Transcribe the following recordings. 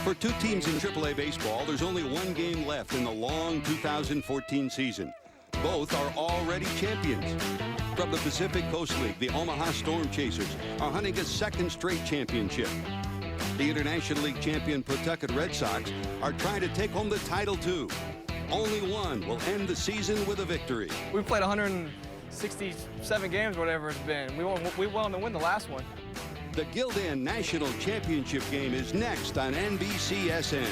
For two teams in AAA baseball, there's only one game left in the long 2014 season. Both are already champions. From the Pacific Coast League, the Omaha Storm Chasers are hunting a second straight championship. The International League champion Pawtucket Red Sox are trying to take home the title too. Only one will end the season with a victory. We played 167 games, whatever it's been. We wanted to win the last one. The Gildan National Championship game is next on NBCSN.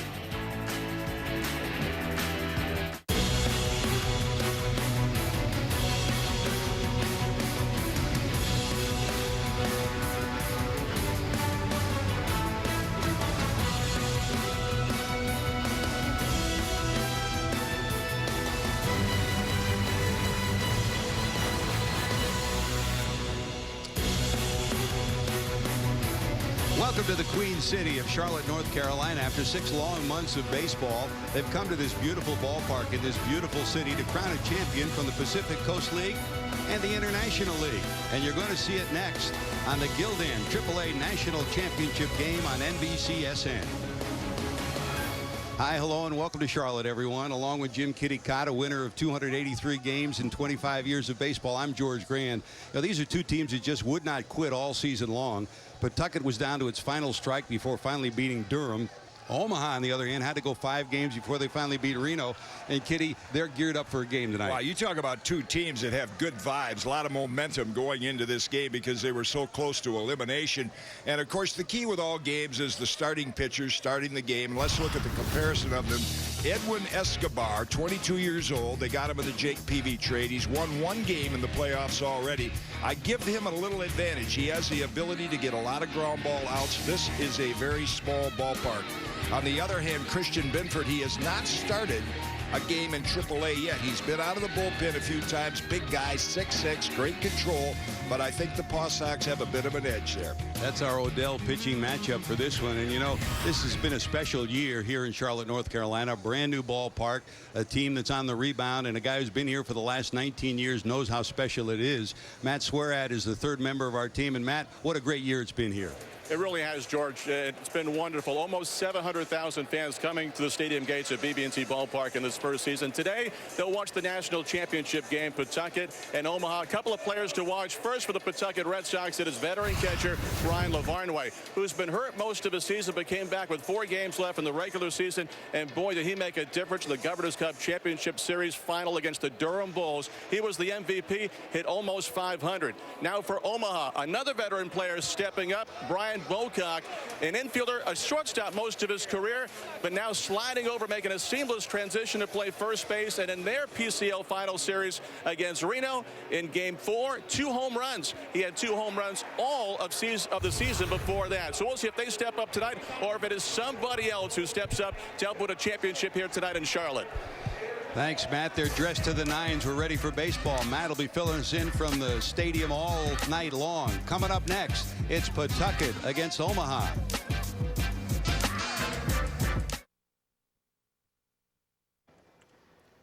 Welcome to the Queen City of Charlotte, North Carolina. After 6 long months of baseball, they've come to this beautiful ballpark in this beautiful city to crown a champion from the Pacific Coast League and the International League. And you're going to see it next on the Gildan AAA National Championship game on NBCSN. Hi, hello, and welcome to Charlotte, everyone. Along with Jim Kaat, a winner of 283 games in 25 years of baseball, I'm George Grand. Now, these are two teams that just would not quit all season long. Pawtucket was down to its final strike before finally beating Durham. Omaha, on the other hand, had to go 5 games before they finally beat Reno. And, Kitty, they're geared up for a game tonight. Wow, you talk about two teams that have good vibes, a lot of momentum going into this game because they were so close to elimination. And, of course, the key with all games is the starting pitchers starting the game. Let's look at the comparison of them. Edwin Escobar, 22 years old. They got him in the Jake Peavy trade. He's won 1 game in the playoffs already. I give him a little advantage. He has the ability to get a lot of ground ball outs. This is a very small ballpark. On the other hand, Christian Binford, he has not started a game in AAA yet. He's been out of the bullpen a few times. Big guy, 6'6", great control. But I think the Paw Sox have a bit of an edge there. That's our Odell pitching matchup for this one. And, you know, this has been a special year here in Charlotte, North Carolina. A brand new ballpark, a team that's on the rebound, and a guy who's been here for the last 19 years knows how special it is. Matt Swearad is the 3rd member of our team. And, Matt, what a great year it's been here. It really has, George. It's been wonderful. Almost 700,000 fans coming to the stadium gates at BB&T Ballpark in this first season. Today, they'll watch the national championship game, Pawtucket and Omaha. A couple of players to watch. First for the Pawtucket Red Sox, it is veteran catcher Brian Lavarnway, who's been hurt most of the season, but came back with 4 games left in the regular season. And boy, did he make a difference in the Governor's Cup Championship Series final against the Durham Bulls. He was the MVP, hit almost 500. Now for Omaha, another veteran player stepping up, Brian Bocock, an infielder, a shortstop most of his career, but now sliding over, making a seamless transition to play first base. And in their PCL final series against Reno in Game 4, 2 home runs. He had 2 home runs all of the season before that. So we'll see if they step up tonight or if it is somebody else who steps up to help win a championship here tonight in Charlotte. Thanks, Matt. They're dressed to the nines. We're ready for baseball. Matt will be filling us in from the stadium all night long. Coming up next, it's Pawtucket against Omaha.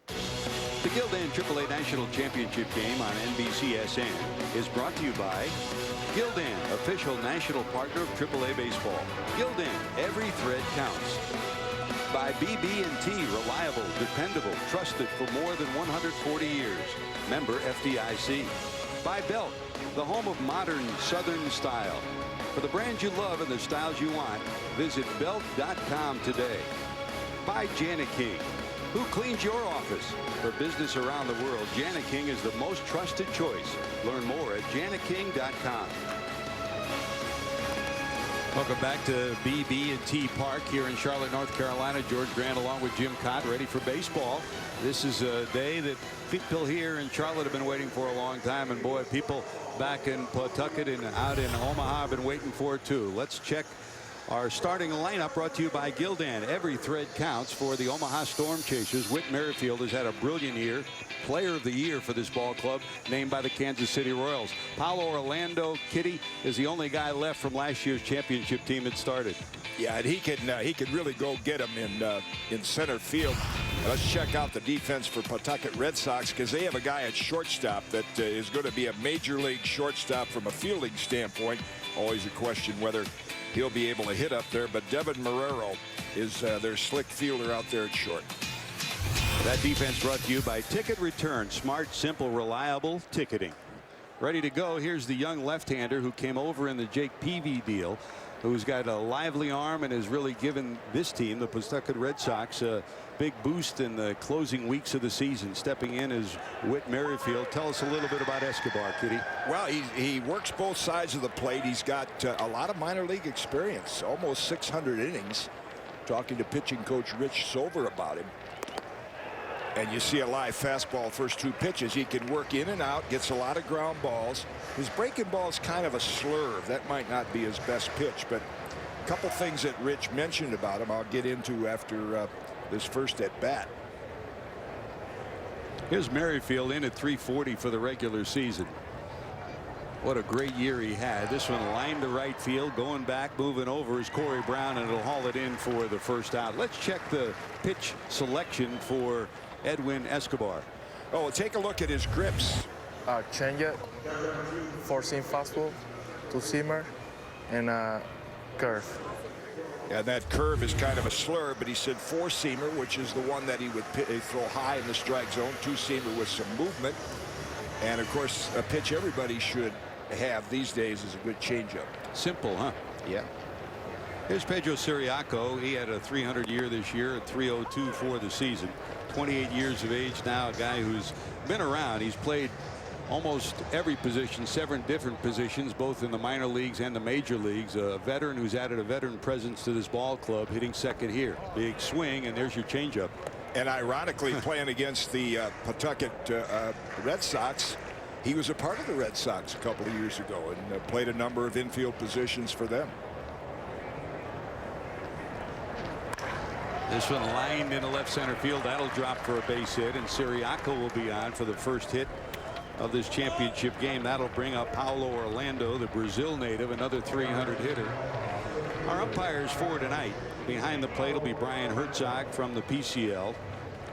The Gildan AAA National Championship game on NBCSN is brought to you by Gildan, official national partner of AAA baseball. Gildan, every thread counts. By BB&T, reliable, dependable, trusted for more than 140 years. Member FDIC. By Belt, the home of modern Southern style. For the brands you love and the styles you want, visit belt.com today. By Jana King. Who cleans your office? For business around the world, Jana King is the most trusted choice. Learn more at janaking.com. Welcome back to BB&T Park here in Charlotte, North Carolina. George Grant along with Jim Kaat, ready for baseball. This is a day that people here in Charlotte have been waiting for a long time. And boy, people back in Pawtucket and out in Omaha have been waiting for it too. Let's check our starting lineup, brought to you by Gildan. Every thread counts for the Omaha Storm Chasers. Whit Merrifield has had a brilliant year. Player of the year for this ball club, named by the Kansas City Royals. Paulo Orlando Kitty is the only guy left from last year's championship team that started. Yeah, and he can really go get him in center field. Let's check out the defense for Pawtucket Red Sox, because they have a guy at shortstop that is going to be a major league shortstop from a fielding standpoint. Always a question whether he'll be able to hit up there. But Devin Marrero is their slick fielder out there at short. That defense brought to you by Ticket Return. Smart, simple, reliable ticketing. Ready to go. Here's the young left-hander who came over in the Jake Peavy deal, who's got a lively arm and has really given this team, the Pawtucket Red Sox, a big boost in the closing weeks of the season. Stepping in is Whit Merrifield. Tell us a little bit about Escobar, Kitty. Well, he works both sides of the plate. He's got a lot of minor league experience, almost 600 innings. Talking to pitching coach Rich Silver about him. And you see a live fastball first 2 pitches. He can work in and out, gets a lot of ground balls. His breaking ball is kind of a slurve. That might not be his best pitch, but a couple things that Rich mentioned about him I'll get into after this first at bat. Here's Merrifield in at 340 for the regular season. What a great year he had. This one lined to right field, going back, moving over is Corey Brown, and it'll haul it in for the first out. Let's check the pitch selection for Edwin Escobar. Oh, well, take a look at his grips. Changeup, 4-seam fastball, 2-seamer, and curve. And that curve is kind of a slur, but he said 4-seamer, which is the one that he would throw high in the strike zone. 2-seamer with some movement. And of course, a pitch everybody should have these days is a good changeup. Simple, huh? Yeah. Here's Pedro Siriaco. He had a 300 year this year at 302 for the season. 28 years of age now, a guy who's been around. He's played almost every position, 7 different positions, both in the minor leagues and the major leagues. A veteran who's added a veteran presence to this ball club, hitting second here. Big swing, and there's your changeup. And ironically, playing against the Pawtucket Red Sox, he was a part of the Red Sox a couple of years ago and played a number of infield positions for them. This one lined into left center field. That'll drop for a base hit, and Siriaco will be on for the first hit of this championship game. That'll bring up Paulo Orlando, the Brazil native, another 300 hitter. Our umpires for tonight, behind the plate will be Brian Herzog from the PCL,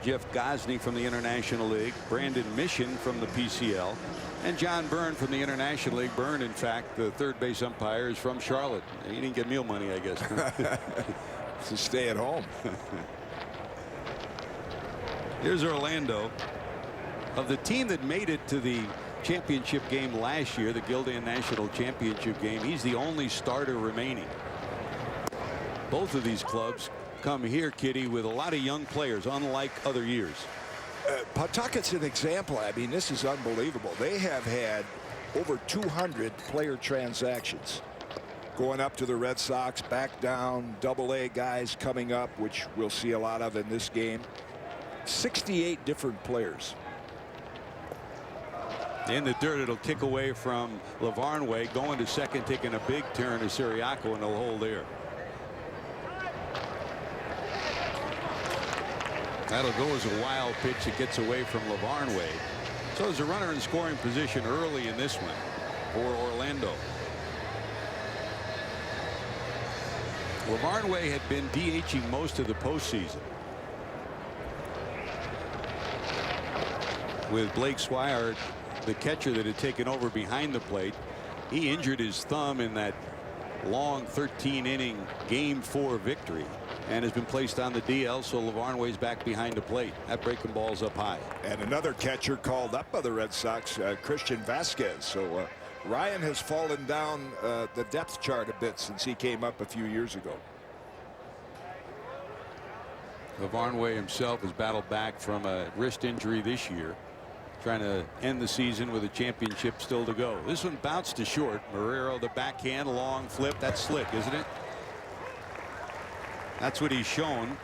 Jeff Gosney from the International League, Brandon Mission from the PCL, and John Byrne from the International League. Byrne, in fact, the third base umpire, is from Charlotte. He didn't get meal money, I guess. To stay at home. Here's Orlando. Of the team that made it to the championship game last year, the Gildan National Championship game, he's the only starter remaining. Both of these clubs come here, Kitty, with a lot of young players, unlike other years. Pawtucket's an example. I mean, this is unbelievable. They have had over 200 player transactions going up to the Red Sox, back down, AA guys coming up, which we'll see a lot of in this game. 68 different players. In the dirt, it'll kick away from Lavarnway, going to second, taking a big turn to Siriaco, and they'll hold there. That'll go as a wild pitch. It gets away from Lavarnway. So there's a runner in scoring position early in this one for Orlando. Lavarnway had been DHing most of the postseason, with Blake Swihart, the catcher that had taken over behind the plate. He injured his thumb in that long 13-inning Game 4 victory and has been placed on the DL, so Lavarnway's back behind the plate. That breaking ball's up high. And another catcher called up by the Red Sox, Christian Vasquez. So Ryan has fallen down the depth chart a bit since he came up a few years ago. Lavarnway himself has battled back from a wrist injury this year, trying to end the season with a championship still to go. This one bounced to short. Marrero, the backhand, long flip. That's slick, isn't it? That's what he's shown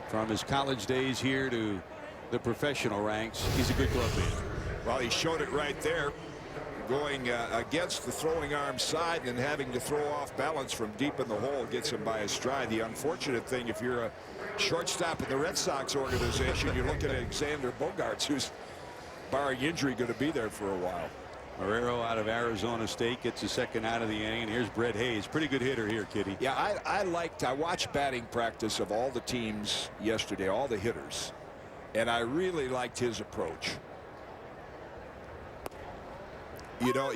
from his college days here to the professional ranks. He's a good glove man. Well, he showed it right there, going against the throwing arm side and having to throw off balance from deep in the hole gets him by his stride. The unfortunate thing, if you're a shortstop in the Red Sox organization, you're looking at Xander Bogaerts, who's, barring injury, going to be there for a while. Marrero out of Arizona State gets a second out of the inning, and here's Brett Hayes. Pretty good hitter here, Kitty. Yeah, I watched batting practice of all the teams yesterday, all the hitters, and I really liked his approach. You know,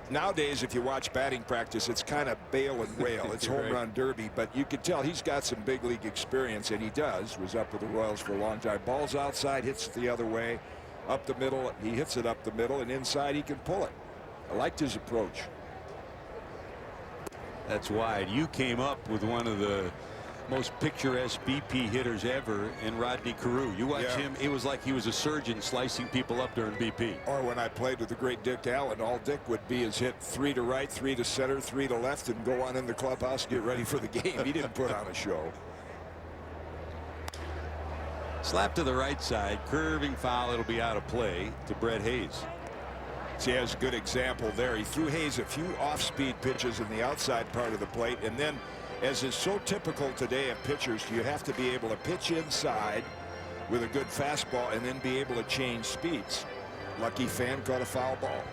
nowadays, if you watch batting practice, it's kind of bail and wail. It's home run derby, but you can tell he's got some big league experience, and he does. Was up with the Royals for a long time. Ball's outside, hits it the other way, up the middle. He hits it up the middle, and inside he can pull it. I liked his approach. That's wide. You came up with one of the most picturesque BP hitters ever in Rodney Carew. You watch him, it was like he was a surgeon slicing people up during BP. Or when I played with the great Dick Allen, all Dick would be is hit 3 to right, 3 to center, 3 to left, and go on in the clubhouse, get ready for the game. He didn't put on a show. Slap to the right side, curving foul. It'll be out of play to Brett Hayes. See, has a good example there. He threw Hayes a few off-speed pitches in the outside part of the plate, and then, as is so typical today of pitchers, you have to be able to pitch inside with a good fastball and then be able to change speeds. Lucky Fan caught a foul ball.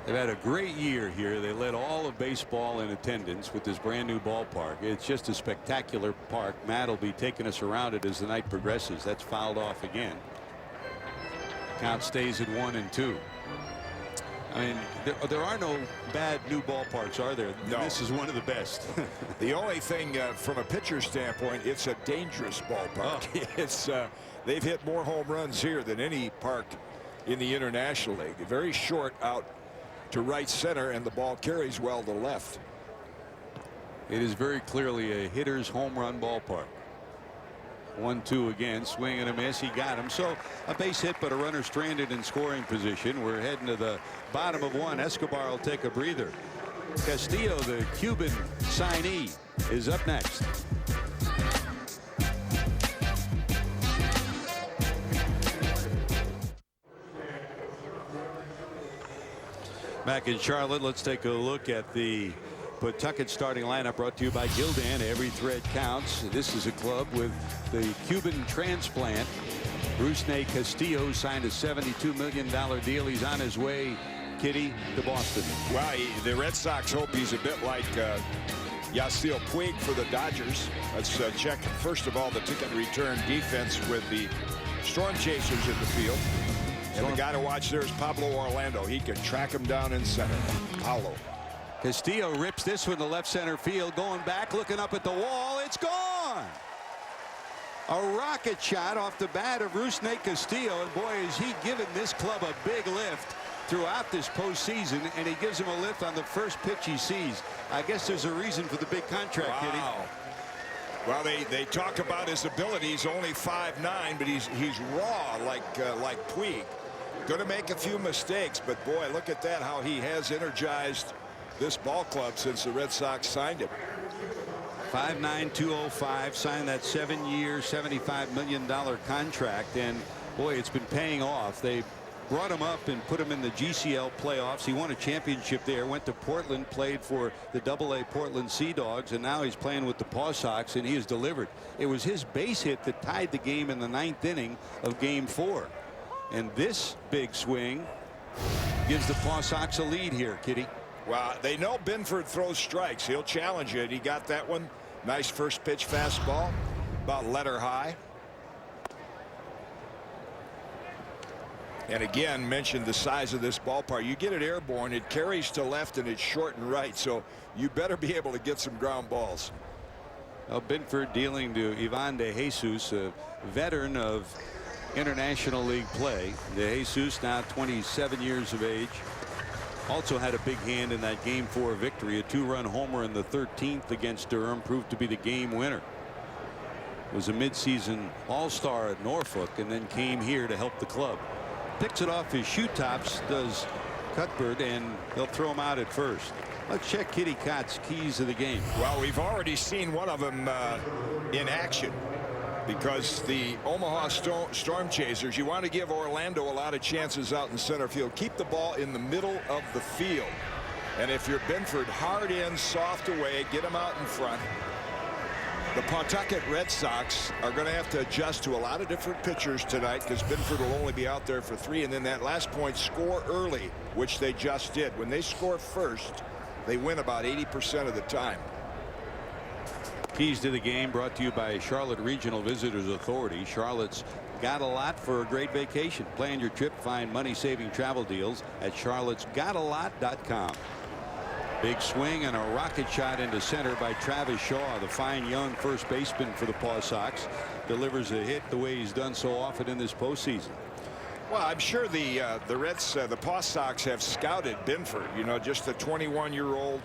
They've had a great year here. They led all of baseball in attendance with this brand new ballpark. It's just a spectacular park. Matt will be taking us around it as the night progresses. That's fouled off again. Count stays at 1-2. I mean, there are no bad new ballparks, are there? No. This is one of the best. The only thing from a pitcher standpoint, it's a dangerous ballpark. It's they've hit more home runs here than any park in the International League. Very short out to right center, and the ball carries well to left. It is very clearly a hitter's home run ballpark. 1-2 again, swing and a miss. He got him. So a base hit, but a runner stranded in scoring position. We're heading to the bottom of 1. Escobar will take a breather. Castillo, the Cuban signee, is up next. Back in Charlotte, let's take a look at the Pawtucket starting lineup, brought to you by Gildan. Every thread counts. This is a club with the Cuban transplant. Rusney Castillo signed a $72 million deal. He's on his way, Kitty, to Boston. Well, the Red Sox hope he's a bit like Yasiel Puig for the Dodgers. Let's check, first of all, the ticket return defense with the Storm Chasers in the field. And the guy to watch there is Pablo Orlando. He can track him down in center. Paulo. Castillo rips this one to left center field, going back, looking up at the wall. It's gone. A rocket shot off the bat of Rusney Castillo, and boy, is he giving this club a big lift throughout this postseason, and he gives him a lift on the first pitch he sees. I guess there's a reason for the big contract, Kitty. Well, they talk about his abilities, only 5'9", but he's raw like Puig. Going to make a few mistakes, but boy, look at that, how he has energized this ball club since the Red Sox signed him. 5'9", 205, signed that 7-year, $75 million contract, and boy, it's been paying off. They brought him up and put him in the GCL playoffs. He won a championship there, went to Portland, played for the AA Portland Sea Dogs, and now he's playing with the Paw Sox, and he has delivered. It was his base hit that tied the game in the 9th inning of Game 4. And this big swing gives the Paw Sox a lead here, Kitty. Well, they know Binford throws strikes. He'll challenge it. He got that one. Nice first pitch fastball, about letter high. And again, mentioned the size of this ballpark. You get it airborne, it carries to left and it's short and right, so you better be able to get some ground balls. Well, Binford dealing to Ivan De Jesus, a veteran of International League play. De Jesus now 27 years of age. Also had a big hand in that Game 4 victory. A 2-run homer in the 13th against Durham proved to be the game winner. Was a midseason all-star at Norfolk and then came here to help the club. Picks it off his shoe tops, does Cuthbert, and they'll throw him out at first. Let's check Kitty Kaat's keys of the game. Well, we've already seen one of them in action, because the Omaha Storm Chasers, you want to give Orlando a lot of chances out in center field. Keep the ball in the middle of the field. And if you're Binford, hard in, soft away, get him out in front. The Pawtucket Red Sox are going to have to adjust to a lot of different pitchers tonight, because Binford will only be out there for 3. And then that last point, score early, which they just did. When they score first, they win about 80% of the time. Keys to the game brought to you by Charlotte Regional Visitors Authority. Charlotte's Got a lot for a great vacation. Plan your trip. Find money-saving travel deals at charlottesgotalot.com. Big swing and a rocket shot into center by Travis Shaw, the fine young first baseman for the Paw Sox. Delivers a hit the way he's done so often in this postseason. Well, I'm sure the Paw Sox have scouted Binford. You know, just a 21-year-old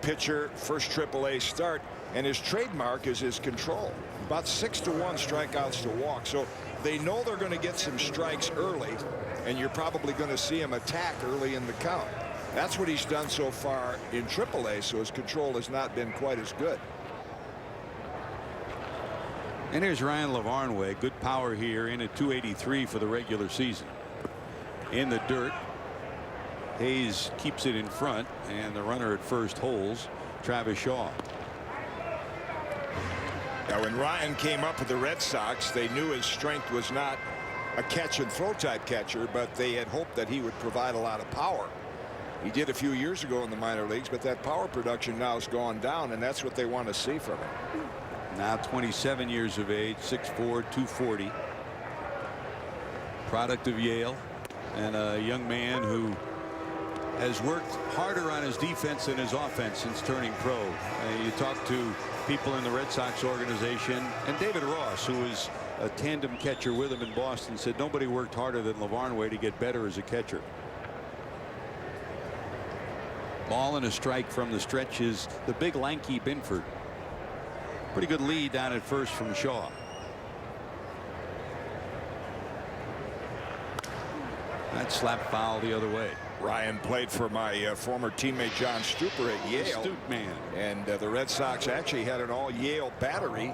pitcher, first AAA start, and his trademark is his control. About 6-to-1 strikeouts to walk. So they know they're going to get some strikes early, and you're probably going to see him attack early in the count. That's what he's done so far in AAA, so his control has not been quite as good. And here's Ryan Lavarnway. Good power here in at 283 for the regular season. In the dirt. Hayes keeps it in front, and the runner at first holds Travis Shaw. Now, when Ryan came up with the Red Sox, they knew his strength was not a catch and throw type catcher, but they had hoped that he would provide a lot of power. He did a few years ago in the minor leagues, but that power production now has gone down, and that's what they want to see from him. Now 27 years of age, 6'4", 240. Product of Yale, and a young man who has worked harder on his defense than his offense since turning pro. You talk to people in the Red Sox organization, and David Ross, who is a tandem catcher with him in Boston, said nobody worked harder than Lavarnway to get better as a catcher. Ball and a strike from the stretch is the big lanky Binford. Pretty good lead down at first from Shaw. That slap foul the other way. Ryan played for my former teammate John Stuper at Yale. Astute man. And the Red Sox actually had an all-Yale battery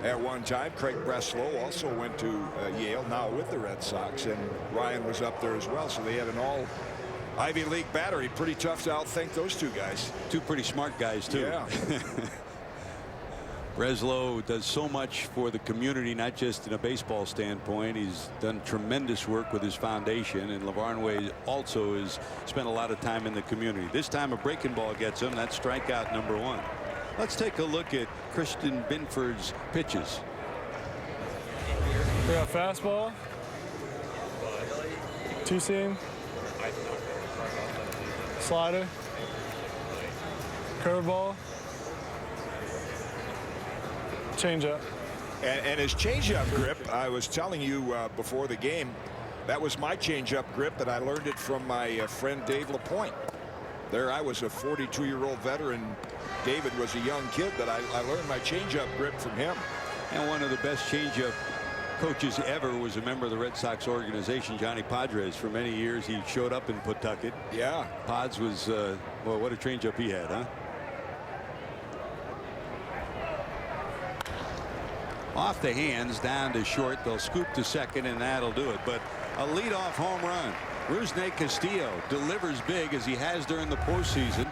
at one time. Craig Breslow also went to Yale, now with the Red Sox, and Ryan was up there as well. So they had an all-Ivy League battery. Pretty tough to outthink those two guys. Two pretty smart guys, too. Yeah. Breslow does so much for the community, not just in a baseball standpoint. He's done tremendous work with his foundation, and Lavarnway also has spent a lot of time in the community. This time a breaking ball gets him. That's strikeout number 1. Let's take a look at Christian Binford's pitches. We got fastball, two-seam, slider, curveball, changeup. And his changeup grip, I was telling you before the game, that was my changeup grip, and I learned it from my friend Dave LaPointe. There I was a 42-year-old veteran. David was a young kid, but I learned my changeup grip from him. And one of the best changeup coaches ever was a member of the Red Sox organization, Johnny Padres. For many years he showed up in Pawtucket. Yeah. Pods was well, what a changeup he had, huh? Off the hands, down to short. They'll scoop to second, and that'll do it. But a leadoff home run. Rusney Castillo delivers big, as he has during the postseason,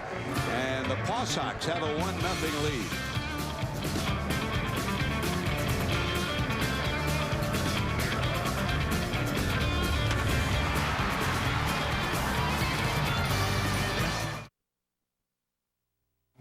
and the Paw Sox have a 1-0 lead.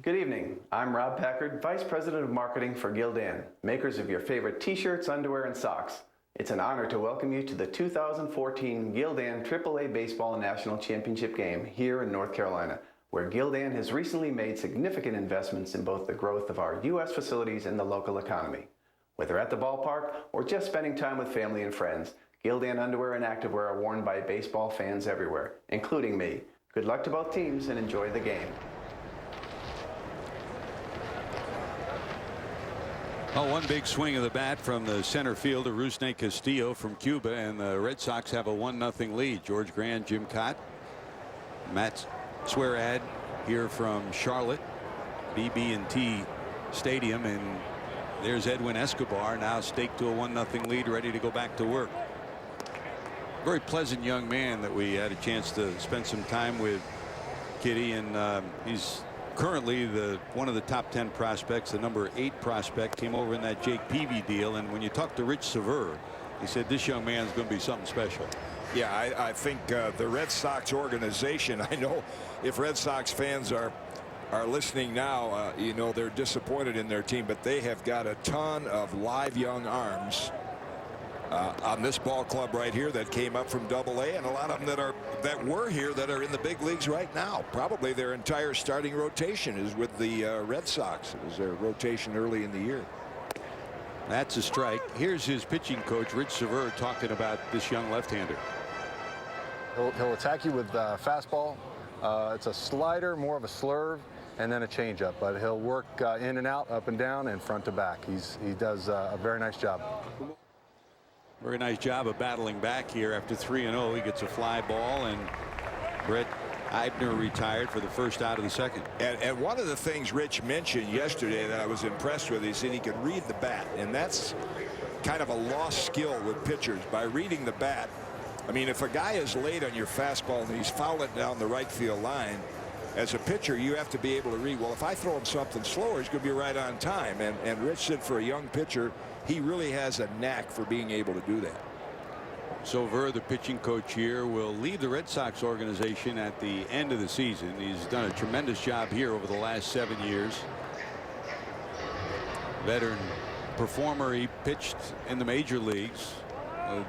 Good evening. I'm Rob Packard, Vice President of Marketing for Gildan, makers of your favorite t-shirts, underwear, and socks. It's an honor to welcome you to the 2014 Gildan AAA Baseball National Championship game here in North Carolina, where Gildan has recently made significant investments in both the growth of our U.S. facilities and the local economy. Whether at the ballpark or just spending time with family and friends, Gildan underwear and activewear are worn by baseball fans everywhere, including me. Good luck to both teams and enjoy the game. Oh, one big swing of the bat from the center fielder, Rusney Castillo from Cuba, and the Red Sox have a 1-0 lead. George Grand, Jim Kaat, Matt Swearad here from Charlotte, BB&T Stadium, and there's Edwin Escobar now staked to a 1-0 lead, ready to go back to work. Very pleasant young man that we had a chance to spend some time with, Kitty, and he's currently one of the top 10 prospects, the number 8 prospect, came over in that Jake Peavy deal. And when you talk to Rich Sever, he said this young man's going to be something special. Yeah, I think the Red Sox organization, I know if Red Sox fans are listening now, you know, they're disappointed in their team, but they have got a ton of live young arms on this ball club right here that came up from Double-A, and a lot of them that were here that are in the big leagues right now. Probably their entire starting rotation is with the Red Sox. It was their rotation early in the year. That's a strike. Here's his pitching coach, Rich Sever, talking about this young left-hander. He'll attack you with fastball. It's a slider, more of a slurve, and then a changeup. But he'll work in and out, up and down, and front to back. He does a very nice job. Very nice job of battling back here after 3-0. He gets a fly ball, and Brett Eibner retired for the first out of the second. And one of the things Rich mentioned yesterday that I was impressed with, he said he could read the bat, and that's kind of a lost skill with pitchers. By reading the bat, I mean, if a guy is late on your fastball and he's fouling down the right field line, as a pitcher, you have to be able to read, well, if I throw him something slower, he's going to be right on time. And Rich said for a young pitcher, he really has a knack for being able to do that. Sever, the pitching coach here, will leave the Red Sox organization at the end of the season. He's done a tremendous job here over the last 7 years. Veteran performer. He pitched in the major leagues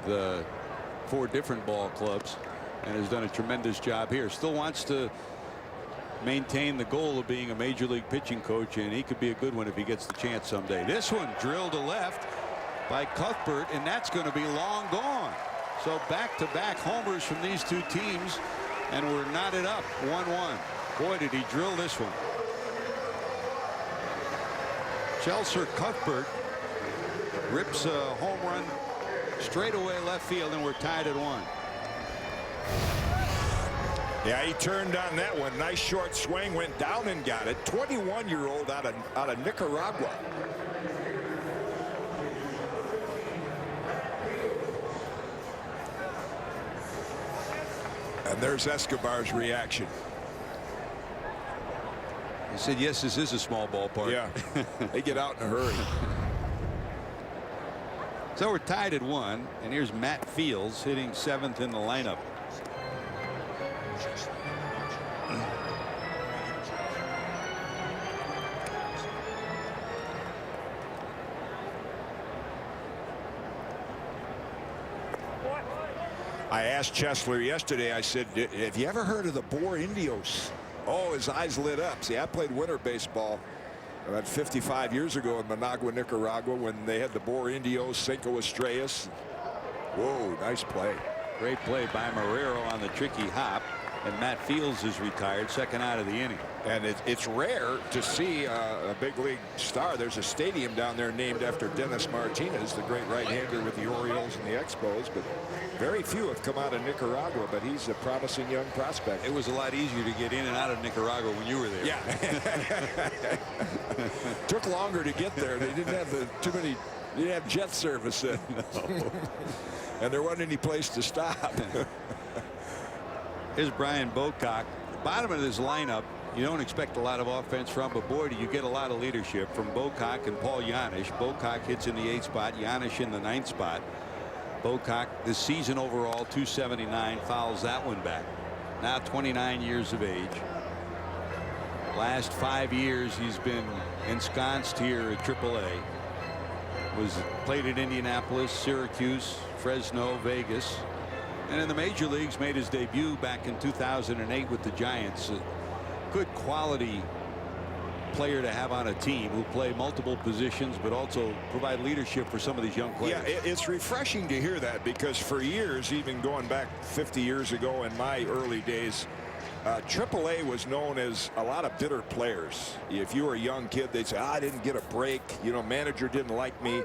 with 4 different ball clubs and has done a tremendous job here. Still wants to maintain the goal of being a major league pitching coach, and he could be a good one if he gets the chance someday. This one drilled to left by Cuthbert, and that's going to be long gone. So back-to-back homers from these two teams, and we're knotted up 1-1. Boy, did he drill this one. Chelsea Cuthbert rips a home run straight away left field, and we're tied at 1. Yeah, he turned on that one. Nice short swing, went down and got it. 21-year-old out of Nicaragua. And there's Escobar's reaction. He said, yes, this is a small ballpark. Yeah, they get out in a hurry. So we're tied at 1, and here's Matt Fields hitting 7th in the lineup. I asked Chesler yesterday, I said, have you ever heard of the Boer Indios? Oh, his eyes lit up. See, I played winter baseball about 55 years ago in Managua, Nicaragua, when they had the Boer Indios, Cinco Estrellas. Whoa, nice play. Great play by Marrero on the tricky hop, and Matt Fields is retired, second out of the inning. And it's rare to see a big league star. There's a stadium down there named after Dennis Martinez, the great right-hander with the Orioles and the Expos, but very few have come out of Nicaragua, but he's a promising young prospect. It was a lot easier to get in and out of Nicaragua when you were there. Yeah. Took longer to get there. They didn't have they didn't have jet service then. No. And there wasn't any place to stop. Here's Brian Bocock. Bottom of this lineup, you don't expect a lot of offense from, but boy, do you get a lot of leadership from Bocock and Paul Janisch. Bocock hits in the 8th spot, Janisch in the 9th spot. Bocock this season overall 279, fouls that one back. Now 29 years of age. Last 5 years he's been ensconced here at AAA. Was played at Indianapolis, Syracuse, Fresno, Vegas, and in the major leagues made his debut back in 2008 with the Giants. A good quality player to have on a team who play multiple positions but also provide leadership for some of these young players. Yeah, it's refreshing to hear that, because for years, even going back 50 years ago in my early days, AAA was known as a lot of bitter players. If you were a young kid, they'd say, I didn't get a break, you know, manager didn't like me.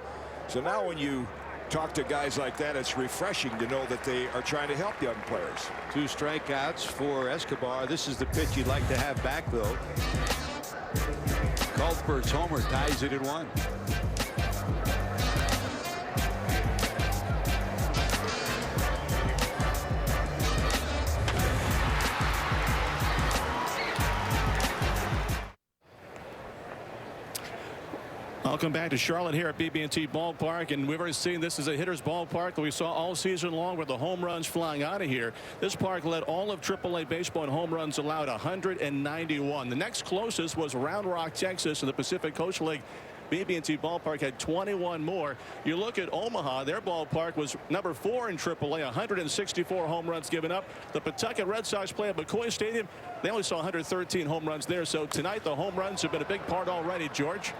So now when you talk to guys like that, it's refreshing to know that they are trying to help young players. 2 strikeouts for Escobar. This is the pitch you'd like to have back, though. Cuthbert's homer ties it at 1. Welcome back to Charlotte here at BB&T Ballpark, and we've already seen this is a hitter's ballpark that we saw all season long with the home runs flying out of here. This park led all of AAA baseball in home runs allowed, 191. The next closest was Round Rock, Texas, in the Pacific Coast League. BB&T Ballpark had 21 more. You look at Omaha, their ballpark was number 4 in AAA, 164 home runs given up. The Pawtucket Red Sox play at McCoy Stadium. They only saw 113 home runs there. So tonight the home runs have been a big part already, George.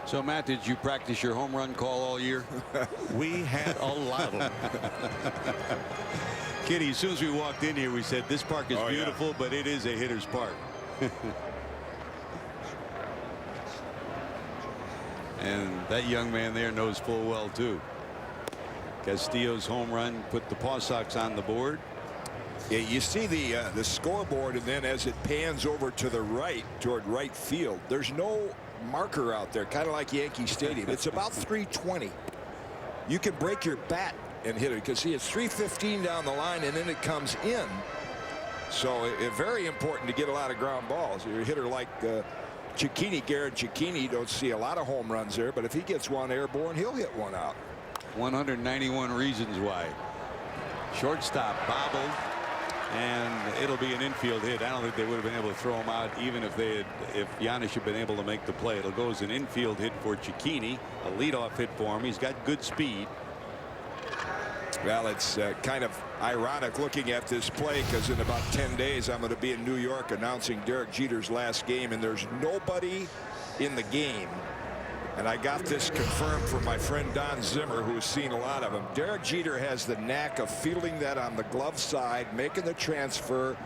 So, Matt, did you practice your home run call all year? We had a lot of them. Kitty, as soon as we walked in here, we said this park is beautiful, but it is a hitter's park. And that young man there knows full well, too. Castillo's home run put the Paw Sox on the board. Yeah, you see the scoreboard, and then as it pans over to the right, toward right field, there's no marker out there, kind of like Yankee Stadium. It's about 320. You can break your bat and hit it, because see, it's 315 down the line, and then it comes in. So it's very important to get a lot of ground balls. Your hitter like Cicchini, Garrett Cicchini, you don't see a lot of home runs there, but if he gets one airborne, he'll hit one out. 191 reasons why. Shortstop bobbled, and it'll be an infield hit. I don't think they would have been able to throw him out even if Giannis had been able to make the play. It'll go as an infield hit for Cicchini, a leadoff hit for him. He's got good speed. Well, it's kind of ironic looking at this play, because in about 10 days I'm going to be in New York announcing Derek Jeter's last game, and there's nobody in the game. And I got this confirmed from my friend Don Zimmer, who's seen a lot of them. Derek Jeter has the knack of fielding that on the glove side, making the transfer,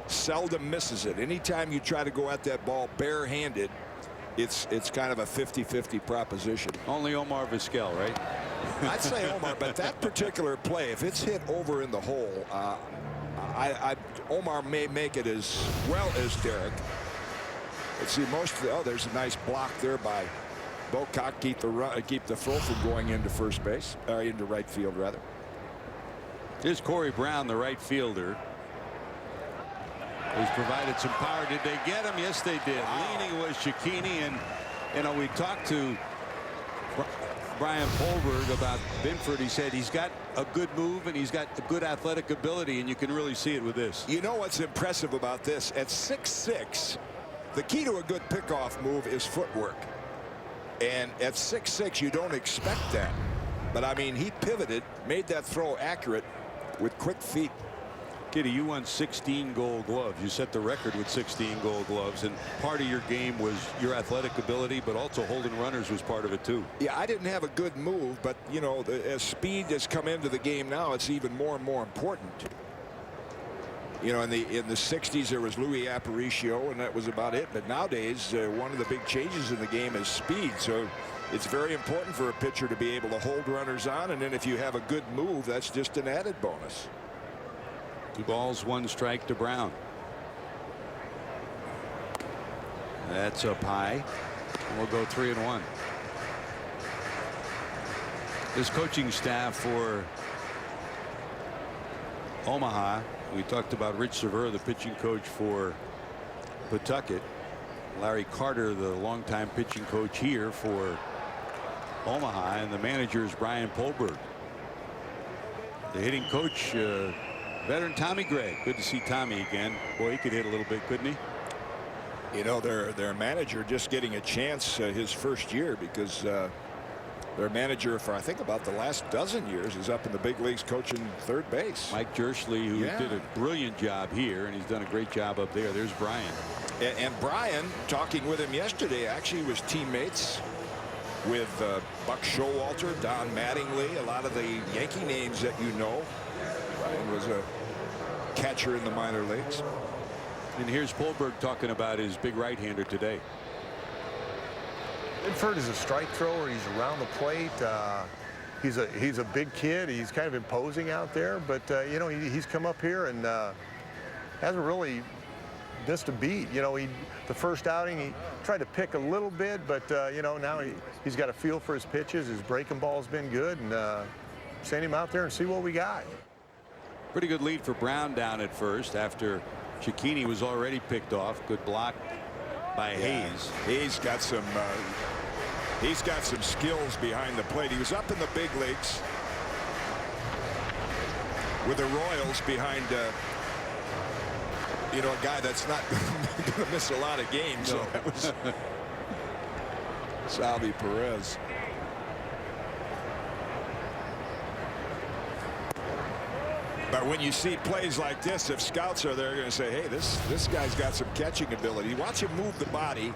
seldom misses it. Anytime you try to go at that ball barehanded, it's kind of a 50-50 proposition. Only Omar Vizquel, right? I'd say Omar, but that particular play, if it's hit over in the hole, Omar may make it as well as Derek. Let's see, there's a nice block there by Bocock, keep the throw from going into first base, into right field rather. Here's Corey Brown, the right fielder, who's provided some power. Did they get him? Yes, they did. Wow. Leaning was Cicchini, and you know, we talked to Brian Polberg about Binford. He said he's got a good move and he's got a good athletic ability, and you can really see it with this. You know what's impressive about this? At 6'6", the key to a good pickoff move is footwork. And at 6'6", you don't expect that. But I mean, he pivoted, made that throw accurate with quick feet. Kitty, you won 16 gold gloves. You set the record with 16 gold gloves, and part of your game was your athletic ability, but also holding runners was part of it too. Yeah, I didn't have a good move, but you know, as speed has come into the game now, it's even more and more important. You know, in the 60s there was Louis Aparicio, and that was about it. But nowadays, one of the big changes in the game is speed. So it's very important for a pitcher to be able to hold runners on, and then if you have a good move, that's just an added bonus. 2 balls, 1 strike to Brown. That's up high. And we'll go 3-1. This coaching staff for Omaha, we talked about Rich Severa, the pitching coach for Pawtucket. Larry Carter, the longtime pitching coach here for Omaha, and the manager is Brian Polberg. The hitting coach, veteran Tommy Gregg. Good to see Tommy again. Boy, he could hit a little bit, couldn't he? You know, their manager just getting a chance his first year, because their manager for I think about the last dozen years is up in the big leagues coaching third base. Mike Jerschley, who did a brilliant job here, and he's done a great job up there. There's Brian. And Brian, talking with him yesterday, actually was teammates with Buck Showalter, Don Mattingly, a lot of the Yankee names that you know. Brian was a catcher in the minor leagues. And here's Polberg talking about his big right-hander today. Binford is a strike thrower. He's around the plate. He's a big kid. He's kind of imposing out there, but you know, he's come up here and hasn't really missed a beat. You know, the first outing he tried to pick a little bit, but you know, now he's got a feel for his pitches. His breaking ball's been good, and send him out there and see what we got. Pretty good lead for Brown down at first after Cicchini was already picked off. Good block by Hayes. He's got some skills behind the plate. He was up in the big leagues with the Royals behind you know, a guy that's not going to miss a lot of games. No. So that was Salvi Perez. But when you see plays like this, if scouts are there, they're going to say, hey, this guy's got some catching ability. Watch him move the body.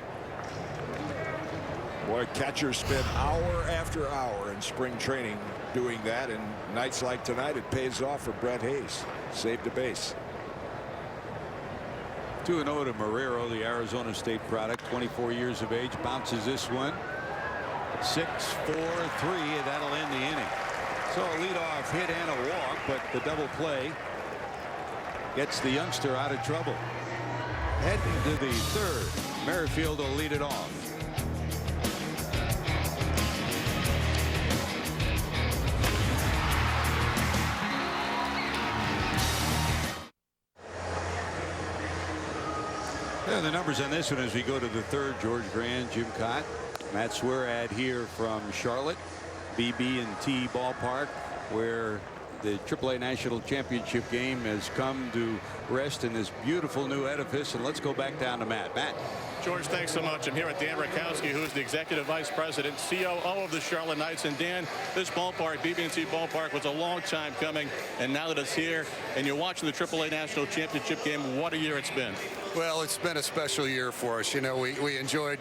Boy, catchers spend hour after hour in spring training doing that, and nights like tonight, it pays off for Brett Hayes. Saved a base. 2-0 to Marrero, the Arizona State product, 24 years of age. Bounces this one. 6-4-3, and that'll end the inning. So a leadoff hit and a walk, but the double play gets the youngster out of trouble. Heading to the third. Merrifield will lead it off. There are the numbers on this one as we go to the third. George Grand, Jim Kaat, Matt Swearad here from Charlotte, BB&T Ballpark, where the AAA National Championship game has come to rest in this beautiful new edifice. And let's go back down to Matt. Matt. George, thanks so much. I'm here with Dan Rakowski, who's the Executive Vice President, COO of the Charlotte Knights. And Dan, this ballpark, BB&T Ballpark, was a long time coming. And now that it's here and you're watching the AAA National Championship game, what a year it's been. Well, it's been a special year for us. You know, we enjoyed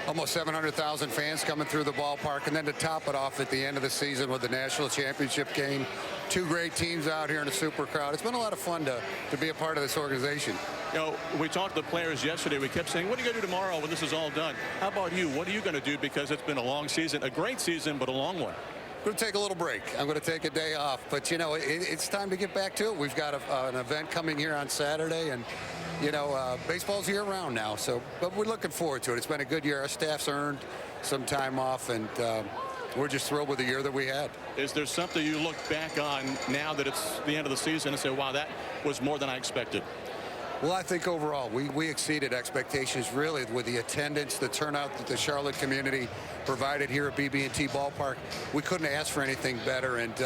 almost 700,000 fans coming through the ballpark, and then to top it off at the end of the season with the national championship game. 2 great teams out here in a super crowd. It's been a lot of fun to be a part of this organization. You know, we talked to the players yesterday. We kept saying, what are you going to do tomorrow when this is all done? How about you? What are you going to do? Because it's been a long season, a great season, but a long one. I'm going to take a little break. I'm going to take a day off. But, you know, it's time to get back to it. We've got an event coming here on Saturday, and you know, baseball's year-round now, but we're looking forward to it. It's been a good year. Our staff's earned some time off, and we're just thrilled with the year that we had. Is there something you look back on now that it's the end of the season and say, wow, that was more than I expected? Well, I think overall we exceeded expectations, really, with the attendance, the turnout that the Charlotte community provided here at BB&T Ballpark. We couldn't ask for anything better, and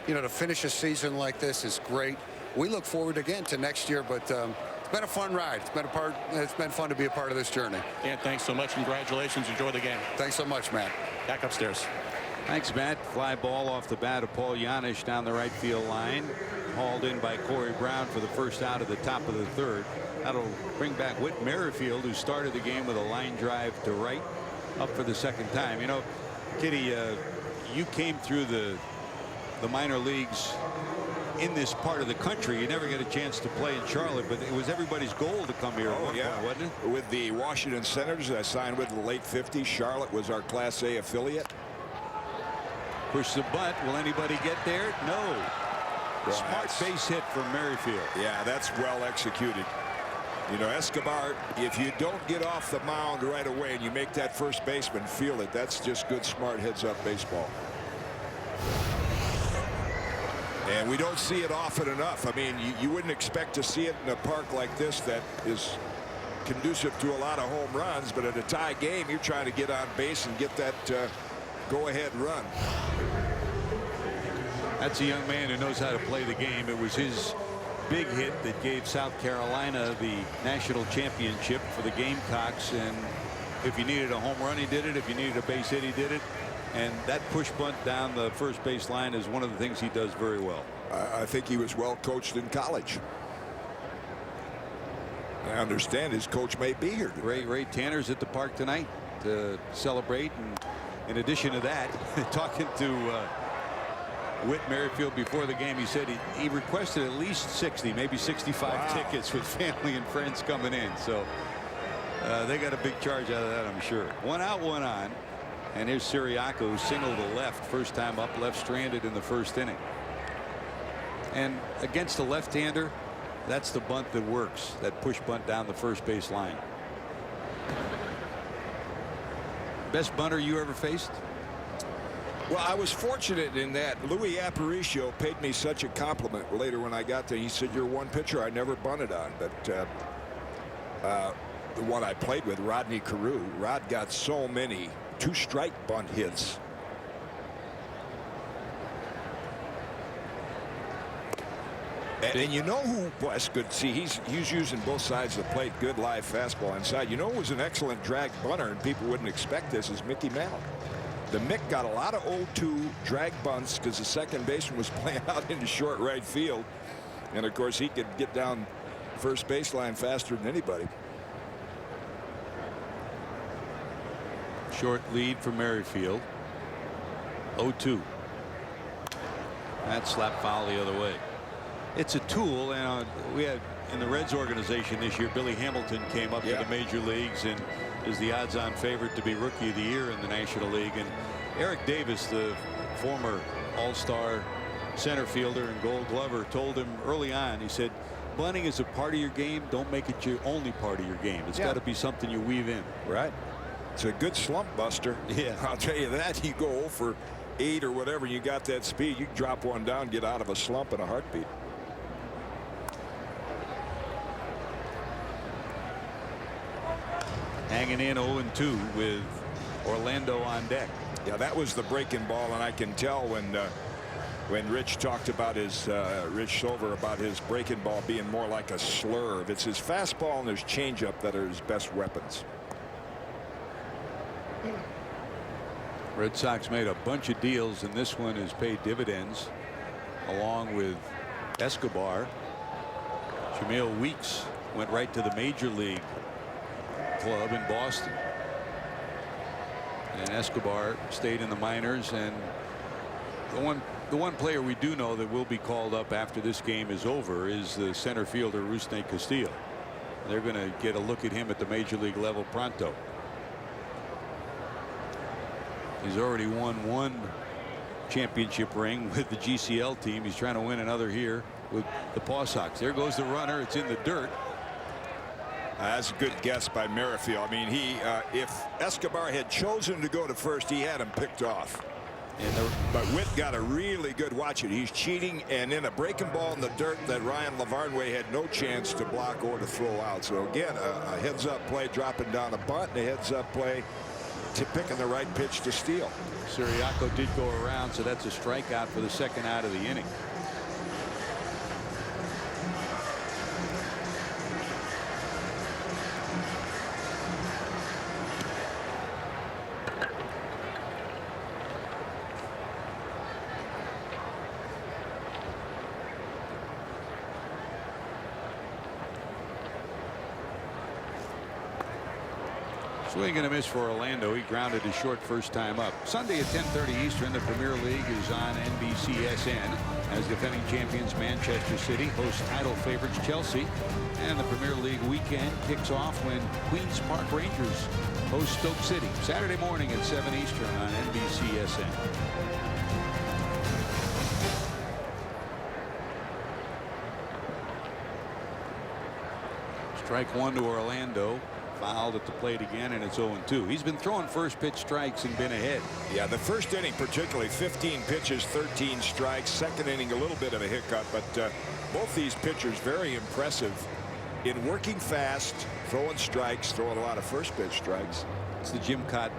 you know, to finish a season like this is great. We look forward again to next year, but it's been a fun ride. It's been fun to be a part of this journey. Dan, thanks so much. Congratulations. Enjoy the game. Thanks so much, Matt. Back upstairs. Thanks, Matt. Fly ball off the bat of Paul Janisch down the right field line. Hauled in by Corey Brown for the first out of the top of the third. That'll bring back Whit Merrifield, who started the game with a line drive to right, up for the second time. You know, Kitty, you came through the minor leagues in this part of the country. You never get a chance to play in Charlotte, but it was everybody's goal to come here. Oh, yeah, wasn't it? With the Washington Senators, I signed with in the late 50s. Charlotte was our Class A affiliate. Push the bunt. Will anybody get there? No. Smart base hit from Merrifield. Yeah, that's well executed. You know, Escobar, if you don't get off the mound right away and you make that first baseman feel it, that's just good, smart heads-up baseball. And we don't see it often enough. I mean, you wouldn't expect to see it in a park like this that is conducive to a lot of home runs, but at a tie game, you're trying to get on base and get that go-ahead run. That's a young man who knows how to play the game. It was his big hit that gave South Carolina the national championship for the Gamecocks, and if you needed a home run, he did it. If you needed a base hit, he did it. And that push bunt down the first base line is one of the things he does very well. I think he was well coached in college. I understand his coach may be here today. Ray Tanner's at the park tonight to celebrate, and in addition to that, talking to Whit Merrifield before the game, he said he requested at least 60, maybe 65 tickets with family and friends coming in. So they got a big charge out of that, I'm sure. 1 out, 1 on. And here's Siriaco, who singled to left, first time up, left stranded in the first inning. And against a left-hander, that's the bunt that works, that push bunt down the first base line. Best bunter you ever faced? Well, I was fortunate in that Louis Aparicio paid me such a compliment later when I got there. He said, you're one pitcher I never bunted on. But the one I played with, Rodney Carew, Rod got so many two-strike bunt hits. And you know who, well, that's good to see. He's using both sides of the plate. Good live fastball inside. You know who was an excellent drag bunter, and people wouldn't expect this, is Mickey Mantle. The Mick got a lot of 0-2 drag bunts because the second baseman was playing out into short right field. And, of course, he could get down first baseline faster than anybody. Short lead for Merrifield. 0-2. That slap foul the other way. It's a tool, and we had in the Reds organization this year, Billy Hamilton came up to the major leagues and is the odds-on favorite to be Rookie of the Year in the National League. And Eric Davis, the former All-Star center fielder and Gold Glover, told him early on, he said, bunting is a part of your game. Don't make it your only part of your game. It's got to be something you weave in. Right. It's a good slump buster. Yeah, I'll tell you that. You go 0 for 8 or whatever, you got that speed, you drop one down, get out of a slump in a heartbeat. Hanging in 0-2 with Orlando on deck. Yeah, that was the breaking ball, and I can tell when Rich talked about his Rich Silver about his breaking ball being more like a slurve. It's his fastball and his changeup that are his best weapons. Red Sox made a bunch of deals, and this one has paid dividends along with Escobar. Jamil Weeks went right to the major league club in Boston, and Escobar stayed in the minors. And the one player we do know that will be called up after this game is over is the center fielder Rusney Castillo. They're going to get a look at him at the major league level pronto. He's already won one championship ring with the GCL team. He's trying to win another here with the Paw Sox. There goes the runner. It's in the dirt. That's a good guess by Merrifield. I mean, if Escobar had chosen to go to first, he had him picked off. But Witt got a really good watch it. He's cheating, and in a breaking ball in the dirt that Ryan Lavarnway had no chance to block or to throw out. So again, a heads-up play dropping down a bunt, and a heads-up play to picking the right pitch to steal. Siriaco did go around, so that's a strikeout for the second out of the inning. Swing and a miss for Orlando. He grounded his short first time up. Sunday at 10:30 Eastern, the Premier League is on NBCSN as defending champions Manchester City hosts title favorites Chelsea. And the Premier League weekend kicks off when Queens Park Rangers host Stoke City Saturday morning at 7 Eastern on NBCSN. Strike one to Orlando. Fouled at the plate again, and it's 0-2. He's been throwing first pitch strikes and been ahead. Yeah, the first inning particularly, 15 pitches, 13 strikes. Second inning, a little bit of a hiccup, but both these pitchers very impressive in working fast, throwing strikes, throwing a lot of first pitch strikes. It's the Jim Kaat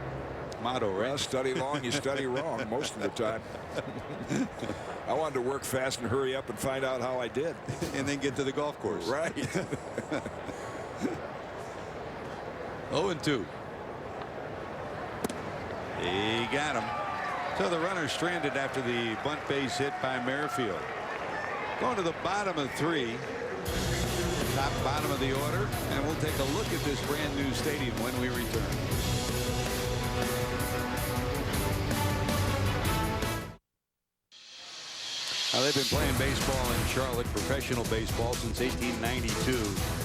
motto, right? Well, study long, you study wrong most of the time. I wanted to work fast and hurry up and find out how I did. And then get to the golf course. Right. 0-2. He got him. So the runner stranded after the bunt base hit by Merrifield. Going to the bottom of 3. Top bottom of the order, and we'll take a look at this brand new stadium when we return. Now, they've been playing baseball in Charlotte, professional baseball, since 1892.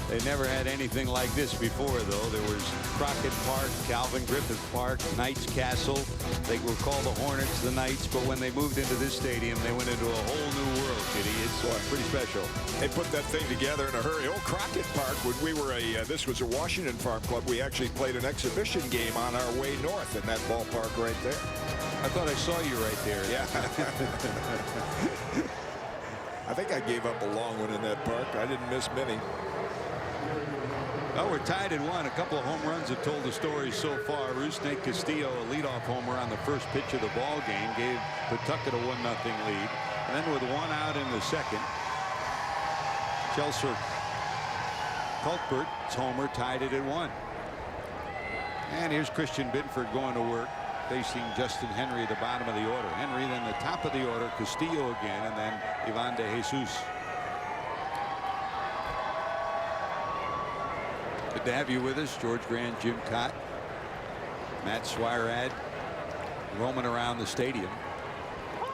They never had anything like this before, though. There was Crockett Park, Calvin Griffith Park, Knights Castle. They were called the Hornets, the Knights, but when they moved into this stadium, they went into a whole new world, Kitty. It's pretty special. They put that thing together in a hurry. Oh, Crockett Park, when we were this was a Washington Farm Club, we actually played an exhibition game on our way north in that ballpark right there. I thought I saw you right there. Yeah. I think I gave up a long one in that park. I didn't miss many. Well, we're tied at 1. A couple of home runs have told the story so far. Rusney Castillo, a leadoff homer on the first pitch of the ball game, gave Pawtucket a 1-0 lead. And then with 1 out in the second, Chelsea Cuthbert's homer tied it at 1. And here's Christian Binford going to work, facing Justin Henry at the bottom of the order. Henry, then the top of the order, Castillo again, and then Ivan de Jesus. Good to have you with us, George Grand, Jim Kaat, Matt Swirad, roaming around the stadium.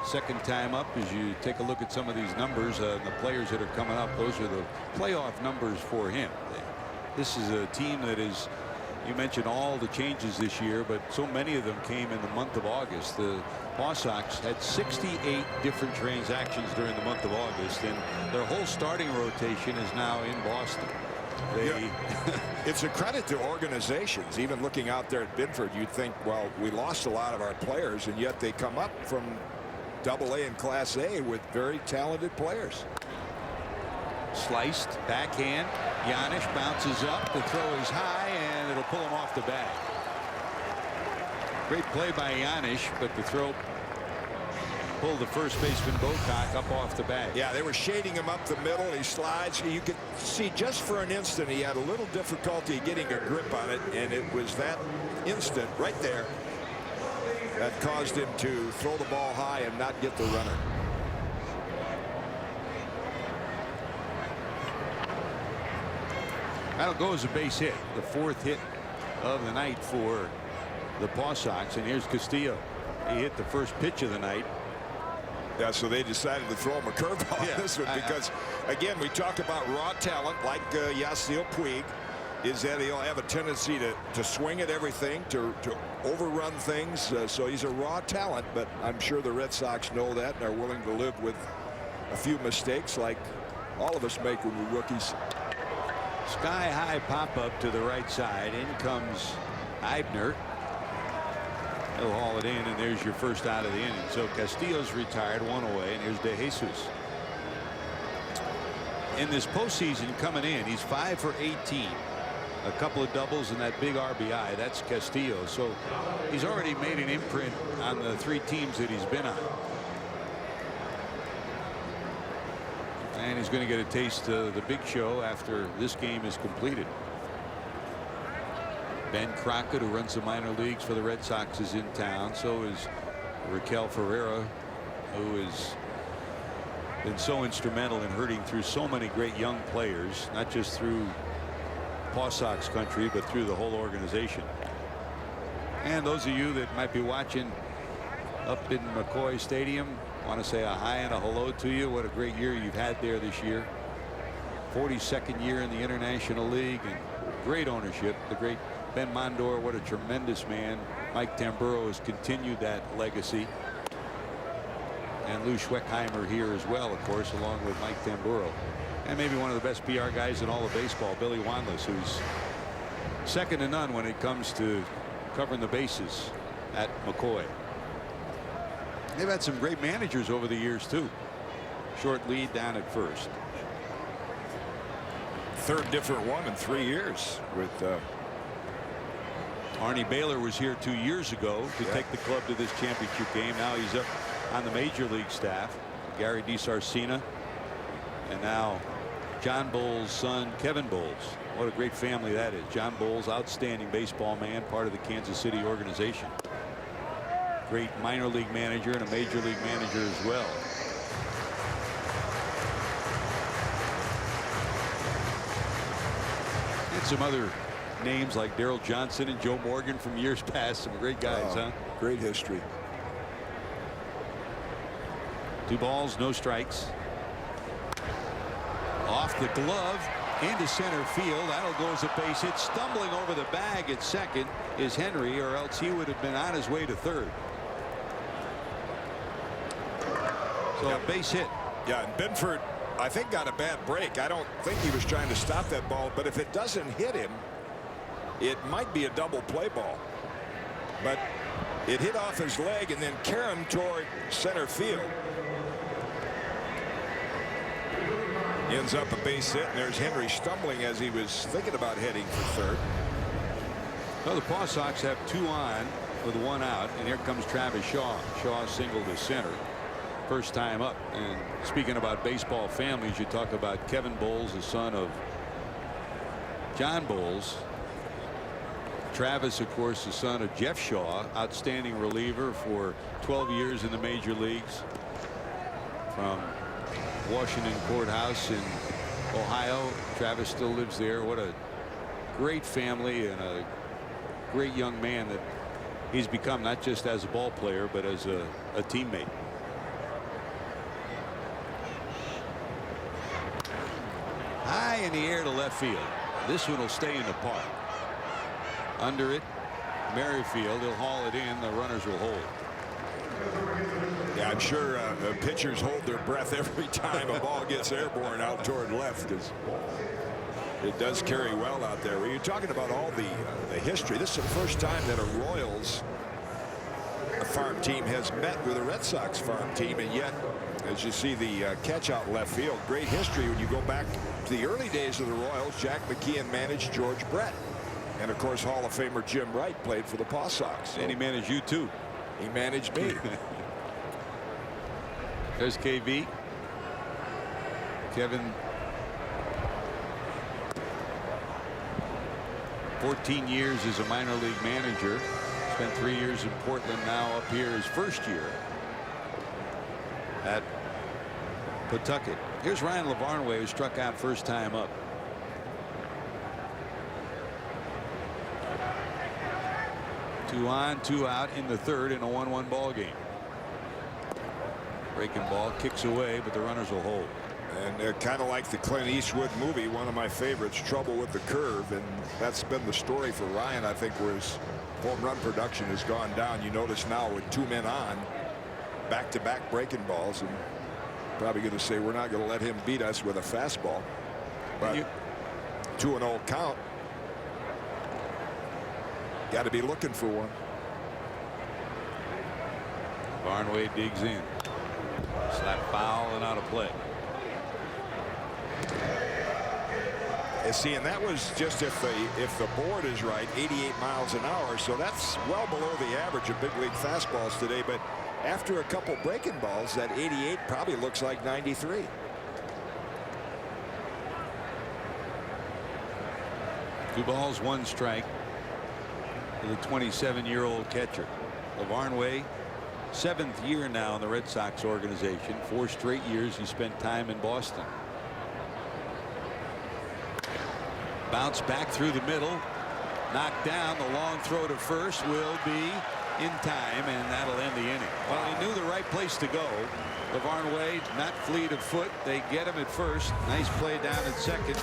Second time up, as you take a look at some of these numbers, the players that are coming up, those are the playoff numbers for him. This is a team that is, you mentioned all the changes this year, but so many of them came in the month of August. The Paw Sox had 68 different transactions during the month of August, and their whole starting rotation is now in Boston. It's a credit to organizations. Even looking out there at Binford, you'd think, well, we lost a lot of our players, and yet they come up from Double-A and Class A with very talented players. Sliced backhand. Giannis bounces up. The throw is high, and it'll pull him off the bag. Great play by Giannis, but the throw pulled the first baseman Bocock up off the bag. Yeah, they were shading him up the middle. He slides. You could see just for an instant he had a little difficulty getting a grip on it, and it was that instant right there that caused him to throw the ball high and not get the runner. That'll go as a base hit, the 4th hit of the night for the Paw Sox. And here's Castillo. He hit the first pitch of the night. Yeah, so they decided to throw him a curveball on this one because, again, we talk about raw talent like Yasiel Puig, is that he'll have a tendency to swing at everything, to overrun things. So he's a raw talent, but I'm sure the Red Sox know that and are willing to live with a few mistakes like all of us make when we're rookies. Sky high pop up to the right side. In comes Eibner. He'll haul it in, and there's your first out of the inning. So Castillo's retired, 1 away, and here's De Jesus. In this postseason coming in, he's 5 for 18. A couple of doubles and that big RBI. That's Castillo. So he's already made an imprint on the 3 teams that he's been on. And he's going to get a taste of the big show after this game is completed. Ben Crockett, who runs the minor leagues for the Red Sox, is in town. So is Raquel Ferreira, who has been so instrumental in herding through so many great young players, not just through Paw Sox country, but through the whole organization. And those of you that might be watching up in McCoy Stadium, want to say a hi and a hello to you. What a great year you've had there this year. 42nd year in the International League, and great ownership. The great Ben Mondor, what a tremendous man. Mike Tamburro has continued that legacy. And Lou Schweckheimer here as well, of course, along with Mike Tamburro. And maybe one of the best PR guys in all of baseball, Billy Wanless, who's second to none when it comes to covering the bases at McCoy. They've had some great managers over the years, too. Short lead down at first. Third different one in 3 years with Arnie Baylor was here 2 years ago to take the club to this championship game. Now he's up on the major league staff. Gary DiSarcina, and now John Bowles' son Kevin Bowles. What a great family that is. John Bowles, outstanding baseball man, part of the Kansas City organization. Great minor league manager and a major league manager as well. And some other names like Darrell Johnson and Joe Morgan from years past. Some great guys, huh? Great history. 2 balls, no strikes. Off the glove into center field. That'll go as a base hit. Stumbling over the bag at second is Henry, or else he would have been on his way to third. So a base hit. Yeah, and Binford, I think, got a bad break. I don't think he was trying to stop that ball, but if it doesn't hit him, it might be a double play ball. But it hit off his leg and then caromed toward center field. Ends up a base hit, and there's Henry stumbling as he was thinking about heading for third. Well, the Paw Sox have 2 on with 1 out, and here comes Travis Shaw. Shaw single to center. first time up. And speaking about baseball families, you talk about Kevin Bowles, the son of John Bowles. Travis, of course, the son of Jeff Shaw, outstanding reliever for 12 years in the major leagues from Washington Courthouse in Ohio. Travis still lives there. What a great family and a great young man that he's become, not just as a ball player, but as a teammate. High in the air to left field. This one will stay in the park. Under it, Merrifield. He'll haul it in. The runners will hold. Yeah, I'm sure pitchers hold their breath every time a ball gets airborne out toward left, because it does carry well out there. When you're talking about all the history, this is the first time that a Royals farm team has met with a Red Sox farm team, and yet, as you see the catch out left field, great history. When you go back to the early days of the Royals, Jack McKeon managed George Brett, and of course Hall of Famer Jim Wright played for the Paw Sox. And he managed you too. He managed me. There's KB. Kevin, 14 years as a minor league manager. Spent 3 years in Portland, now up here his first year at Pawtucket. Here's Ryan Lavarnway, who struck out first time up. Two on, two out in the third in a 1-1 ball game. Breaking ball, kicks away, but the runners will hold. And kind of like the Clint Eastwood movie, one of my favorites, Trouble with the Curve, and that's been the story for Ryan, I think, where his home run production has gone down. You notice now with 2 men on, back-to-back breaking balls, and probably going to say we're not going to let him beat us with a fastball. But 2-0 count. Got to be looking for one. Barnway digs in. Slap foul and out of play. And see, and that was just if the board is right, 88 miles an hour. So that's well below the average of big league fastballs today. But after a couple breaking balls, that 88 probably looks like 93. Two balls, one strike for the 27-year-old catcher. Lavarnway, 7th year now in the Red Sox organization. 4 straight years he spent time in Boston. Bounce back through the middle, knocked down. The long throw to first will be in time, and that'll end the inning. Well, he knew the right place to go. Lavarnway not fleet of foot. They get him at first. Nice play down at second.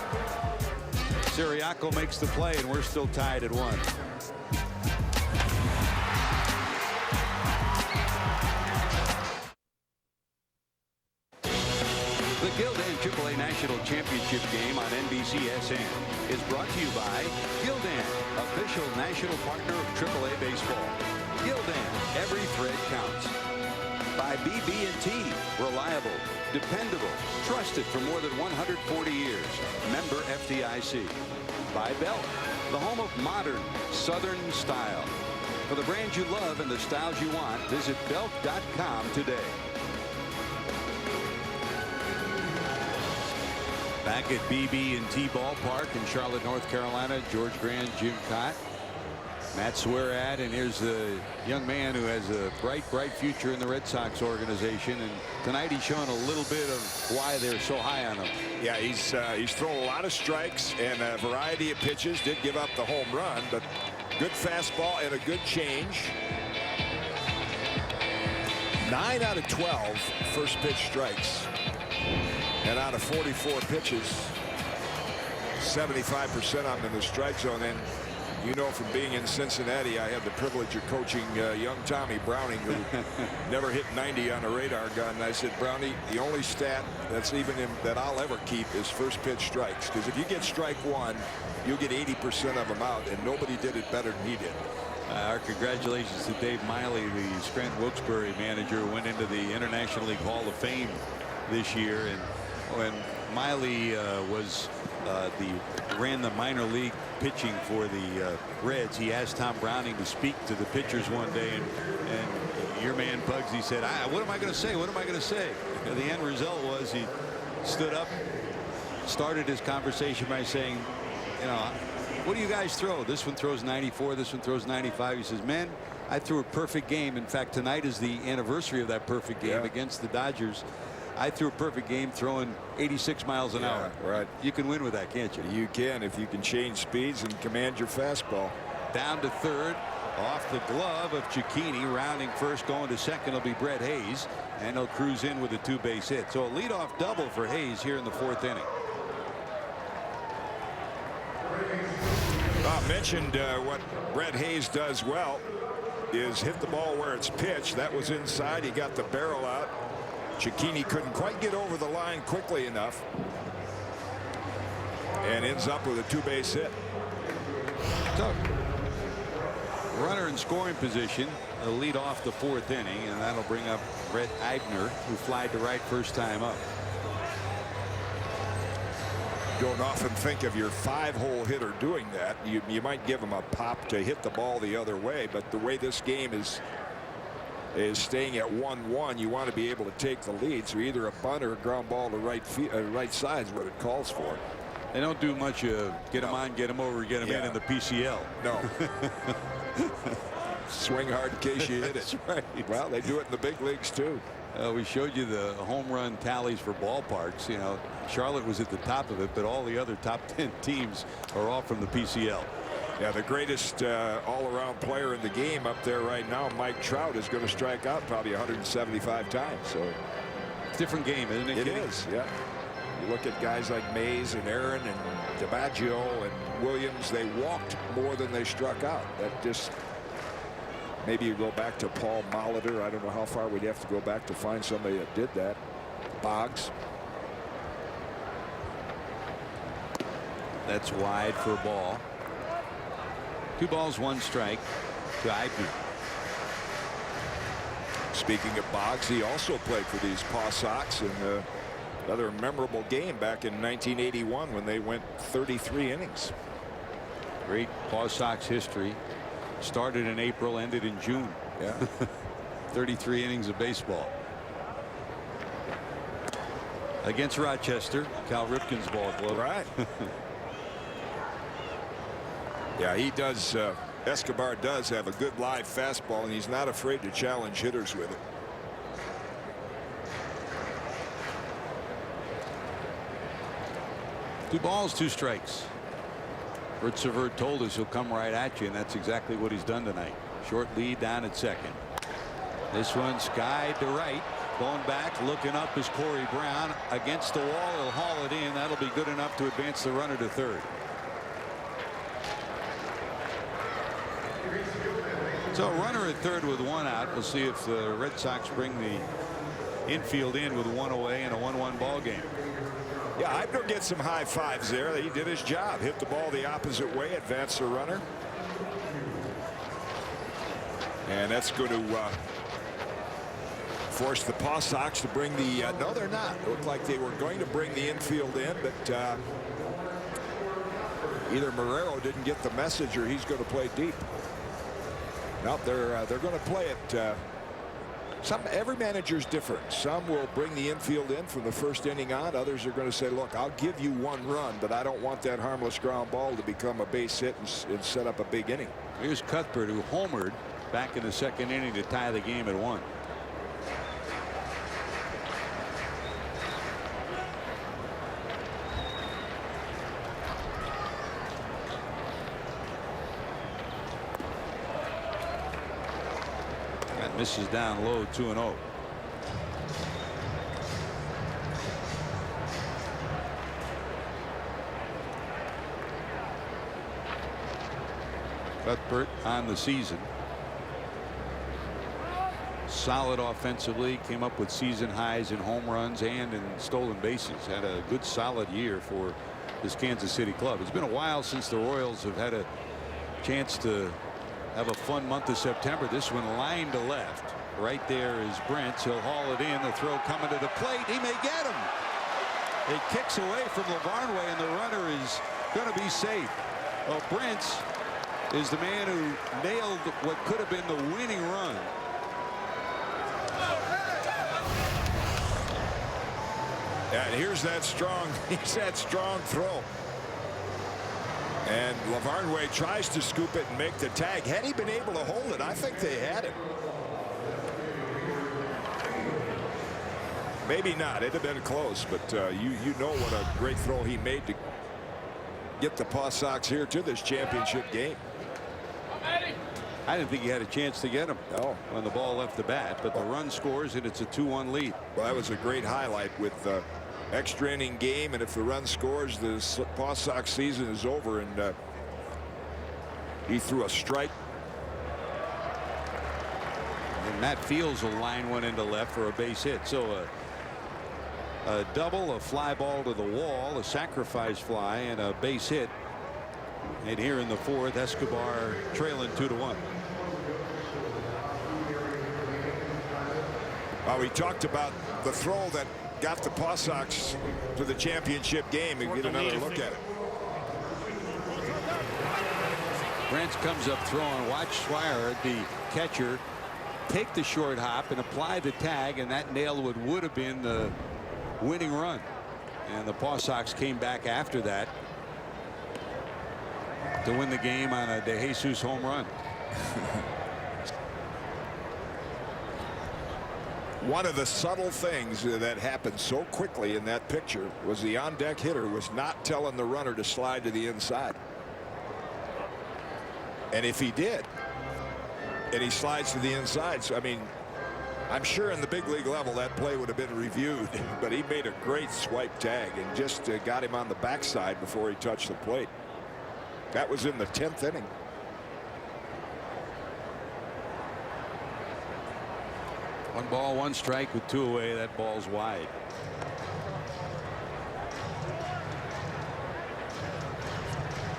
Siriaco makes the play, and we're still tied at 1. The Gildan AAA National Championship game on NBCSN is brought to you by Gildan, official national partner of AAA baseball. Gildan, every thread counts. By BB&T, reliable, dependable, trusted for more than 140 years. Member FDIC. By Belk, the home of modern Southern style. For the brands you love and the styles you want, visit belk.com today. Back at BB&T Ballpark in Charlotte, North Carolina, Grand and Jim Kaat, Matt Swearad, and here's the young man who has a bright future in the Red Sox organization. And tonight he's showing a little bit of why they're so high on him. Yeah, he's thrown a lot of strikes and a variety of pitches. Did give up the home run, but good fastball and a good change. 9 out of 12 first pitch strikes. And out of 44 pitches, 75% on in the strike zone. And you know, from being in Cincinnati, I had the privilege of coaching young Tommy Browning, who never hit 90 on a radar gun. And I said, Brownie, the only stat that's that I'll ever keep is first pitch strikes, because if you get strike 1, you'll get 80% of them out, and nobody did it better than he did. Our congratulations to Dave Miley, the Scranton Wilkes-Barre manager, who went into the International League Hall of Fame this year. And when Miley ran the minor league pitching for the Reds, he asked Tom Browning to speak to the pitchers one day, and your man Bud Suggs, he said, what am I going to say? What am I going to say? And the end result was he stood up, started his conversation by saying, you know, what do you guys throw? This one throws 94. This one throws 95. He says, man, I threw a perfect game. In fact, tonight is the anniversary of that perfect game against the Dodgers. I threw a perfect game throwing 86 miles an hour. Right. You can win with that, can't you? You can if you can change speeds and command your fastball. Down to third. Off the glove of Cicchini, rounding first, going to second will be Brett Hayes, and he'll cruise in with a 2-base hit. So a leadoff double for Hayes here in the 4th inning. Bob mentioned what Brett Hayes does well is hit the ball where it's pitched. That was inside. He got the barrel out. Cicchini couldn't quite get over the line quickly enough and ends up with a 2-base hit. So, runner in scoring position, a lead off the 4th inning, and that'll bring up Brett Eibner, who flied to right first time up. Don't often think of your 5-hole hitter doing that. You might give him a pop to hit the ball the other way, but the way this game is staying at 1-1, you want to be able to take the lead. So either a bunt or a ground ball to right side is what it calls for. They don't do much of get him on, get him over, get him in the PCL. No. Swing hard in case you hit it. That's right. Well, they do it in the big leagues too. We showed you the home run tallies for ballparks. You know, Charlotte was at the top of it, but all the other top 10 teams are all from the PCL. Yeah, the greatest all-around player in the game up there right now, Mike Trout, is going to strike out probably 175 times. So different game, isn't it? It is, yeah. You look at guys like Mays and Aaron and DiMaggio and Williams, they walked more than they struck out. That just, maybe you go back to Paul Molitor. I don't know how far we'd have to go back to find somebody that did that. Boggs. That's wide for a ball. 2 balls, 1 strike to Eibner. Speaking of Boggs, he also played for these Paw Sox in another memorable game back in 1981 when they went 33 innings. Great Paw Sox history. Started in April, ended in June. Yeah. 33 innings of baseball. Against Rochester, Cal Ripken's ball club. Right. Yeah, he does. Escobar does have a good live fastball, and he's not afraid to challenge hitters with it. Two balls, 2 strikes. Bert Severt told us he'll come right at you, and that's exactly what he's done tonight. Short lead down at second. This one skied to right. Going back, looking up is Corey Brown. Against the wall, he'll haul it in. That'll be good enough to advance the runner to third. So a runner at third with 1 out. We'll see if the Red Sox bring the infield in with 1 away and a 1-1 ball game. Yeah, Eibner gets some high fives there. He did his job. Hit the ball the opposite way, advance the runner. And that's going to force the Paw Sox to bring the no, they're not. It looked like they were going to bring the infield in, but either Marrero didn't get the message or he's going to play deep. No, they're going to play it. Every manager's different. Some will bring the infield in from the first inning on. Others are going to say, look, I'll give you 1 run, but I don't want that harmless ground ball to become a base hit and set up a big inning. Here's Cuthbert, who homered back in the 2nd inning to tie the game at 1. That misses down low, 2-0. Cuthbert on the season. Solid offensively, came up with season highs in home runs and in stolen bases. Had a good solid year for this Kansas City club. It's been a while since the Royals have had a chance to have a fun month of September. This one lined to left. Right there is Brents. He'll haul it in. The throw coming to the plate. He may get him. It kicks away from Lavarnway, and the runner is going to be safe. Well, Brents is the man who nailed what could have been the winning run And here's that strong throw. And Lavarnway tries to scoop it and make the tag. Had he been able to hold it, I think they had it. Maybe not. It'd have been close, but you know what a great throw he made to get the Paw Sox here to this championship game. I didn't think he had a chance to get him when the ball left the bat, but the run scores and it's a 2-1 lead. Well, that was a great highlight with extra inning game, and if the run scores, the Paw Sox season is over. And he threw a strike. And Matt Fields will line one into left for a base hit. So a double, a fly ball to the wall, a sacrifice fly, and a base hit. And here in the fourth, Escobar trailing 2-1. Well, we talked about the throw that got the Paw Sox to the championship game. And get another look at it. Brent comes up throwing. Watch Swire, the catcher, take the short hop and apply the tag, and that nailed what would have been the winning run. And the Paw Sox came back after that to win the game on a De Jesus home run. One of the subtle things that happened so quickly in that picture was the on-deck hitter was not telling the runner to slide to the inside. And if he did, and he slides to the inside, so I mean, I'm sure in the big league level that play would have been reviewed, but he made a great swipe tag and just got him on the backside before he touched the plate. That was in the 10th inning. One ball, one strike with two away. That ball's wide.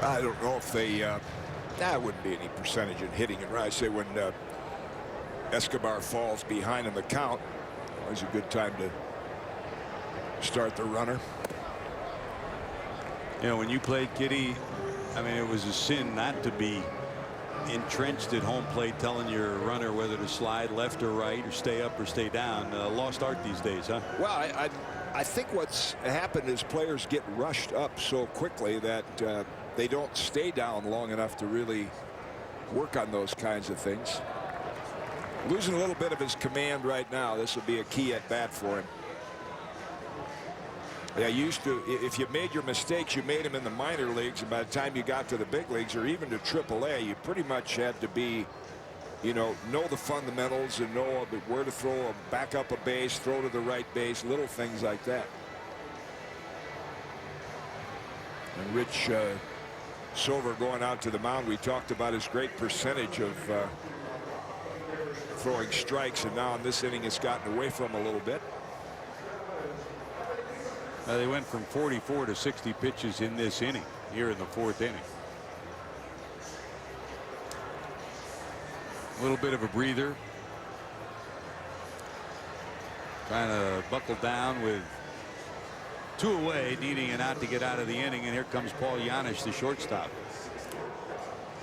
I don't know if they that wouldn't be any percentage in hitting it right. I say when Escobar falls behind in the count, always a good time to start the runner. You know, when you played, Kitty, I mean, it was a sin not to be entrenched at home plate telling your runner whether to slide left or right or stay up or stay down. Lost art these days, huh? Well, I think what's happened is players get rushed up so quickly that they don't stay down long enough to really work on those kinds of things. Losing a little bit of his command right now. This will be a key at bat for him. Yeah, used to, if you made your mistakes, you made them in the minor leagues, and by the time you got to the big leagues or even to AAA, you pretty much had to be, you know the fundamentals and know where to throw, back up a base, throw to the right base, little things like that. And Rich Silver going out to the mound, we talked about his great percentage of throwing strikes, and now in this inning it's gotten away from him a little bit. They went from 44 to 60 pitches in this inning here in the fourth inning. A little bit of a breather. Trying to buckle down with two away, needing an out to get out of the inning. And here comes Paul Janisch, the shortstop.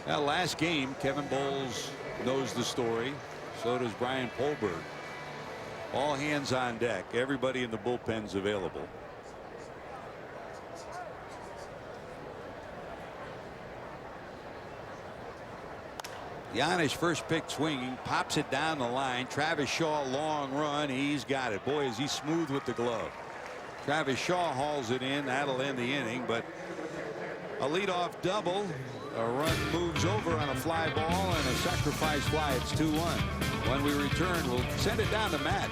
Now, last game, Kevin Bowles knows the story. So does Brian Polberg. All hands on deck. Everybody in the bullpen's available. Janisch first pick swinging, pops it down the line. Travis Shaw, long run. He's got it. Boy, is he smooth with the glove. Travis Shaw hauls it in. That'll end the inning, but a leadoff double. A run moves over on a fly ball and a sacrifice fly. It's 2-1. When we return, we'll send it down to Matt.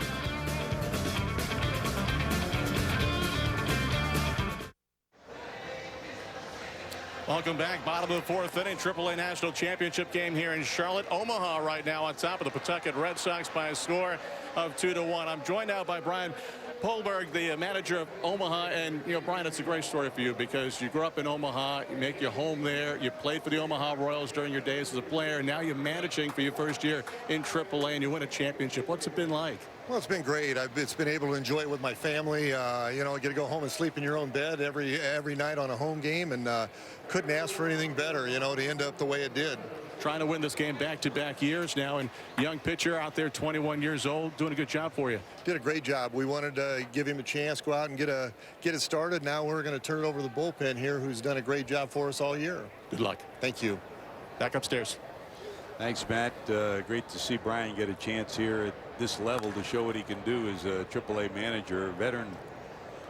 Welcome back. Bottom of the fourth inning. AAA National Championship game here in Charlotte. Omaha right now on top of the Pawtucket Red Sox by a score of 2-1. I'm joined now by Brian Polberg, the manager of Omaha. And, you know, Brian, it's a great story for you because you grew up in Omaha. You make your home there. You played for the Omaha Royals during your days as a player. And now you're managing for your first year in AAA, and you win a championship. What's it been like? Well, it's been great. I've been able to enjoy it with my family. You know, get to go home and sleep in your own bed every night on a home game, and couldn't ask for anything better, you know, to end up the way it did. trying to win this game back-to-back years now, and young pitcher out there, 21 years old, doing a good job for you. Did a great job. We wanted to give him a chance, go out and get it started. Now we're going to turn it over to the bullpen here, who's done a great job for us all year. Good luck. Thank you. Back upstairs. Thanks, Matt. Great to see Brian get a chance here at this level to show what he can do as a AAA manager, veteran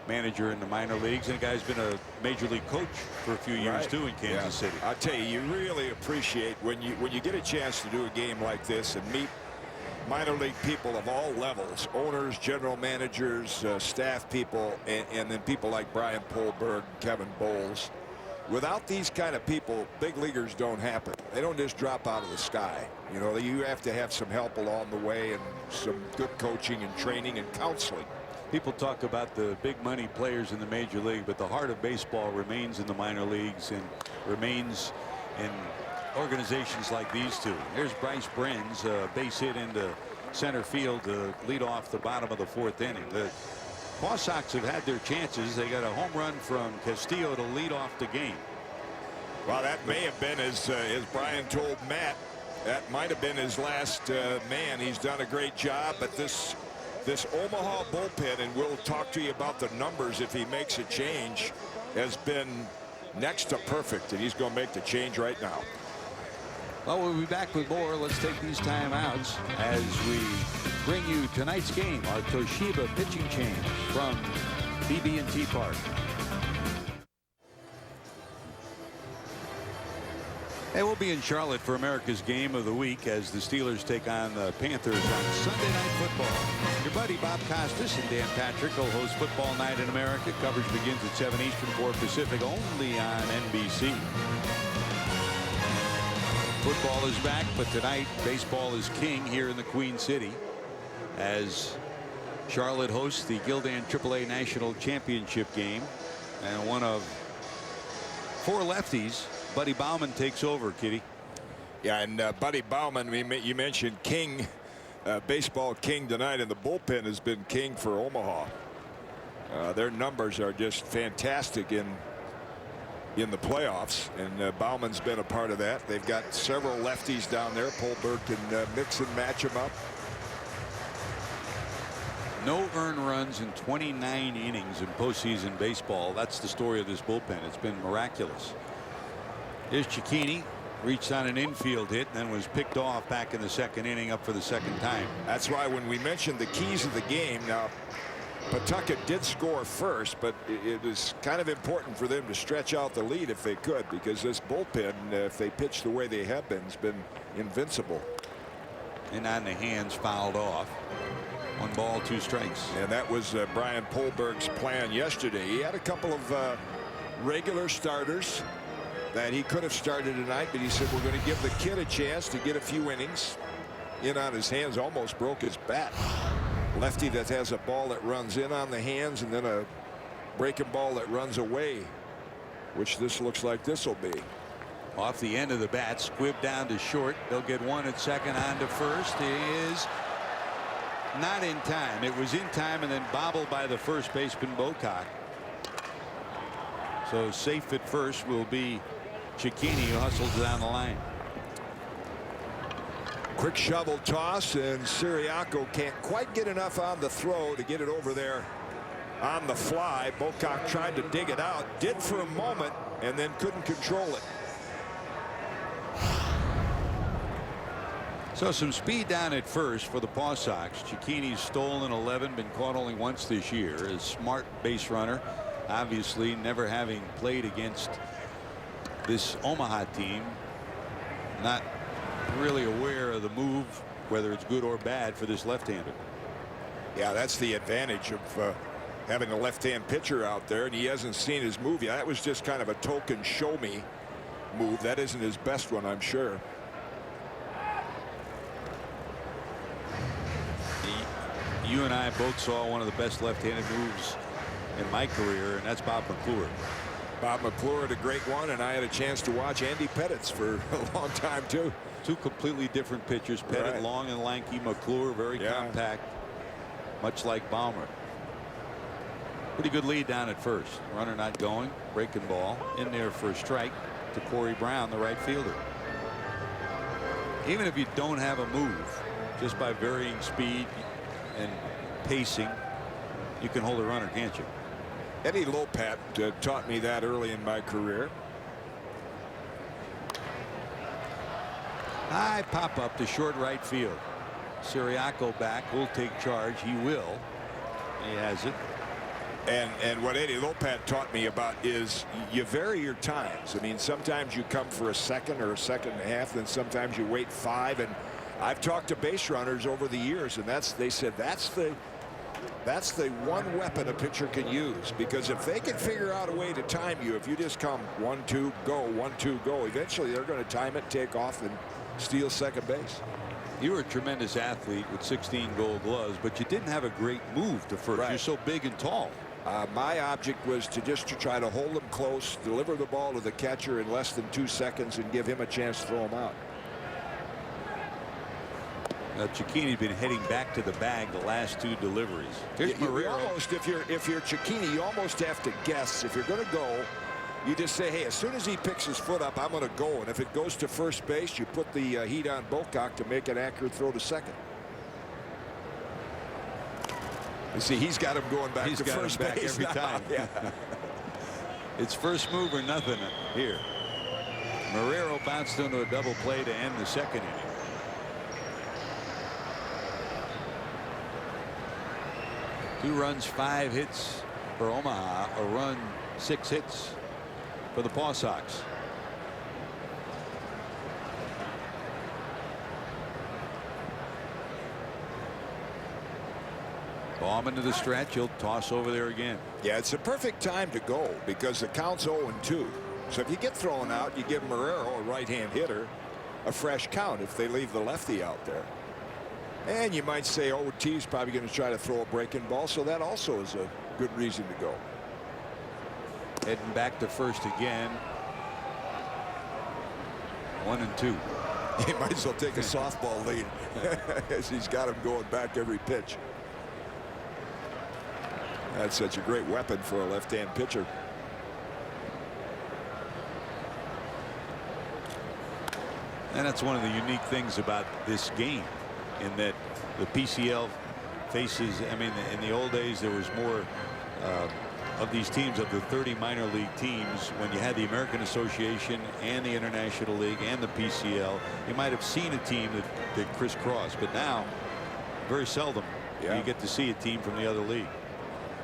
manager in the minor leagues, and the guy's been a major league coach for a few years too in Kansas City. I tell you, you really appreciate when you get a chance to do a game like this and meet minor league people of all levels, owners, general managers, staff people, and then people like Brian Polberg, Kevin Bowles. Without these kind of people, big leaguers don't happen. They don't just drop out of the sky. You know, you have to have some help along the way and some good coaching and training and counseling. People talk about the big money players in the major league, but the heart of baseball remains in the minor leagues and remains in organizations like these two. Here's Bryce Brenz, base hit into center field to lead off the bottom of the 4th inning. The Paw Sox have had their chances. They got a home run from Castillo to lead off the game. Well, that may have been, as Brian told Matt, that might have been his last man. He's done a great job, but this Omaha bullpen, and we'll talk to you about the numbers if he makes a change, has been next to perfect, and he's going to make the change right now. Well, we'll be back with more. Let's take these timeouts as we bring you tonight's game, our Toshiba pitching change from BB&T Park. And we'll be in Charlotte for America's Game of the Week as the Steelers take on the Panthers on Sunday Night Football. Your buddy Bob Costas and Dan Patrick will host Football Night in America. Coverage begins at 7 Eastern, 4 Pacific, only on NBC. Football is back, but tonight baseball is king here in the Queen City as Charlotte hosts the Gildan AAA National Championship game, and one of 4 lefties, Buddy Bauman, takes over. Kitty. Yeah, and Buddy Bauman, you mentioned king, baseball king tonight, and the bullpen has been king for Omaha. Their numbers are just fantastic in the playoffs, and Bauman's been a part of that. They've got several lefties down there. Polberg can mix and match them up. No earned runs in 29 innings in postseason baseball. That's the story of this bullpen. It's been miraculous. Here's Cicchini, reached on an infield hit and then was picked off back in the 2nd inning, up for the 2nd time. That's why when we mentioned the keys of the game, now Pawtucket did score first, but it was kind of important for them to stretch out the lead if they could, because this bullpen, if they pitch the way they have been, has been invincible. And on the hands, fouled off. 1 ball, 2 strikes. And that was Brian Polberg's plan yesterday. He had a couple of regular starters that he could have started tonight, but he said, we're going to give the kid a chance to get a few innings. In on his hands, almost broke his bat. Lefty that has a ball that runs in on the hands and then a breaking ball that runs away, which this looks like this will be. Off the end of the bat, squibbed down to short. They'll get 1 at second, on to first. Is not in time. It was in time and then bobbled by the first baseman Bocock. So safe at first will be Cicchini, who hustles down the line. Quick shovel toss, and Siriaco can't quite get enough on the throw to get it over there on the fly. Bocock tried to dig it out, did for a moment, and then couldn't control it. So some speed down at first for the Paw Sox. Cicchini's stolen 11, been caught only once this year. A smart base runner, obviously never having played against this Omaha team. Not really aware of the move, whether it's good or bad for this left-hander. Yeah, that's the advantage of having a left-hand pitcher out there, and he hasn't seen his move yet. That was just kind of a token show me move. That isn't his best one, I'm sure. You and I both saw one of the best left-handed moves in my career, and that's Bob McClure. Bob McClure had a great one, and I had a chance to watch Andy Pettit's for a long time too. 2 completely different pitchers. Pettit long and lanky, McClure very compact, much like Baumer. Pretty good lead down at first. Runner not going, breaking ball in there for a strike to Corey Brown, the right fielder. Even if you don't have a move, just by varying speed and pacing, you can hold a runner, can't you? Eddie Lopat taught me that early in my career. High pop up to short right field. Siriaco back will take charge. He will. He has it. And what Eddie Lopat taught me about is you vary your times. I mean, sometimes you come for a second or a second and a half, then sometimes you wait 5. And I've talked to base runners over the years, and they said that's the one weapon a pitcher can use, because if they can figure out a way to time you, if you just come 1-2 go 1-2 go, eventually they're going to time it, take off, and steal second base. You were a tremendous athlete with 16 gold gloves, but you didn't have a great move to first. Right. You're so big and tall. My object was to try to hold him close, deliver the ball to the catcher in less than 2 seconds, and give him a chance to throw him out. Now, Cicchini's been heading back to the bag the last 2 deliveries. You almost, if you're Cicchini, you almost have to guess. If you're going to go, you just say, hey, as soon as he picks his foot up, I'm going to go. And if it goes to first base, you put the heat on Bocock to make an accurate throw to second. You see, he's got him going back to first base every time. Yeah. It's first move or nothing here. Marrero bounced into a double play to end the second inning. Two runs, 5 hits for Omaha. A run, 6 hits for the Paw Sox. Bauman to the stretch. He'll toss over there again. Yeah, it's a perfect time to go because the count's 0-2. So if you get thrown out, you give Marrero, a right-hand hitter, a fresh count if they leave the lefty out there. And you might say OT's probably going to try to throw a breaking ball, so that also is a good reason to go. Heading back to first again. 1-2. He might as well take a softball lead as he's got him going back every pitch. That's such a great weapon for a left-hand pitcher. And that's one of the unique things about this game, in that the PCL faces, I mean, in the old days there was more of these teams, of the 30 minor league teams. When you had the American Association and the International League and the PCL, you might have seen a team that crisscrossed, but now very seldom do you get to see a team from the other league.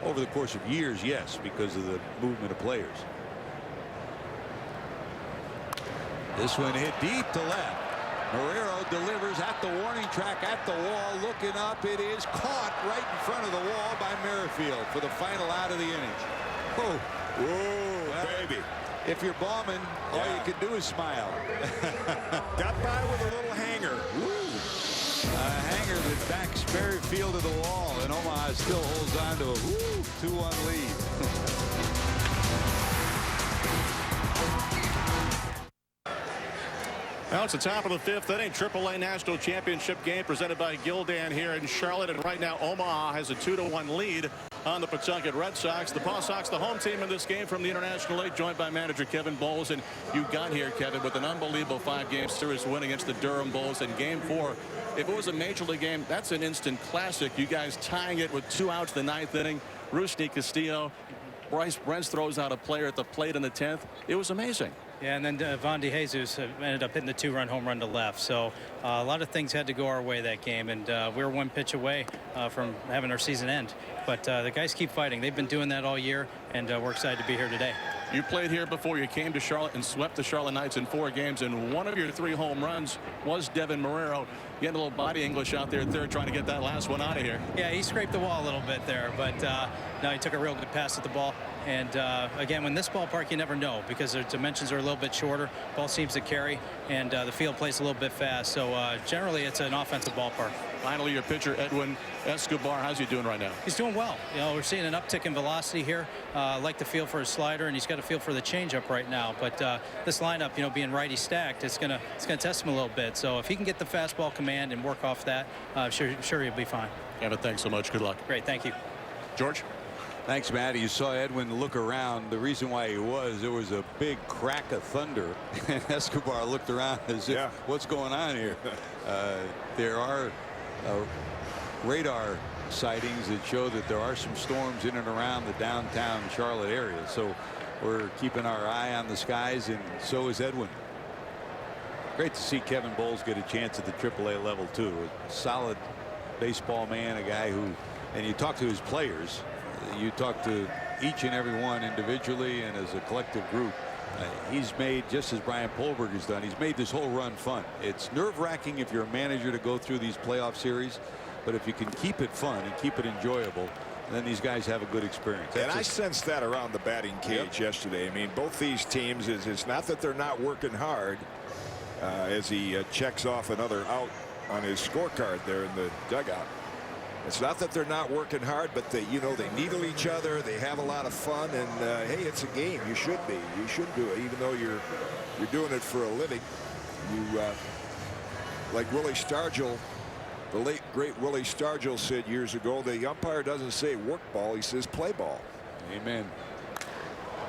Over the course of years, yes, because of the movement of players. This one hit deep to left. Marrero delivers at the warning track, at the wall, looking up. It is caught right in front of the wall by Merrifield for the final out of the inning. Oh, whoa, well, baby. If you're Bauman, all you can do is smile. Got by with a little hanger. Woo. A hanger that backs Merrifield to the wall, and Omaha still holds on to a 2-1 lead. Now it's the top of the 5th inning. AAA National Championship game presented by Gildan here in Charlotte. And right now Omaha has a 2-1 lead on the Pawtucket Red Sox. The Paw Sox, the home team in this game from the International League, joined by manager Kevin Bowles. And you got here, Kevin, with an unbelievable 5-game series win against the Durham Bulls in Game 4. If it was a major league game, that's an instant classic. You guys tying it with 2 outs the 9th inning. Rusney Castillo. Bryce Brents throws out a player at the plate in the 10th. It was amazing. Yeah, and then Von DeJesus ended up hitting the 2-run home run to left. So a lot of things had to go our way that game, and we were 1 pitch away from having our season end. But the guys keep fighting. They've been doing that all year, and we're excited to be here today. You played here before you came to Charlotte and swept the Charlotte Knights in 4 games, and one of your 3 home runs was Devin Marrero. Getting a little body English out there at third, trying to get that last one out of here. Yeah, he scraped the wall a little bit there, but no, he took a real good pass at the ball. And again, when this ballpark, you never know, because their dimensions are a little bit shorter. Ball seems to carry, and the field plays a little bit fast. So generally, it's an offensive ballpark. Finally, your pitcher, Edwin Escobar. How's he doing right now? He's doing well. You know, we're seeing an uptick in velocity here. Like the feel for his slider, and he's got a feel for the changeup right now. But this lineup, you know, being righty stacked, it's gonna test him a little bit. So if he can get the fastball command and work off that, sure he'll be fine. Kevin, thanks so much. Good luck. Great, thank you. George. Thanks, Matt. You saw Edwin look around. The reason why there was a big crack of thunder. And Escobar looked around as if, what's going on here? There are radar sightings that show that there are some storms in and around the downtown Charlotte area. So we're keeping our eye on the skies, and so is Edwin. Great to see Kevin Bowles get a chance at the AAA level too. A solid baseball man, a guy who, and you talk to his players, you talk to each and every one individually and as a collective group. He's made, just as Brian Polberg has done, he's made this whole run fun. It's nerve-wracking if you're a manager to go through these playoff series, but if you can keep it fun and keep it enjoyable, then these guys have a good experience. And I sensed that around the batting cage yesterday. I mean, both these teams, it's not that they're not working hard, as he checks off another out on his scorecard there in the dugout. It's not that they're not working hard, but they, you know, they needle each other. They have a lot of fun, and hey, it's a game. You should be. You should do it, even though you're doing it for a living. You like Willie Stargell, the late great Willie Stargell said years ago, the umpire doesn't say work ball, he says play ball. Amen.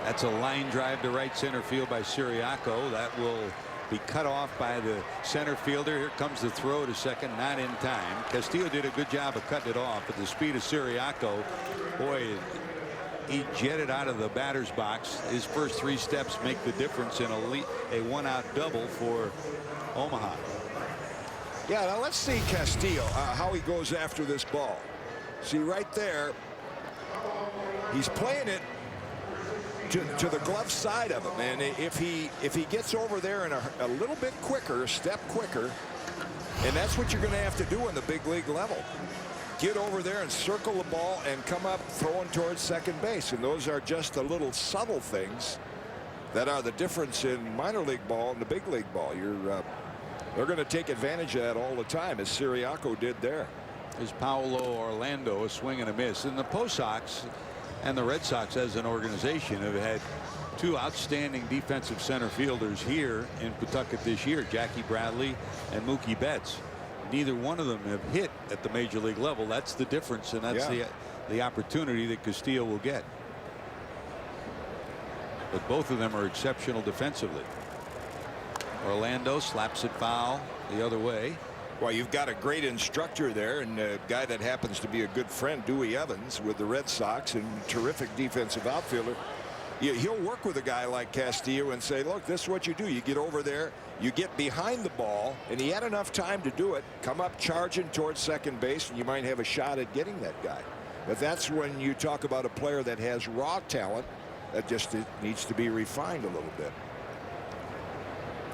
That's a line drive to right center field by Siriaco. That will be cut off by the center fielder. Here comes the throw to second, not in time. Castillo did a good job of cutting it off at the speed of Siriaco. Boy, he jetted out of the batter's box. His first 3 steps make the difference in a one-out double for Omaha. Yeah, now let's see Castillo, how he goes after this ball. See right there, he's playing it to the glove side of him, and if he gets over there in a little bit quicker, a step quicker, and that's what you're going to have to do in the big league level. Get over there and circle the ball and come up throwing towards second base, and those are just the little subtle things that are the difference in minor league ball and the big league ball. They're going to take advantage of that all the time, as Siriaco did there. Is Paolo Orlando, a swing and a miss. And the Paw Sox and the Red Sox as an organization have had 2 outstanding defensive center fielders here in Pawtucket this year, Jackie Bradley and Mookie Betts. Neither one of them have hit at the major league level. That's the difference, and that's the opportunity that Castillo will get. But both of them are exceptional defensively. Orlando slaps it foul the other way. Well, you've got a great instructor there, and a guy that happens to be a good friend, Dewey Evans, with the Red Sox, and terrific defensive outfielder. He'll work with a guy like Castillo and say, look, this is what you do. You get over there, you get behind the ball, and he had enough time to do it, come up charging towards second base, and you might have a shot at getting that guy. But that's when you talk about a player that has raw talent that just needs to be refined a little bit.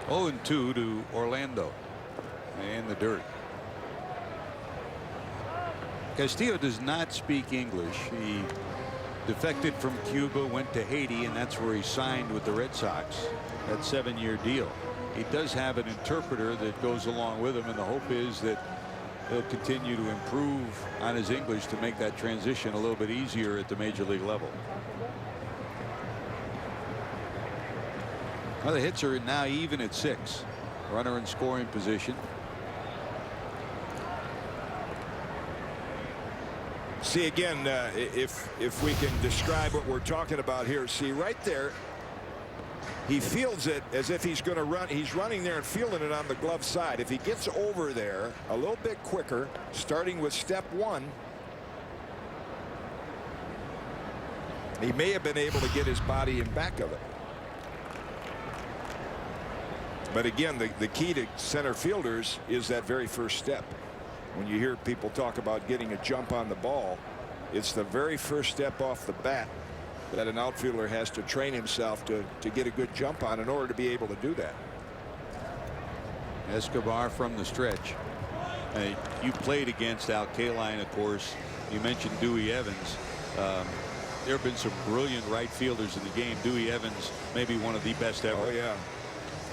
0-2 to Orlando in the dirt. Castillo does not speak English. He defected from Cuba, went to Haiti, and that's where he signed with the Red Sox. That 7-year deal. He does have an interpreter that goes along with him, and the hope is that he'll continue to improve on his English to make that transition a little bit easier at the major league level. Well, the hits are now even at 6. Runner in scoring position. See again, if we can describe what we're talking about here, see right there, he fields it as if he's going to run. He's running there and fielding it on the glove side. If he gets over there a little bit quicker, starting with step 1, he may have been able to get his body in back of it. But again, the key to center fielders is that very first step. When you hear people talk about getting a jump on the ball, it's the very first step off the bat that an outfielder has to train himself to get a good jump on in order to be able to do that. Escobar from the stretch. You played against Al Kaline, of course. You mentioned Dewey Evans. There have been some brilliant right fielders in the game. Dewey Evans, maybe one of the best ever. Oh, yeah.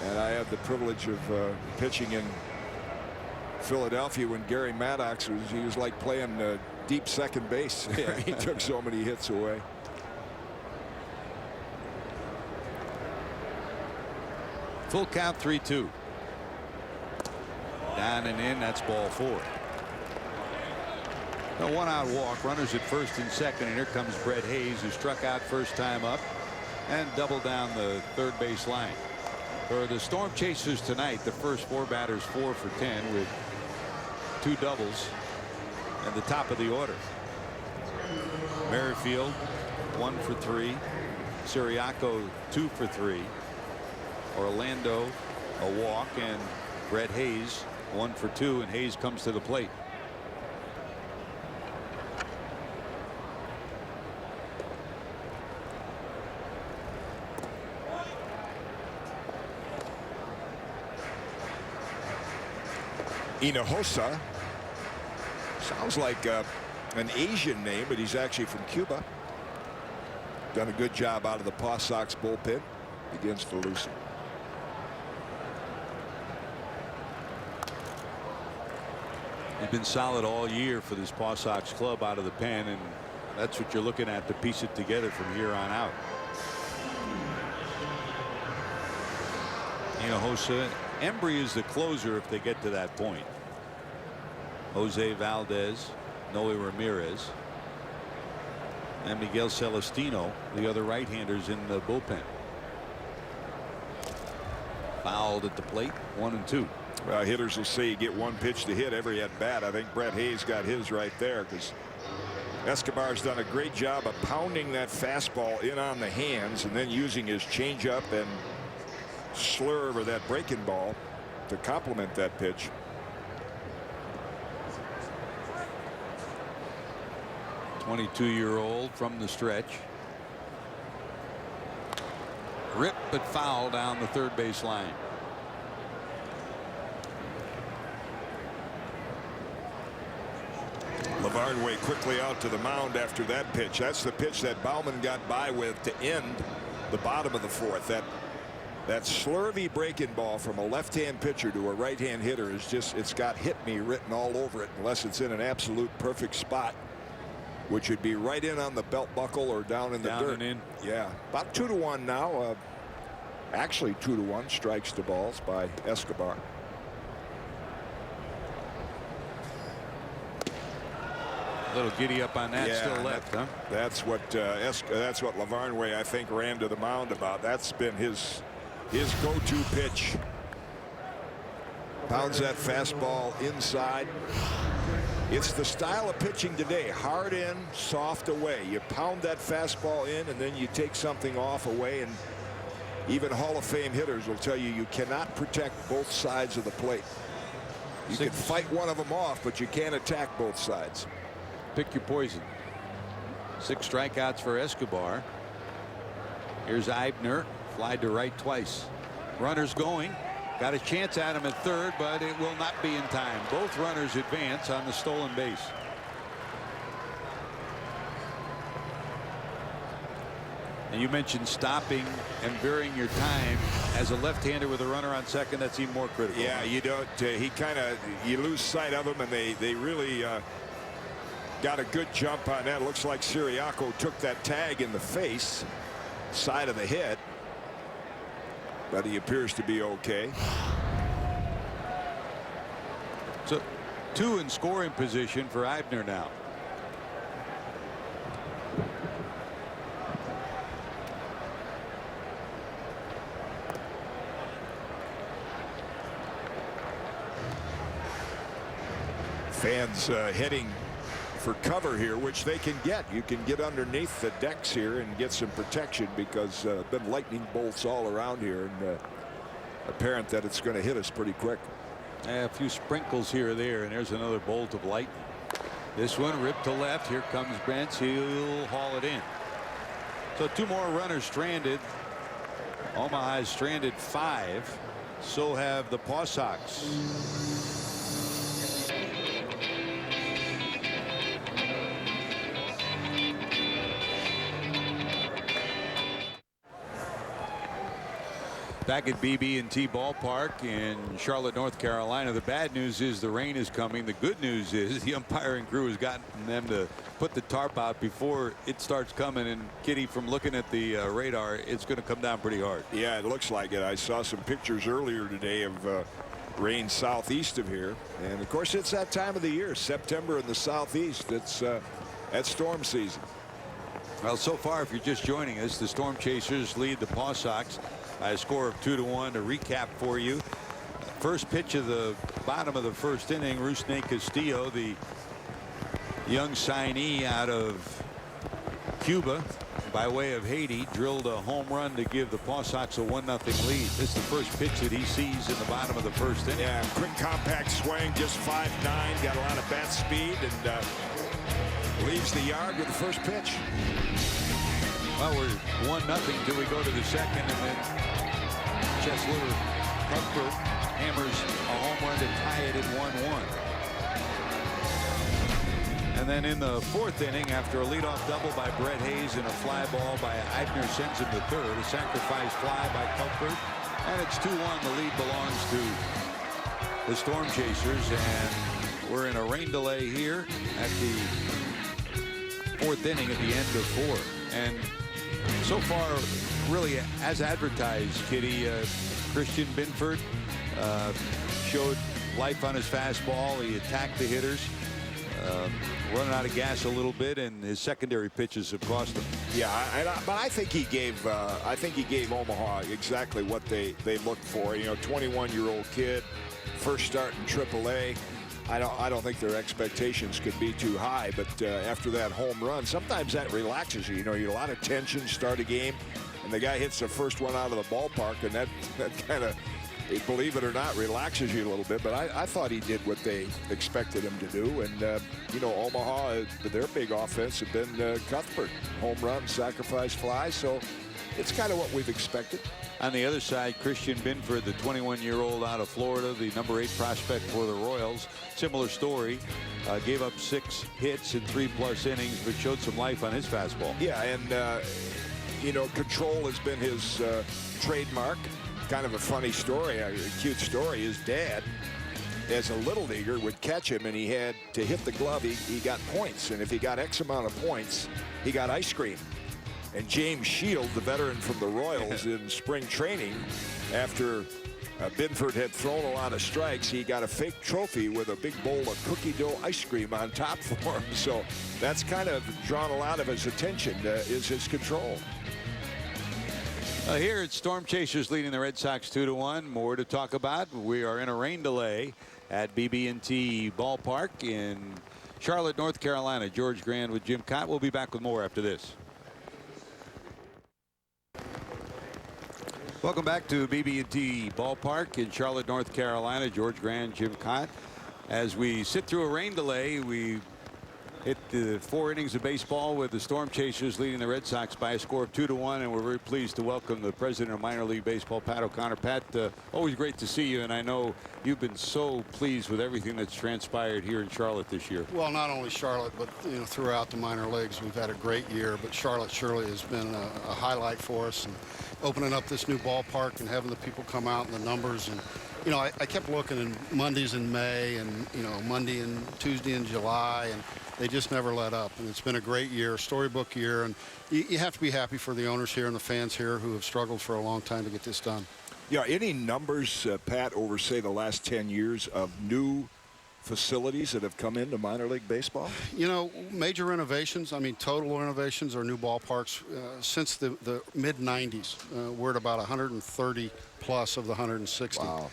And I had the privilege of pitching in Philadelphia when Gary Maddox was like playing deep second base. Yeah. He took so many hits away. Full count, 3-2. Down and in. That's ball 4. A one-out walk, runners at first and second, and here comes Brett Hayes, who struck out first time up and doubled down the third base line. For the Storm Chasers tonight, the first 4 batters 4 for 10 with 2 doubles and the top of the order. Merrifield 1 for 3, Siriaco 2 for 3, Orlando a walk, and Brett Hayes 1 for 2, and Hayes comes to the plate. Hinojosa sounds like an Asian name, but he's actually from Cuba. Done a good job out of the Paw Sox bullpen against the Lucy. He's been solid all year for this Paw Sox club out of the pen, and that's what you're looking at to piece it together from here on out. Hinojosa. Embry is the closer if they get to that point. Jose Valdez, Noe Ramirez, and Miguel Celestino, the other right-handers in the bullpen. Fouled at the plate, 1 and 2. Well, hitters will say you get 1 pitch to hit every at bat. I think Brett Hayes got his right there, because Escobar's done a great job of pounding that fastball in on the hands and then using his changeup and slurve, or that breaking ball, to complement that pitch. .22-year-old from the stretch. Ripped but foul down the third base line. Lavarnway quickly out to the mound after that pitch. That's the pitch that Baumann got by with to end the bottom of the 4th. That slurvy breaking ball from a left-hand pitcher to a right-hand hitter is just, it's got "hit me" written all over it, unless it's in an absolute perfect spot, which would be right in on the belt buckle or down in the dirt. And in. Yeah, about 2-1 now. Actually 2-1 strikes to balls by Escobar. A little giddy up on that, still left, huh? That's what Lavarnway, I think, ran to the mound about. That's been his go-to pitch. Pounds that fastball inside. It's the style of pitching today. Hard in, soft away. You pound that fastball in, and then you take something off away. And even Hall of Fame hitters will tell you you cannot protect both sides of the plate. You can fight one of them off, but you can't attack both sides. Pick your poison. 6 strikeouts for Escobar. Here's Eibner, flied to right twice. Runners going. Got a chance at him at third, but it will not be in time. Both runners advance on the stolen base. And you mentioned stopping and varying your time. As a left-hander with a runner on second, that's even more critical. Yeah, you don't. You lose sight of them, and they really got a good jump on that. Looks like Siriaco took that tag in the face, side of the head, but he appears to be okay. So 2 in scoring position for Eibner now. Fans heading for cover here, which they can get. You can get underneath the decks here and get some protection, because been lightning bolts all around here, and apparent that it's going to hit us pretty quick. A few sprinkles here or there, and there's another bolt of lightning. This one ripped to left. Here comes Brents. He'll haul it in. So 2 more runners stranded. Omaha has stranded 5. So have the Paw Sox. Back at BB&T Ballpark in Charlotte, North Carolina. The bad news is the rain is coming. The good news is the umpiring crew has gotten them to put the tarp out before it starts coming. And Kitty, from looking at the radar, it's going to come down pretty hard. Yeah, it looks like it. I saw some pictures earlier today of Rain southeast of here, and of course it's that time of the year, September in the southeast. It's at storm season. Well, so far, if you're just joining us, the Storm Chasers lead the Paw Sox by a score of 2-1. To recap for you, first pitch of the bottom of the first inning, Rusney Castillo, the young signee out of Cuba by way of Haiti, drilled a home run to give the Paw Sox a 1-0 lead. This is the first pitch that he sees in the bottom of the first inning. Yeah, quick compact swing, just 5'9", got a lot of bat speed, and leaves the yard with the first pitch. Well, we're 1-0 till we go to the second, and then Chesler Cuthbert hammers a home run to tie it at 1-1. And then in the fourth inning, after a leadoff double by Brett Hayes and a fly ball by Eibner sends him to third, a sacrifice fly by Cuthbert, and it's 2-1. The lead belongs to the Storm Chasers, and we're in a rain delay here at the fourth inning at the end of 4. And so far, really, as advertised, Kitty, Christian Binford showed life on his fastball. He attacked the hitters. Running out of gas a little bit, and his secondary pitches have cost him. Yeah, but I think he gave Omaha exactly what they looked for. You know, 21-year-old kid, first start in AAA. I don't think their expectations could be too high, but after that home run, sometimes that relaxes you. You know, you get a lot of tension, start a game, and the guy hits the first one out of the ballpark, and that kind of, believe it or not, relaxes you a little bit. But I thought he did what they expected him to do. And, you know, Omaha, their big offense had been Cuthbert. Home run, sacrifice fly. So it's kind of what we've expected. On the other side, Christian Binford, the 21-year-old out of Florida, the number 8 prospect for the Royals. Similar story. Gave up 6 hits in 3+ innings, but showed some life on his fastball. Yeah, and, you know, control has been his trademark. Kind of a funny story, a cute story. His dad, as a little leaguer, would catch him, and he had to hit the glove. He got points, and if he got X amount of points, he got ice cream. And James Shield, the veteran from the Royals in spring training, after Binford had thrown a lot of strikes, he got a fake trophy with a big bowl of cookie dough ice cream on top for him. So that's kind of drawn a lot of his attention, is his control. Here it's Storm Chasers leading the Red Sox 2-1. More to talk about. We are in a rain delay at BB&T Ballpark in Charlotte, North Carolina. George Grand with Jim Kaat. We'll be back with more after this. Welcome back to BB&T Ballpark in Charlotte, North Carolina. George Grand, Jim Kaat. As we sit through a rain delay, we hit the 4 innings of baseball with the Storm Chasers leading the Red Sox by a score of 2-1, and we're very pleased to welcome the president of minor league baseball, Pat O'Connor. Pat, always great to see you, and I know you've been so pleased with everything that's transpired here in Charlotte this year. Well, not only Charlotte, but you know, throughout the minor leagues, we've had a great year. But Charlotte surely has been a highlight for us, and opening up this new ballpark and having the people come out and the numbers. And you know, I kept looking in Mondays in May, and you know, Monday and Tuesday in July, and they just never let up. And it's been a great year, storybook year, and you have to be happy for the owners here and the fans here who have struggled for a long time to get this done. Yeah, any numbers, Pat, over, say, the last 10 years of new facilities that have come into minor league baseball? You know, major renovations, I mean, total renovations or new ballparks since the mid-90s. We're at about 130 plus of the 160. Wow.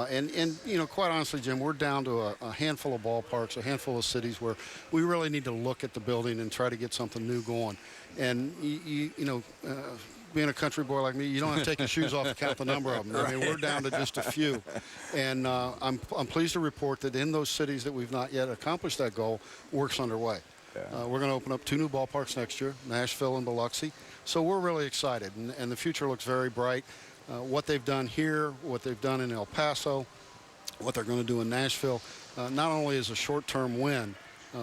And you know, quite honestly, Jim, we're down to a handful of ballparks, a handful of cities where we really need to look at the building and try to get something new going. And, you know, being a country boy like me, you don't have to take your shoes off to count the number of them. I mean, we're down to just a few. And I'm pleased to report that in those cities that we've not yet accomplished that goal, work's underway. Yeah. We're going to open up 2 new ballparks next year, Nashville and Biloxi. So we're really excited, and the future looks very bright. What they've done here, what they've done in El Paso, what they're going to do in Nashville, not only is a short-term win,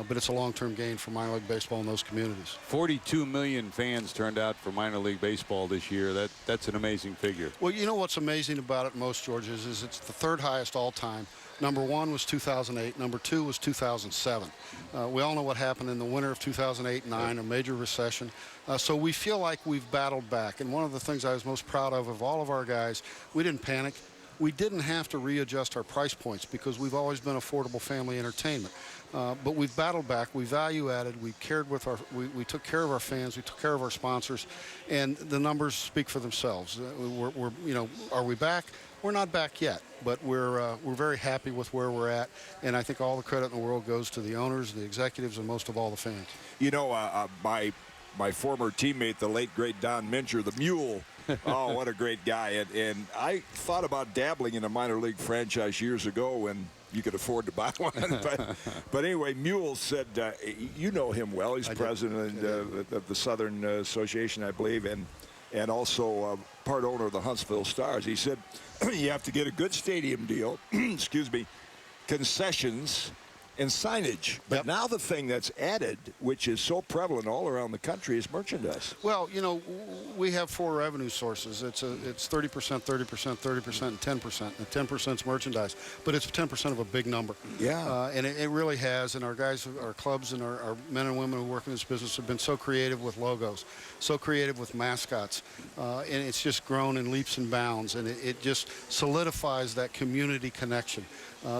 but it's a long-term gain for minor league baseball in those communities. 42 million fans turned out for minor league baseball this year. That's an amazing figure. Well, you know what's amazing about it most, George, is it's the 3rd highest all time. Number 1 was 2008. Number 2 was 2007. We all know what happened in the winter of 2008-9, a major recession. So we feel like we've battled back. And one of the things I was most proud of all of our guys, we didn't panic. we didn't have to readjust our price points because we've always been affordable family entertainment. But we've battled back. We value added. We cared with our. We took care of our fans. We took care of our sponsors, and the numbers speak for themselves. We're you know, are we back? We're not back yet, but we're very happy with where we're at, and I think all the credit in the world goes to the owners, the executives, and most of all the fans. You know, my former teammate, the late great Don Mincher, the Mule. Oh, what a great guy! And I thought about dabbling in a minor league franchise years ago when you could afford to buy one. but anyway, Mule said, you know him well. He's president of the Southern Association, I believe, and also part owner of the Huntsville Stars. He said, you have to get a good stadium deal, excuse me, concessions, and signage. But now the thing that's added, which is so prevalent all around the country, is merchandise. Well, you know, we have 4 revenue sources. It's 30%, 30%, 30%, and 10%. And 10% is merchandise, but it's 10% of a big number. Yeah. And it really has. And our guys, our clubs, and our men and women who work in this business have been so creative with logos, so creative with mascots, and it's just grown in leaps and bounds. And it just solidifies that community connection.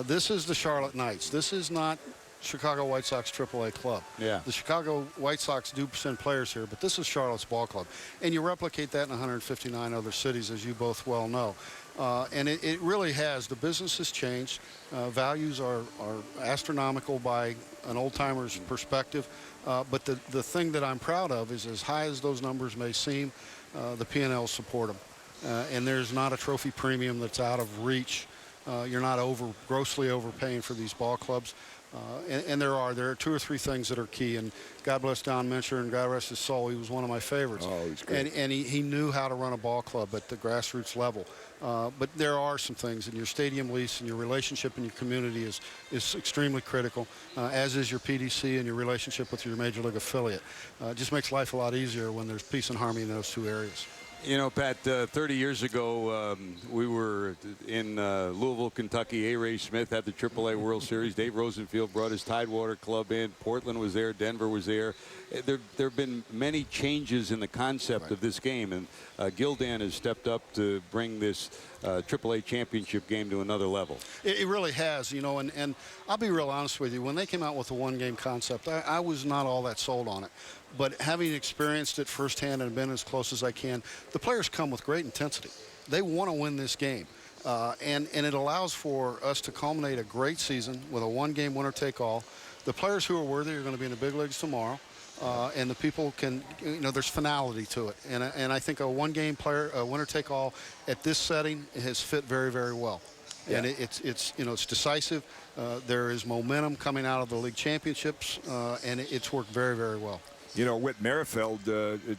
This is the Charlotte Knights. This is not Chicago White Sox AAA club. Yeah. The Chicago White Sox do send players here, but this is Charlotte's ball club. And you replicate that in 159 other cities, as you both well know. And it really has. The business has changed. Values are astronomical by an old-timer's perspective. But the thing that I'm proud of is, as high as those numbers may seem, the P&Ls support them. And there's not a trophy premium that's out of reach. You're not grossly overpaying for these ball clubs. And there are 2 or 3 things that are key. And God bless Don Mincher, and God rest his soul, he was one of my favorites. Oh, he's great. And he knew how to run a ball club at the grassroots level. But there are some things, and your stadium lease and your relationship in your community is extremely critical, as is your PDC and your relationship with your major league affiliate. It just makes life a lot easier when there's peace and harmony in those 2 areas. You know, Pat, 30 years ago, we were in Louisville, Kentucky. A. Ray Smith had the AAA World Series. Dave Rosenfield brought his Tidewater club in. Portland was there. Denver was there. There have been many changes in the concept of this game, and Gildan has stepped up to bring this AAA championship game to another level. It really has, you know, and I'll be real honest with you. When they came out with the one-game concept, I was not all that sold on it. But having experienced it firsthand and been as close as I can, the players come with great intensity. They want to win this game. And it allows for us to culminate a great season with a one-game winner-take-all. The players who are worthy are going to be in the big leagues tomorrow. And the people can, you know, there's finality to it. And I think a one-game winner-take-all at this setting has fit very, very well. Yeah. And it's you know, it's decisive. There is momentum coming out of the league championships, and it's worked very, very well. You know, Whit Merrifield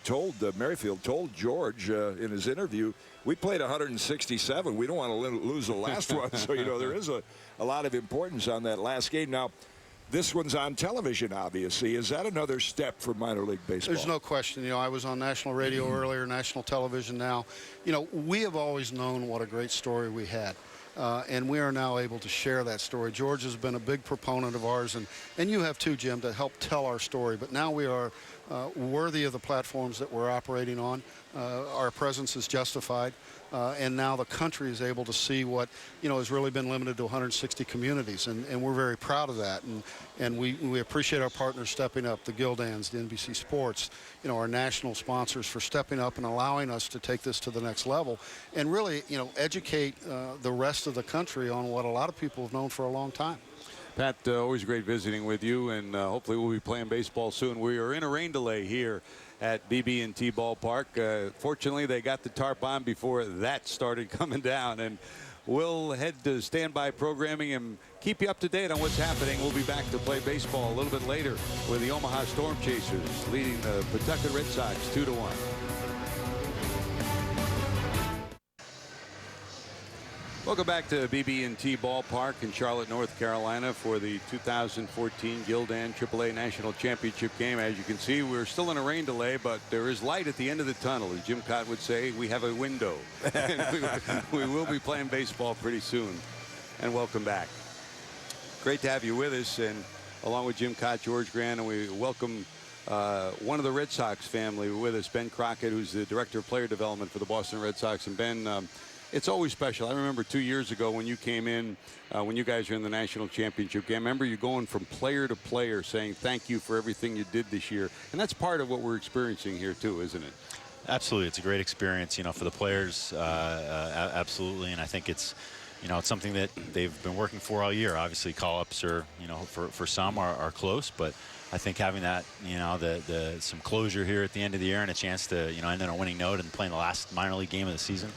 told George in his interview, we played 167. We don't want to lose the last one. So, you know, there is a lot of importance on that last game. Now, this one's on television, obviously. Is that another step for minor league baseball? There's no question. You know, I was on national radio earlier, national television now. You know, we have always known what a great story we had. And we are now able to share that story. George has been a big proponent of ours, and you have too, Jim, to help tell our story. But now we are worthy of the platforms that we're operating on. Our presence is justified, and now the country is able to see what, you know, has really been limited to 160 communities, and we're very proud of that. And we appreciate our partners stepping up, the Gildans, the NBC Sports, you know, our national sponsors for stepping up and allowing us to take this to the next level and really, you know, educate the rest of the country on what a lot of people have known for a long time. Pat, always great visiting with you, and hopefully we'll be playing baseball soon. We are in a rain delay here at BB&T Ballpark. Fortunately, they got the tarp on before that started coming down, and we'll head to standby programming and keep you up to date on what's happening. We'll be back to play baseball a little bit later with the Omaha Storm Chasers leading the Pawtucket Red Sox 2-1. Welcome back to BB&T Ballpark in Charlotte, North Carolina for the 2014 Gildan AAA National Championship game. As you can see, we're still in a rain delay, but there is light at the end of the tunnel. As Jim Kaat would say, we have a window. we will be playing baseball pretty soon. And welcome back. Great to have you with us, and along with Jim Kaat, George Grant, and we welcome one of the Red Sox family with us, Ben Crockett, who's the Director of Player Development for the Boston Red Sox. And Ben, It's always special. I remember 2 years ago when you came in, when you guys were in the national championship game. I remember you going from player to player saying thank you for everything you did this year. And that's part of what we're experiencing here too, isn't it? Absolutely. It's a great experience, you know, for the players. Absolutely. And I think it's, you know, it's something that they've been working for all year. Obviously, call-ups are, you know, for some are close, but I think having that, you know, some closure here at the end of the year and a chance to, you know, end on a winning note and playing the last minor league game of the season,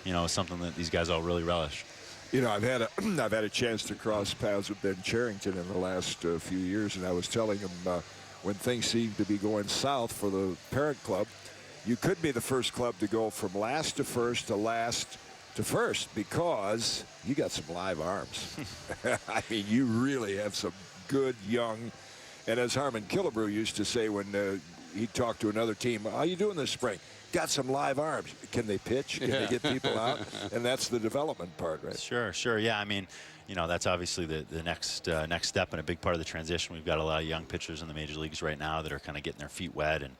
you know, is something that these guys all really relish. You know, I've had a chance to cross paths with Ben Cherington in the last few years, and I was telling him when things seem to be going south for the parent club, you could be the first club to go from last to first to last to first because you got some live arms. I mean, you really have some good young. And as Harmon Killebrew used to say when he talked to another team, how you doing this spring? Got some live arms. Can they pitch? Can they get people out? And that's the development part, right? Sure. Yeah, I mean, you know, that's obviously the next step and a big part of the transition. We've got a lot of young pitchers in the major leagues right now that are kind of getting their feet wet and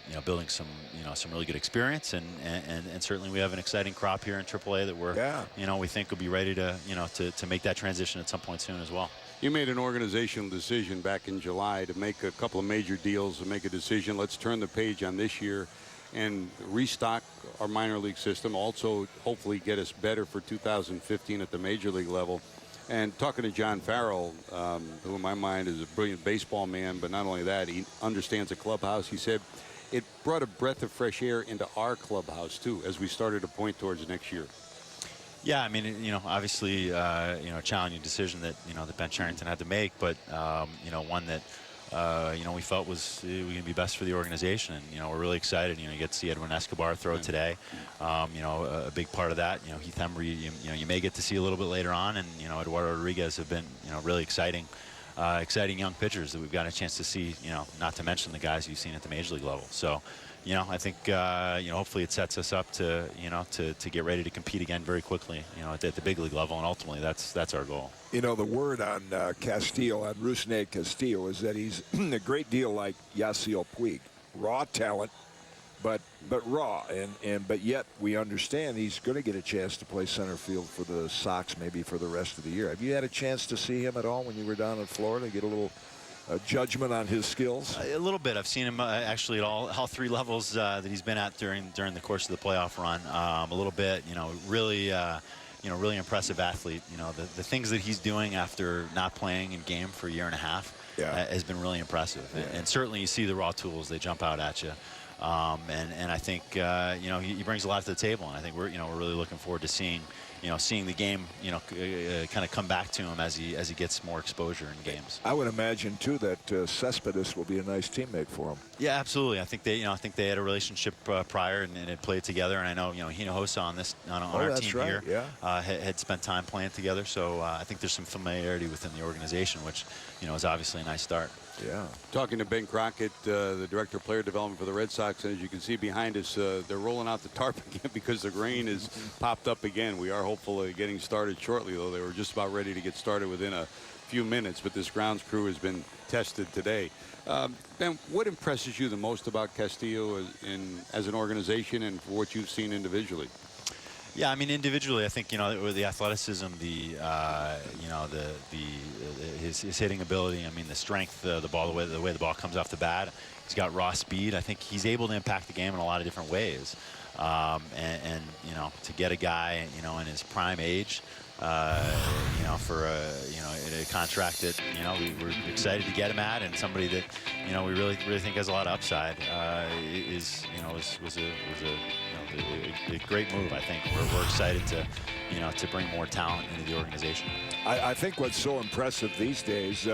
you know, building some really good experience, and certainly we have an exciting crop here in AAA that we're, you know, we think will be ready to, you know, to make that transition at some point soon as well. You made an organizational decision back in July to make a couple of major deals and make a decision. Let's turn the page on this year and restock our minor league system. Also, hopefully, get us better for 2015 at the major league level. And talking to John Farrell, who in my mind is a brilliant baseball man, but not only that, he understands the clubhouse. He said it brought a breath of fresh air into our clubhouse, too, as we started to point towards next year. Yeah, I mean, you know, obviously, you know, a challenging decision that, you know, that Ben Cherington had to make, but, you know, one that, you know, we felt was going to be best for the organization. And, you know, we're really excited. You know, you get to see Edwin Escobar throw today. You know, a big part of that, you know, Heath Embry, you know, you may get to see a little bit later on. And, you know, Eduardo Rodriguez have been, you know, really exciting young pitchers that we've got a chance to see, you know, not to mention the guys you've seen at the major league level. So, you know, I think, you know, hopefully it sets us up to, you know, to get ready to compete again very quickly, you know, at the big league level. And ultimately, that's our goal. You know, the word on Castillo, on Rusney Castillo, is that he's a great deal like Yasiel Puig. Raw talent, but raw. But yet we understand he's going to get a chance to play center field for the Sox maybe for the rest of the year. Have you had a chance to see him at all when you were down in Florida, get a little judgment on his skills? A little bit. I've seen him actually at all three levels that he's been at during the course of the playoff run. A little bit, you know, really, you know, really impressive athlete. You know, the things that he's doing after not playing in game for a year and a half has been really impressive. And certainly you see the raw tools, they jump out at you. And I think, you know, he brings a lot to the table. And I think we're really looking forward to seeing the game, you know, kind of come back to him as he gets more exposure in games. I would imagine too that Cespedes will be a nice teammate for him. Yeah, absolutely. I think they had a relationship prior and had played together. And I know, you know, Hinojosa on our team here had spent time playing together. So I think there's some familiarity within the organization, which, you know, is obviously a nice start. Yeah. Talking to Ben Crockett, the director of player development for the Red Sox, and as you can see behind us, they're rolling out the tarp again because the rain has popped up again. We are hopeful of getting started shortly, though. They were just about ready to get started within a few minutes, but this grounds crew has been tested today. Ben, what impresses you the most about Castillo as an organization and for what you've seen individually? Yeah, I mean, individually, I think, you know, the athleticism, you know, his hitting ability. I mean, the strength, the way the ball comes off the bat. He's got raw speed. I think he's able to impact the game in a lot of different ways. And you know, to get a guy, you know, in his prime age, you know, for a contract that, you know, we're excited to get him at, and somebody that, you know, we really think has a lot of upside, was a great move. I think we're excited to, you know, to bring more talent into the organization. I think what's so impressive these days,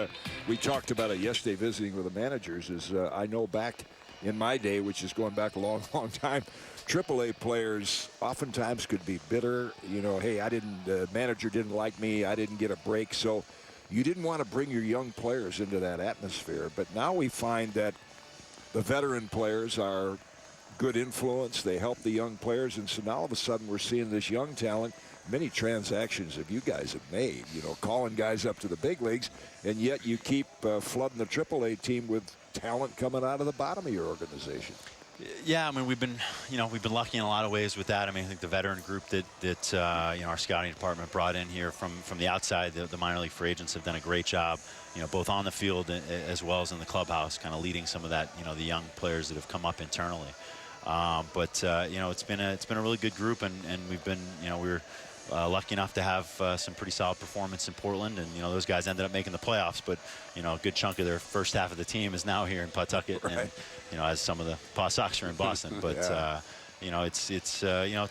we talked about it yesterday visiting with the managers, is I know back in my day, which is going back a long time, AAA players oftentimes could be bitter. You know, hey, the manager didn't like me, I didn't get a break. So you didn't want to bring your young players into that atmosphere. But now we find that the veteran players are good influence. They help the young players. And so now all of a sudden we're seeing this young talent. Many transactions that you guys have made, you know, calling guys up to the big leagues, and yet you keep flooding the AAA team with talent coming out of the bottom of your organization. Yeah, I mean, we've been lucky in a lot of ways with that. I mean, I think the veteran group that our scouting department brought in here from the outside, the minor league free agents have done a great job, both on the field as well as in the clubhouse, kind of leading some of that, the young players that have come up internally. But it's been a really good group, and we've been, we were lucky enough to have some pretty solid performance in Portland, and those guys ended up making the playoffs. But a good chunk of their first half of the team is now here in Pawtucket, right. And as some of the Paw Sox are in Boston. But yeah.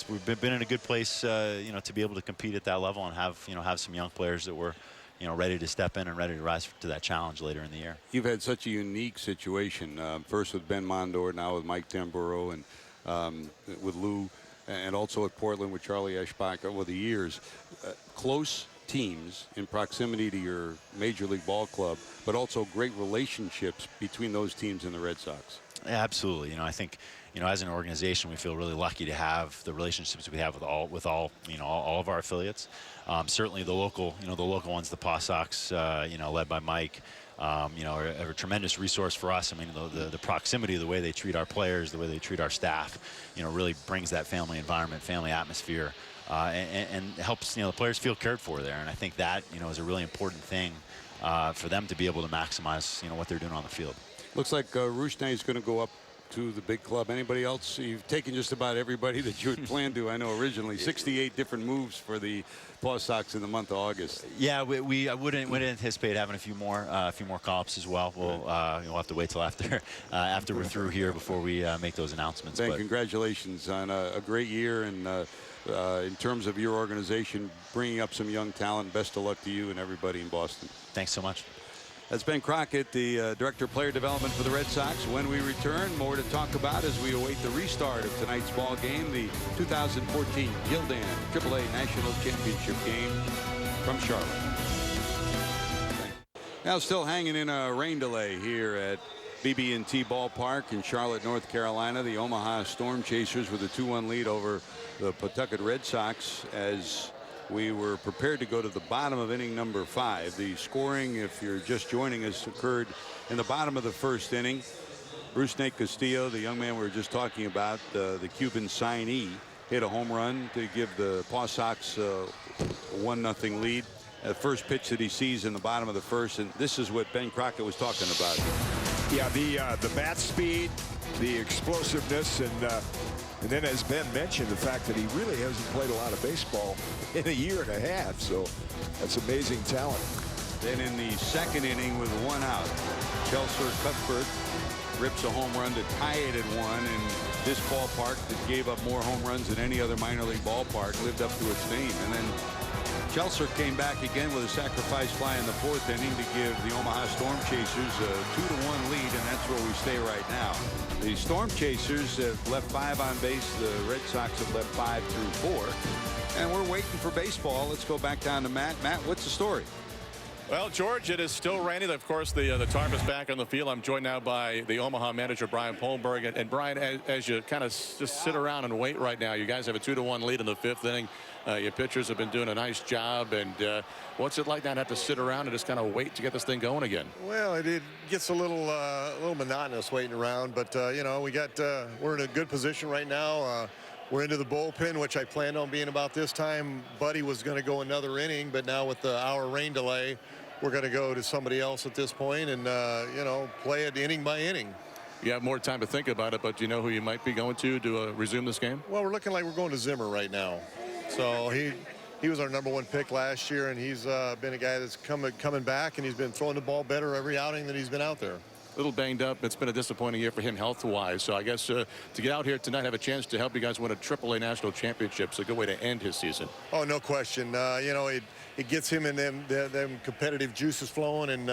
we've been in a good place, to be able to compete at that level and have some young players that were ready to step in and ready to rise to that challenge later in the year. You've had such a unique situation, first with Ben Mondor, now with Mike Tamburo, and with Lou, and also at Portland with Charlie Eschbach over the years. Close teams in proximity to your Major League Ball club, but also great relationships between those teams and the Red Sox. Yeah, absolutely. I think, as an organization, we feel really lucky to have the relationships we have with all of our affiliates. Certainly the local ones, the Paw Sox, led by Mike, are a tremendous resource for us. I mean, the proximity, the way they treat our players, the way they treat our staff, really brings that family environment, family atmosphere, and helps, the players feel cared for there. And I think that, is a really important thing for them to be able to maximize, what they're doing on the field. Looks like Rushney is going to go up to the big club. Anybody else? You've taken just about everybody that you had planned to. I know originally 68 different moves for the Paw Sox in the month of August. Yeah, we wouldn't anticipate having a few more call-ups as well. We'll have to wait till after we're through here before we make those announcements. Ben, congratulations on a great year, and in terms of your organization, bringing up some young talent. Best of luck to you and everybody in Boston. Thanks so much. That's Ben Crockett, the Director of Player Development for the Red Sox. When we return, more to talk about as we await the restart of tonight's ball game, the 2014 Gildan AAA National Championship game from Charlotte. Now still hanging in a rain delay here at BB&T Ballpark in Charlotte, North Carolina. The Omaha Storm Chasers with a 2-1 lead over the Pawtucket Red Sox as we were prepared to go to the bottom of inning number 5. The scoring, if you're just joining us, occurred in the bottom of the first inning. Rusney Castillo, the young man we were just talking about, the Cuban signee, hit a home run to give the Paw Sox a 1-0 lead. The first pitch that he sees in the bottom of the first, and this is what Ben Crockett was talking about. Yeah, the bat speed, the explosiveness, and then, as Ben mentioned, the fact that he really hasn't played a lot of baseball in a year and a half. So that's amazing talent. Then in the second inning with 1 out, Chelsea Cuthbert rips a home run to tie it at 1. And this ballpark that gave up more home runs than any other minor league ballpark lived up to its name. And then Chelsea came back again with a sacrifice fly in the 4th inning to give the Omaha Storm Chasers a 2-1 lead, and that's where we stay right now. The Storm Chasers have left 5 on base. The Red Sox have left 5 through 4. And we're waiting for baseball. Let's go back down to Matt. Matt, what's the story? Well, George, it is still raining. Of course, the tarp is back on the field. I'm joined now by the Omaha manager, Brian Pollenberg. And Brian, as you kind of just sit around and wait right now, you guys have a 2-1 lead in the 5th inning. Your pitchers have been doing a nice job. And what's it like now to have to sit around and just kind of wait to get this thing going again? Well, it gets a little monotonous waiting around. But, we're in a good position right now. We're into the bullpen, which I planned on being about this time. Buddy was going to go another inning, but now with the hour rain delay, we're going to go to somebody else at this point and, play it inning by inning. You have more time to think about it, but do you know who you might be going to resume this game? Well, we're looking like we're going to Zimmer right now. So he was our #1 pick last year, and he's been a guy that's coming back, and he's been throwing the ball better every outing that he's been out there. A little banged up. It's been a disappointing year for him health-wise. So I guess to get out here tonight, have a chance to help you guys win a AAA national championship. It's a good way to end his season. Oh, no question. It gets him in them competitive juices flowing. And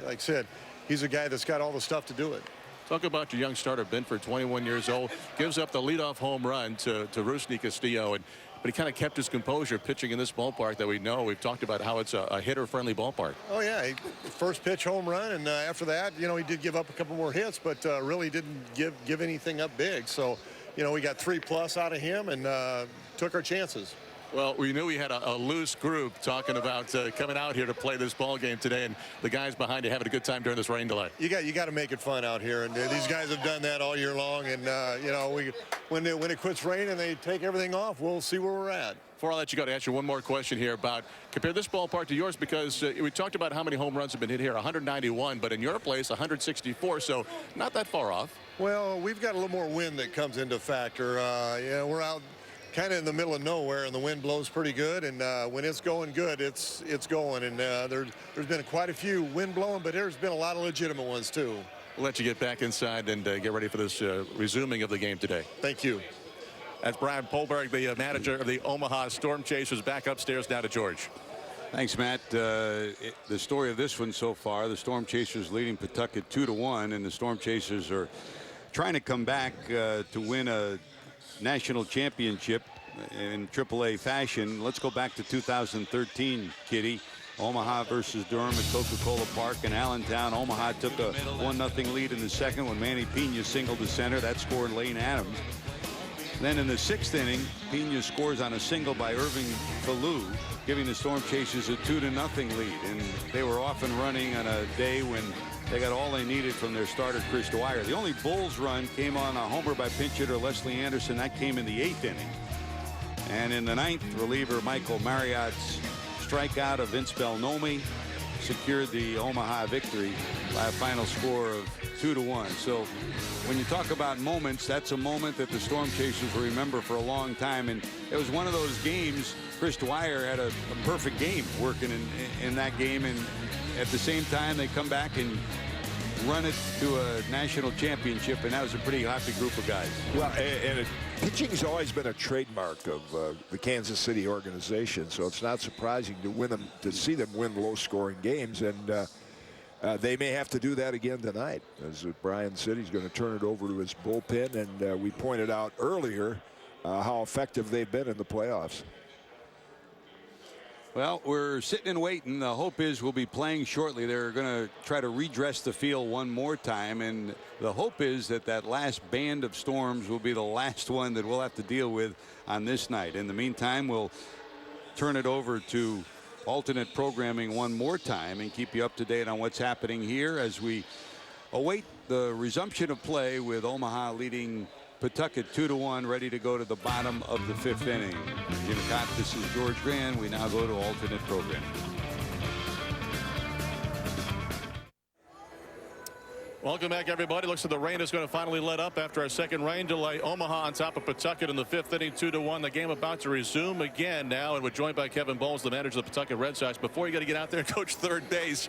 like I said, he's a guy that's got all the stuff to do it. Talk about your young starter, Binford, 21 years old, gives up the leadoff home run to Rusney Castillo. But he kind of kept his composure pitching in this ballpark that we know. We've talked about how it's a hitter-friendly ballpark. Oh, yeah. First pitch home run, and after that, he did give up a couple more hits, but really didn't give anything up big. So, we got 3+ out of him and took our chances. Well, we knew we had a loose group talking about coming out here to play this ball game today, and the guys behind you having a good time during this rain delay. You got to make it fun out here, and these guys have done that all year long. And you know, when it quits raining, they take everything off. We'll see where we're at. Before I let you go, to answer one more question here about compare this ballpark to yours, because we talked about how many home runs have been hit here, 191, but in your place 164, so not that far off. Well, we've got a little more wind that comes into factor. Yeah, we're out kind of in the middle of nowhere, and the wind blows pretty good, and when it's going good, it's going. And there's been quite a few wind blowing, but there's been a lot of legitimate ones too. We'll let you get back inside and get ready for this resuming of the game today. Thank you. That's Brian Polberg, the manager of the Omaha Storm Chasers. Back upstairs now to George. Thanks, Matt. The story of this one so far, the Storm Chasers leading Pawtucket 2-1, and the Storm Chasers are trying to come back to win a national championship in AAA fashion. Let's go back to 2013, Kitty. Omaha versus Durham at Coca-Cola Park in Allentown. Omaha took a 1-0 lead in the second when Manny Pena singled to center. That scored Lane Adams. Then in the 6th inning, Pena scores on a single by Irving Falou, giving the Storm Chasers a 2-0 lead. And they were off and running on a day when they got all they needed from their starter, Chris Dwyer. The only Bulls run came on a homer by pinch hitter Leslie Anderson. That came in the 8th inning. And in the 9th, reliever Michael Marriott's strikeout of Vince Belnomi secured the Omaha victory by a final score of 2-1. So when you talk about moments, that's a moment that the Storm Chasers will remember for a long time. And it was one of those games. Chris Dwyer had a perfect game working in that game, and at the same time they come back and run it to a national championship, and that was a pretty happy group of guys. Well, and pitching's always been a trademark of the Kansas City organization, so it's not surprising to see them win low-scoring games, and they may have to do that again tonight. As Brian said, he's going to turn it over to his bullpen, and we pointed out earlier how effective they've been in the playoffs. Well, we're sitting and waiting. The hope is we'll be playing shortly. They're going to try to redress the field one more time, and the hope is that last band of storms will be the last one that we'll have to deal with on this night. In the meantime, we'll turn it over to alternate programming one more time and keep you up to date on what's happening here as we await the resumption of play with Omaha leading Pawtucket 2-1, ready to go to the bottom of the 5th inning. Jim Kaat, this is George Grand. We now go to alternate programming. Welcome back, everybody. Looks like the rain is going to finally let up after our second rain delay. Omaha on top of Pawtucket in the 5th inning, 2-1. The game about to resume again now, and we're joined by Kevin Bowles, the manager of the Pawtucket Red Sox. Before you got to get out there and coach third base,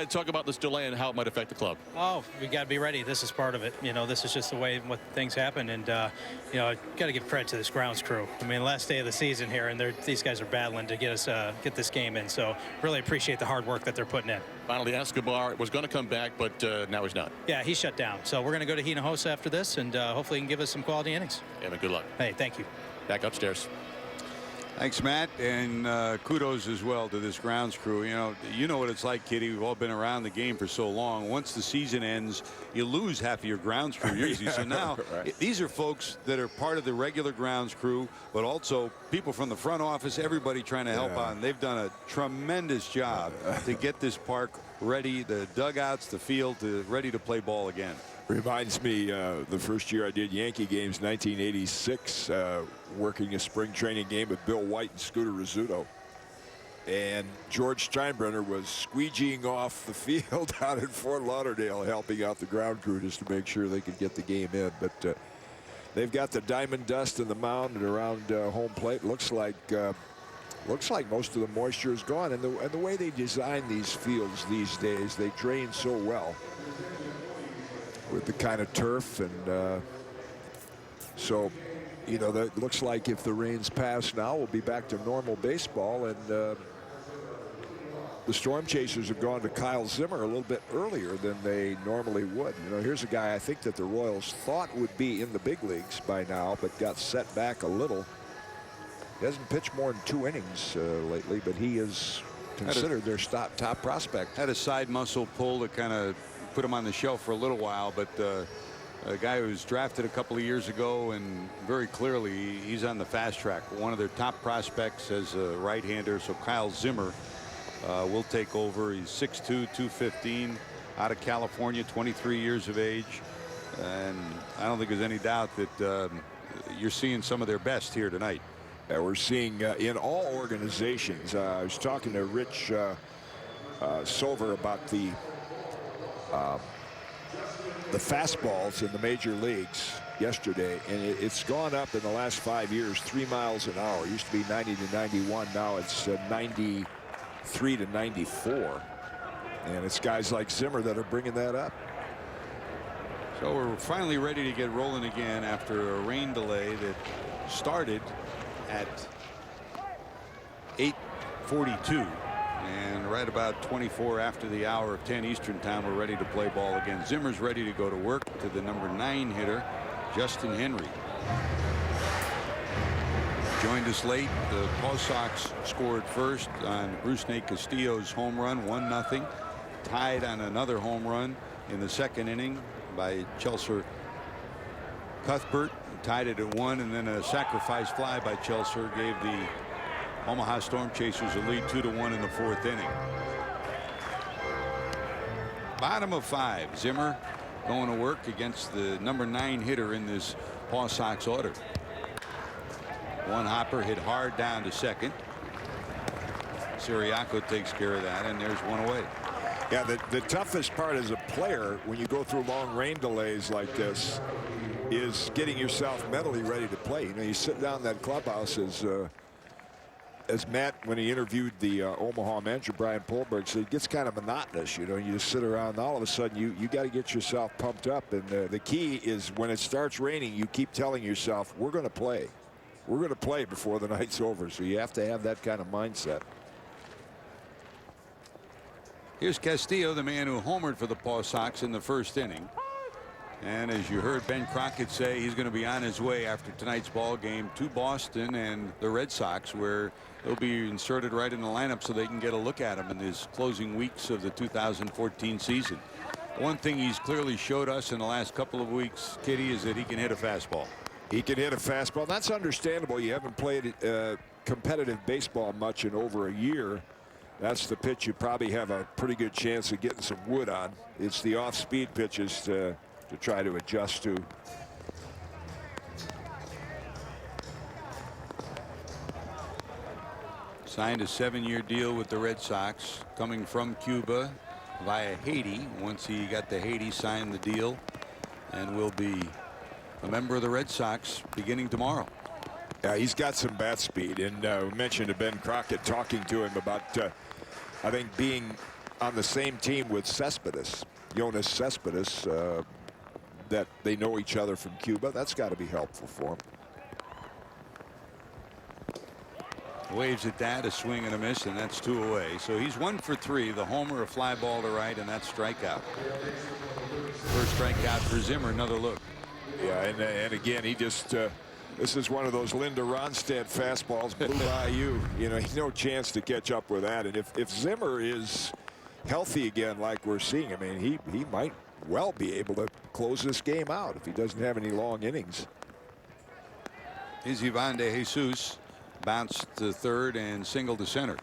talk about this delay and how it might affect the club. Oh, we got to be ready. This is part of it. You know, this is just the way what things happen, and you know, got to give credit to this grounds crew. I mean, last day of the season here, and these guys are battling to get this game in. So really appreciate the hard work that they're putting in. Finally, Escobar was going to come back, but now he's not. Yeah, he's shut down. So we're going to go to Hinojosa after this, and hopefully he can give us some quality innings. Kevin, good luck. Hey, thank you. Back upstairs. Thanks, Matt, and kudos as well to this grounds crew. You know what it's like, Kitty. We've all been around the game for so long. Once the season ends, you lose half of your grounds crew usually. So now right. These are folks that are part of the regular grounds crew, but also people from the front office, everybody trying to help out. And they've done a tremendous job to get this park ready, the dugouts, the field, ready to play ball again. Reminds me the first year I did Yankee games, 1986, working a spring training game with Bill White and Scooter Rizzuto. And George Steinbrenner was squeegeeing off the field out in Fort Lauderdale, helping out the ground crew just to make sure they could get the game in. But they've got the diamond dust in the mound and around home plate. Looks like most of the moisture is gone. And the way they design these fields these days, they drain so well with the kind of turf, and so that looks like if the rains pass now, we'll be back to normal baseball. And the Storm Chasers have gone to Kyle Zimmer a little bit earlier than they normally would. Here's a guy I think that the Royals thought would be in the big leagues by now, but got set back a little. He hasn't pitched more than 2 innings lately, but he is considered their top prospect. Had a side muscle pull that kind of put him on the shelf for a little while, but a guy who was drafted a couple of years ago, and very clearly he's on the fast track. One of their top prospects as a right-hander. So Kyle Zimmer will take over. He's 6'2", 215, out of California, 23 years of age. And I don't think there's any doubt that you're seeing some of their best here tonight. Yeah, we're seeing in all organizations. I was talking to Rich Sover about the fastballs in the major leagues yesterday, and it's gone up in the last 5 years 3 miles an hour. It used to be 90 to 91. Now it's 93 to 94, and it's guys like Zimmer that are bringing that up. So we're finally ready to get rolling again after a rain delay that started at 8:42, and right about 24 after the hour of 10 Eastern time, we're ready to play ball again. Zimmer's ready to go to work to the number 9 hitter, Justin Henry. Joined us late. The Paw Sox scored first on Bruce Nate Castillo's home run, 1-0. Tied on another home run in the second inning by Chelsea Cuthbert, tied it at 1, and then a sacrifice fly by Chelsea gave the Omaha Storm Chasers a lead 2-1 in the 4th inning. Bottom of 5, Zimmer going to work against the number 9 hitter in this Paw Sox order. One hopper hit hard down to second. Siriaco takes care of that, and there's one away. Yeah, the toughest part as a player when you go through long rain delays like this is getting yourself mentally ready to play. You know, you sit down in that clubhouse as Matt, when he interviewed the Omaha manager Brian Polberg, said it gets kind of monotonous. You know, you just sit around, and all of a sudden you got to get yourself pumped up. And the key is when it starts raining, you keep telling yourself, we're going to play. We're going to play before the night's over. So you have to have that kind of mindset. Here's Castillo, the man who homered for the Paw Sox in the first inning. And as you heard Ben Crockett say, he's going to be on his way after tonight's ball game to Boston and the Red Sox, where he'll be inserted right in the lineup so they can get a look at him in his closing weeks of the 2014 season. One thing he's clearly showed us in the last couple of weeks, Kitty, is that he can hit a fastball. He can hit a fastball. That's understandable. You haven't played competitive baseball much in over a year. That's the pitch you probably have a pretty good chance of getting some wood on. It's the off-speed pitches to try to adjust to. Signed a 7-year deal with the Red Sox, coming from Cuba via Haiti. Once he got to Haiti, signed the deal, and will be a member of the Red Sox beginning tomorrow. Yeah, he's got some bat speed, and we mentioned to Ben Crockett talking to him about I think being on the same team with Cespedes, Jonas Cespedes, that they know each other from Cuba. That's got to be helpful for him. Waves at that, a swing and a miss, and that's 2 away. So he's 1 for 3. The homer, a fly ball to right, and that's strikeout. First strikeout for Zimmer. Another look. Yeah, and again, he just this is one of those Linda Ronstadt fastballs, blew by you. You know, no chance to catch up with that. And if Zimmer is healthy again, like we're seeing, I mean, he might well be able to close this game out if he doesn't have any long innings. Here's Ivan De Jesus, bounced to third and single to center.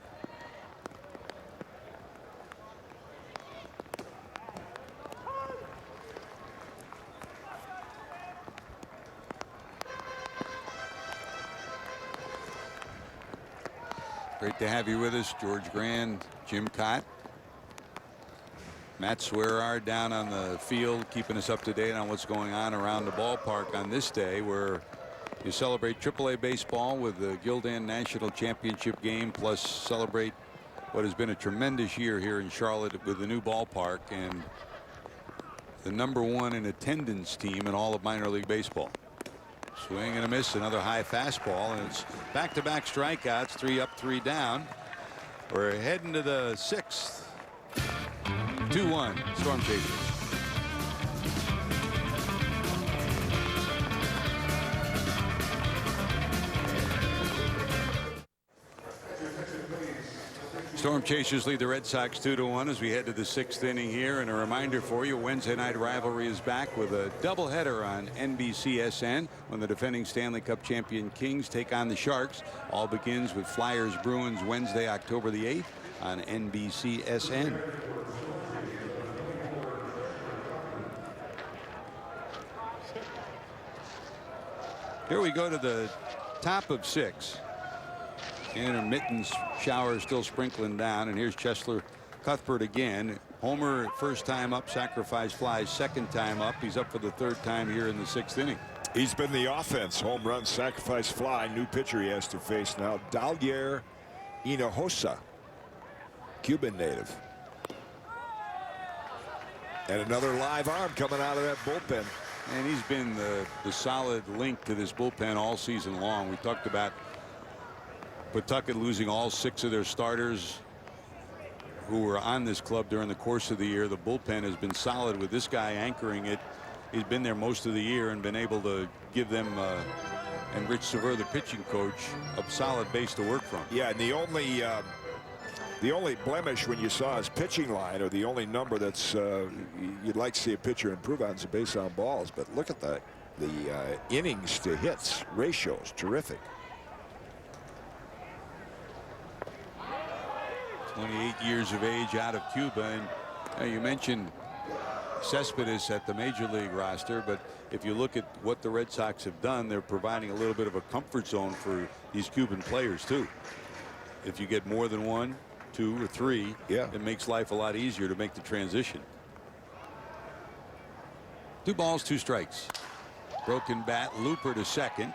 Great to have you with us, George Grand, Jim Kaat. Matt Swearard down on the field, keeping us up to date on what's going on around the ballpark on this day, where you celebrate AAA baseball with the Gildan National Championship game, plus celebrate what has been a tremendous year here in Charlotte with the new ballpark and the #1 in attendance team in all of minor league baseball. Swing and a miss, another high fastball, and it's back-to-back strikeouts, 3 up, 3 down. We're heading to the 6th. 2-1 Storm Chasers. Storm Chasers lead the Red Sox 2-1 as we head to the 6th inning here. And a reminder for you, Wednesday night rivalry is back with a doubleheader on NBCSN when the defending Stanley Cup champion Kings take on the Sharks. All begins with Flyers Bruins Wednesday, October the 8th on NBCSN. Here we go to the top of 6. Intermittent showers still sprinkling down, and here's Cheslor Cuthbert again. Homer first time up, sacrifice flies second time up. He's up for the 3rd time here in the 6th inning. He's been the offense. Home run, sacrifice fly. New pitcher he has to face now. Dalyer Hinojosa, Cuban native. And another live arm coming out of that bullpen. And he's been the solid link to this bullpen all season long. We talked about Pawtucket losing all 6 of their starters who were on this club during the course of the year. The bullpen has been solid with this guy anchoring it. He's been there most of the year and been able to give them and Rich Sever, the pitching coach, a solid base to work from. Yeah, and the only blemish when you saw his pitching line, or the only number that's you'd like to see a pitcher improve on, is the base on balls. But look at the innings to hits ratio is terrific. 28 years of age out of Cuba. And you mentioned Cespedes at the major league roster, but if you look at what the Red Sox have done, they're providing a little bit of a comfort zone for these Cuban players too. If you get more than 1, 2, or 3, it makes life a lot easier to make the transition. 2 balls, 2 strikes. Broken bat, looper to second.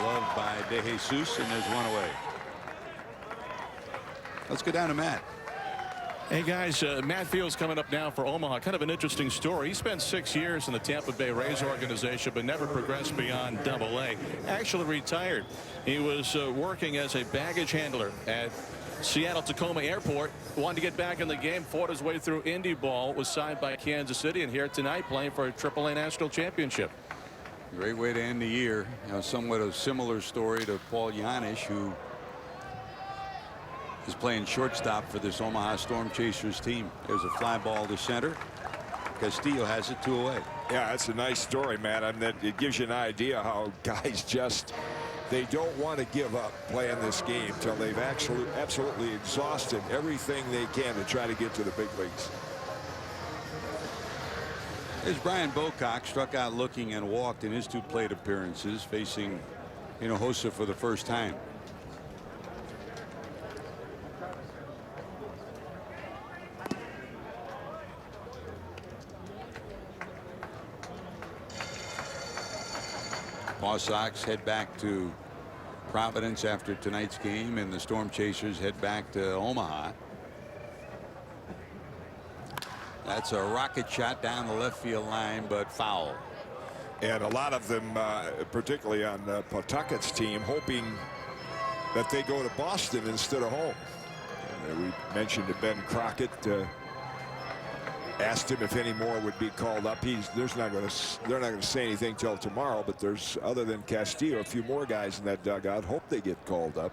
Gloved by De Jesus, and there's 1 away. Let's go down to Matt. Hey guys, Matt Field's coming up now for Omaha. Kind of an interesting story. He spent 6 years in the Tampa Bay Rays organization, but never progressed beyond Double-A. Actually retired. He was working as a baggage handler at Seattle-Tacoma Airport. Wanted to get back in the game, fought his way through Indy ball, was signed by Kansas City, and here tonight playing for a AAA national championship. Great way to end the year. You know, somewhat a similar story to Paul Janisch, who is playing shortstop for this Omaha Storm Chasers team. There's a fly ball to center. Castillo has it 2 away. Yeah, that's a nice story, Matt. I mean, it gives you an idea how guys just, they don't want to give up playing this game till they've absolutely exhausted everything they can to try to get to the big leagues. There's Brian Bocock, struck out looking and walked in his 2 plate appearances, facing Hinojosa for the first time. Paw Sox head back to Providence after tonight's game, and the Storm Chasers head back to Omaha. That's a rocket shot down the left field line, but foul. And a lot of them, particularly on Pawtucket's team, hoping that they go to Boston instead of home. And we mentioned that Ben Crockett asked him if any more would be called up. They're not going to say anything till tomorrow, but there's, other than Castillo, a few more guys in that dugout hope they get called up.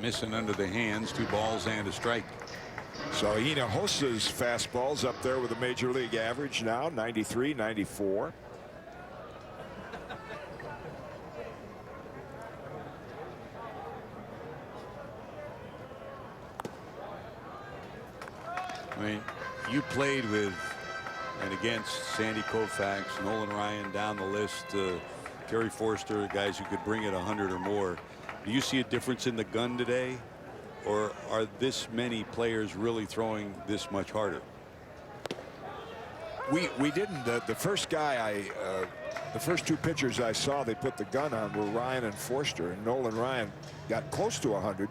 Missing under the hands, 2 balls and a strike. So Hinojosa's fastball's up there with a major league average now, 93, 94. I mean, you played with and against Sandy Koufax, Nolan Ryan, down the list, Terry Forster, guys who could bring it 100 or more. Do you see a difference in the gun today, or are this many players really throwing this much harder? We didn't. The first guy the first 2 pitchers I saw they put the gun on were Ryan and Forster, and Nolan Ryan got close to 100.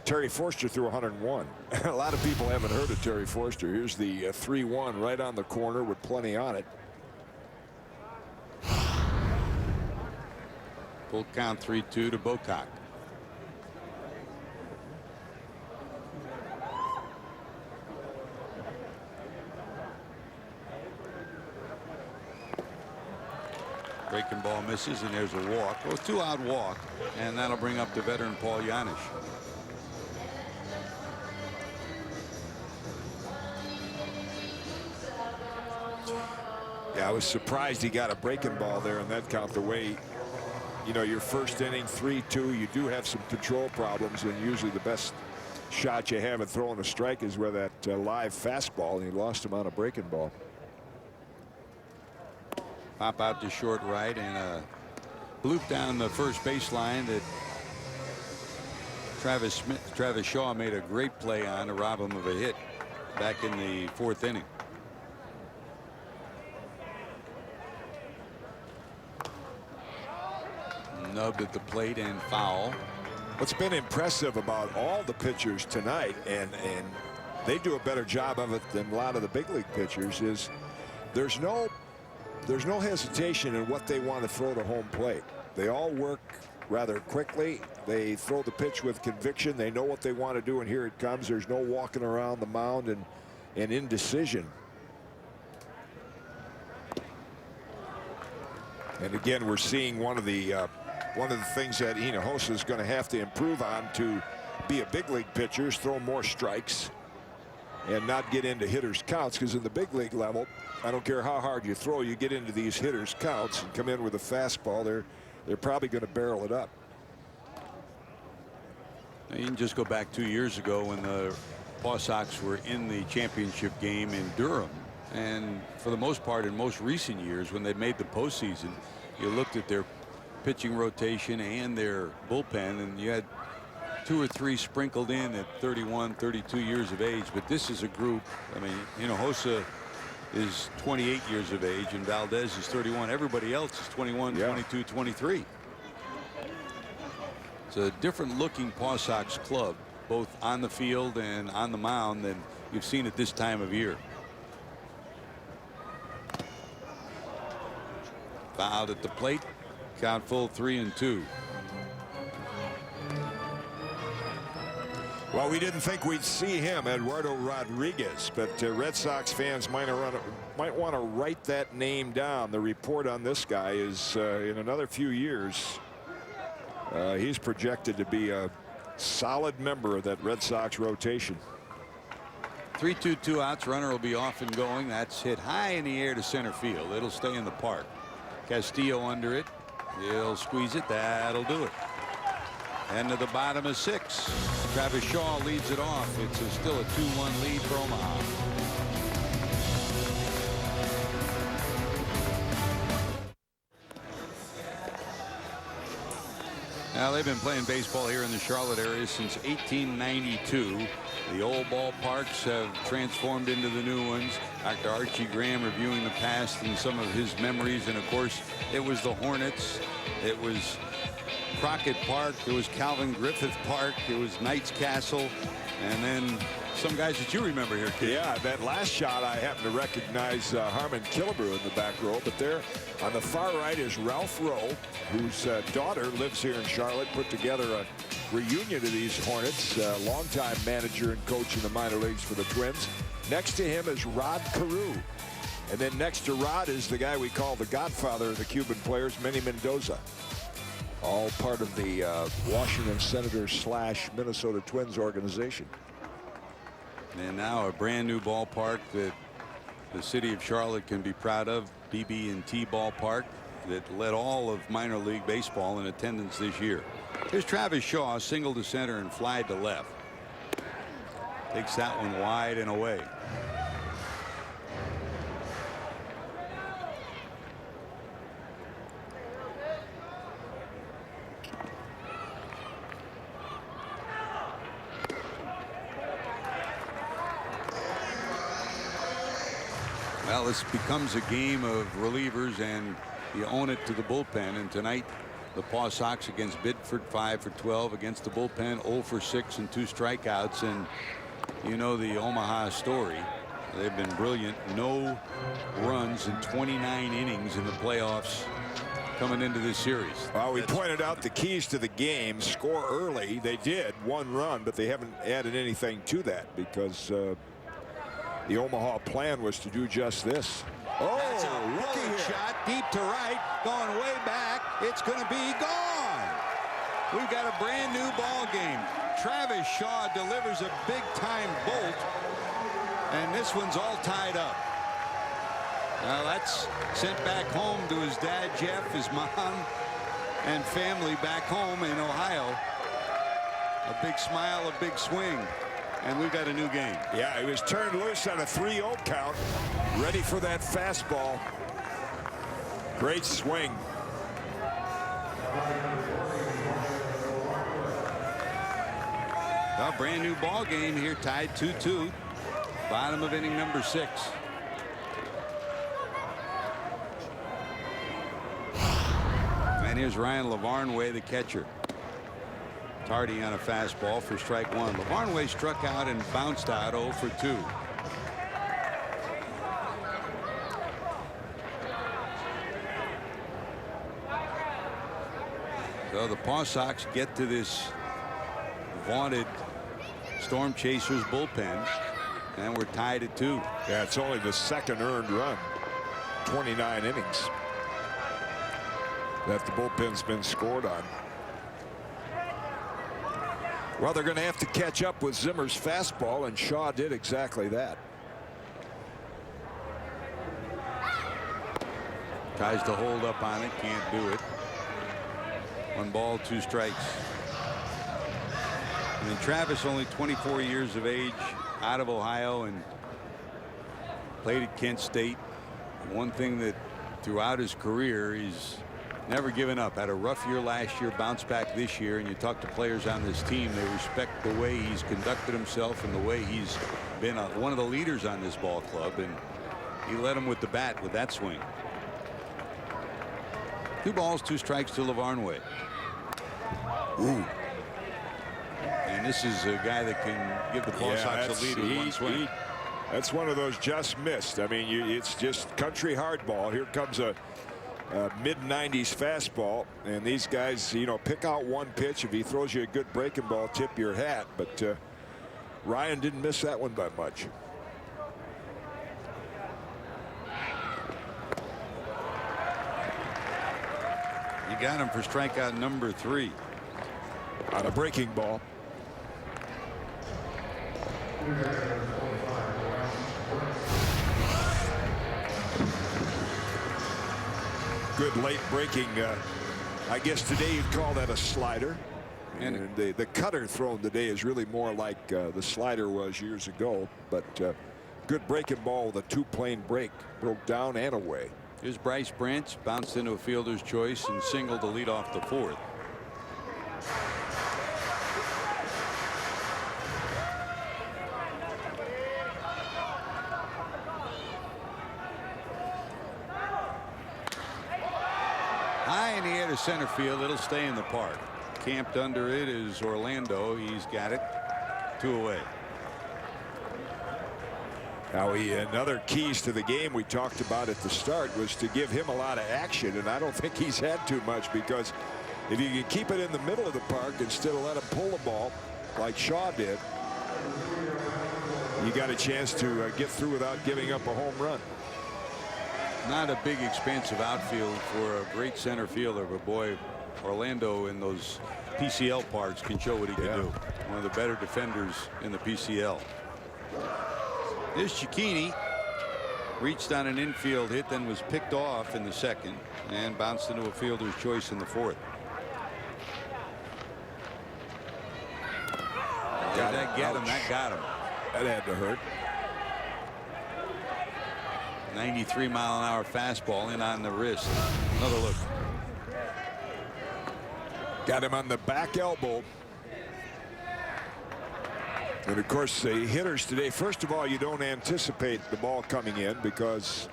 Terry Forster threw 101. A lot of people haven't heard of Terry Forster. Here's the 3-1 right on the corner with plenty on it. Full count, 3-2 to Bocock. Breaking ball misses, and there's a walk. Well, 2-out walk, and that'll bring up the veteran Paul Janisch. Yeah, I was surprised he got a breaking ball there in that count. The way, you know, your first inning 3-2, you do have some control problems, and usually the best shot you have at throwing a strike is where that live fastball, and he lost him on a breaking ball. Pop out to short right, and a bloop down the first baseline that Travis Shaw made a great play on to rob him of a hit back in the 4th inning. Nubbed at the plate and foul. What's been impressive about all the pitchers tonight, and they do a better job of it than a lot of the big league pitchers, is there's no hesitation in what they want to throw to home plate. They all work rather quickly. They throw the pitch with conviction. They know what they want to do, and here it comes. There's no walking around the mound and indecision. And again, we're seeing one of the things that Hinojosa is going to have to improve on to be a big league pitcher is throw more strikes and not get into hitters counts, because in the big league level, I don't care how hard you throw, you get into these hitters counts and come in with a fastball, they're probably going to barrel it up. You can just go back 2 years ago when the Paw Sox were in the championship game in Durham, and for the most part in most recent years when they made the postseason, you looked at their pitching rotation and their bullpen, and you had 2 or 3 sprinkled in at 31, 32 years of age. But this is a group. I mean, Hinojosa is 28 years of age, and Valdez is 31. Everybody else is 21, 22, 23. It's a different looking Paw Sox club, both on the field and on the mound, than you've seen at this time of year. Fouled at the plate. Count full, 3-2. Well, we didn't think we'd see him, Eduardo Rodriguez, but Red Sox fans might want to write that name down. The report on this guy is in another few years, he's projected to be a solid member of that Red Sox rotation. 3-2, 2 outs. Runner will be off and going. That's hit high in the air to center field. It'll stay in the park. Castillo under it. He'll squeeze it. That'll do it. And to the bottom of 6. Travis Shaw leads it off. It's still a 2-1 lead for Omaha. Now, they've been playing baseball here in the Charlotte area since 1892. The old ballparks have transformed into the new ones. Dr. Archie Graham reviewing the past and some of his memories. And of course, it was the Hornets. It was Crockett Park. It was Calvin Griffith Park. It was Knights Castle. And then some guys that you remember here, kid. Yeah, that last shot I happen to recognize Harmon Killebrew in the back row. But there on the far right is Ralph Rowe, whose daughter lives here in Charlotte, put together a reunion of these Hornets. Longtime manager and coach in the minor leagues for the Twins. Next to him is Rod Carew. And then next to Rod is the guy we call the godfather of the Cuban players, Manny Mendoza. All part of the Washington Senators / Minnesota Twins organization. And now a brand new ballpark that the city of Charlotte can be proud of, BB&T Ballpark, that led all of minor league baseball in attendance this year. Here's Travis Shaw, single to center and fly to left. Takes that one wide and away. Well, this becomes a game of relievers, and you own it to the bullpen. And tonight, the Paw Sox against Biddeford, 5 for 12 against the bullpen, 0 for 6 and 2 strikeouts. And you know the Omaha story. They've been brilliant. No runs in 29 innings in the playoffs coming into this series. Well, we pointed out the keys to the game. Score early. They did, 1 run, but they haven't added anything to that because the Omaha plan was to do just this. Oh, that's a bullet shot deep to right, going way back. It's going to be gone. We've got a brand new ball game. Travis Shaw delivers a big-time bolt, and this one's all tied up. Well, that's sent back home to his dad, Jeff, his mom, and family back home in Ohio. A big smile, a big swing, and we've got a new game. Yeah, he was turned loose on a 3-0 count, ready for that fastball. Great swing. A brand new ball game here, tied 2-2. Bottom of inning number 6. And here's Ryan Lavarnway, the catcher. Tardy on a fastball for strike 1. Lavarnway struck out and bounced out 0 for 2. So the Paw Sox get to this vaunted Storm Chasers bullpen, and we're tied at 2. Yeah, it's only the second earned run. 29 innings that the bullpen's been scored on. Well, they're going to have to catch up with Zimmer's fastball, and Shaw did exactly that. Tries to hold up on it, can't do it. 1 ball, 2 strikes. I mean, Travis, only 24 years of age, out of Ohio, and played at Kent State. One thing that throughout his career, he's never given up. Had a rough year last year, bounced back this year, and you talk to players on this team, they respect the way he's conducted himself and the way he's been one of the leaders on this ball club, and he led him with the bat with that swing. 2 balls, 2 strikes to Lavarnway. Ooh. And this is a guy that can give the Paw Sox a lead with 1 swing. That's one of those just missed. I mean, it's just country hardball. Here comes a mid-90s fastball, and these guys, you know, pick out 1 pitch. If he throws you a good breaking ball, tip your hat. But Ryan didn't miss that one by much. You got him for strikeout number 3 on a breaking ball. Good late breaking. I guess today you'd call that a slider. And the cutter thrown today is really more like the slider was years ago. But good breaking ball with a 2-plane break. Broke down and away. Here's Bryce Branch, bounced into a fielder's choice and singled to lead off the 4th. High in the air to center field. It'll stay in the park. Camped under it is Orlando. He's got it. 2 away. Now, another keys to the game we talked about at the start was to give him a lot of action, and I don't think he's had too much, because if you can keep it in the middle of the park instead of let him pull the ball like Shaw did, you got a chance to get through without giving up a home run. Not a big expansive outfield for a great center fielder, but boy, Orlando in those PCL parks can show what he can do. One of the better defenders in the PCL. This Cicchini reached on an infield hit, then was picked off in the 2nd and bounced into a fielder's choice in the 4th. Did that get him? That got him. That had to hurt. 93-mile-an-hour fastball in on the wrist. Another look. Got him on the back elbow. And of course, the hitters today, first of all, you don't anticipate the ball coming in because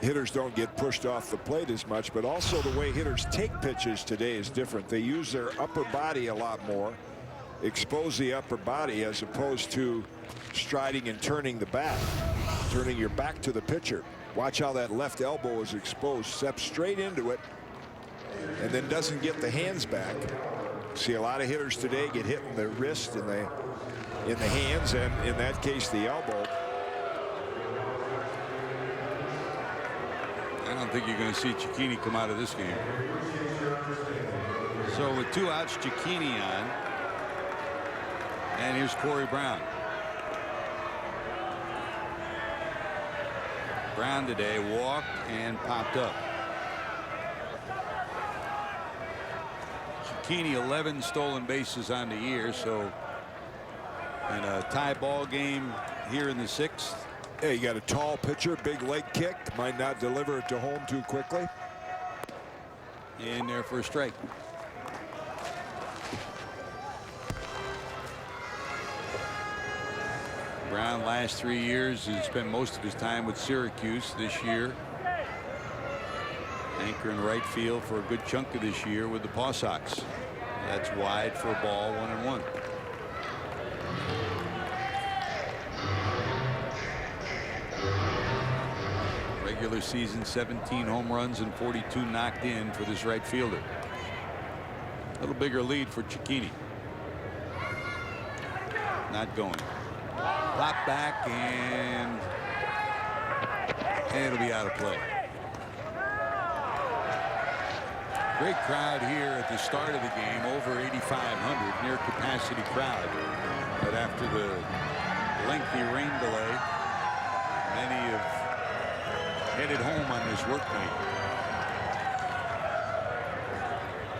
hitters don't get pushed off the plate as much, but also the way hitters take pitches today is different. They use their upper body a lot more, expose the upper body, as opposed to striding and turning the back, turning your back to the pitcher. Watch how that left elbow is exposed, steps straight into it, and then doesn't get the hands back. See a lot of hitters today get hit in the wrist and in the hands, and in that case the elbow. don't think you're going to see Cicchini come out of this game. So with 2 outs, Cicchini on. And here's Corey Brown. Brown today walked and popped up. Cicchini 11 stolen bases on the year, so in a tie ball game here in the 6th. Yeah, you got a tall pitcher, big leg kick, might not deliver it to home too quickly. In there for a strike. Brown last 3 years has spent most of his time with Syracuse. This year anchor in right field for a good chunk of this year with the Paw Sox. That's wide for a ball, 1-1. Regular season 17 home runs and 42 knocked in for this right fielder. A little bigger lead for Cicchini. Not going. Pop back and it'll be out of play. Great crowd here at the start of the game, over 8,500, near capacity crowd. But after the lengthy rain delay, many have headed home on this work night.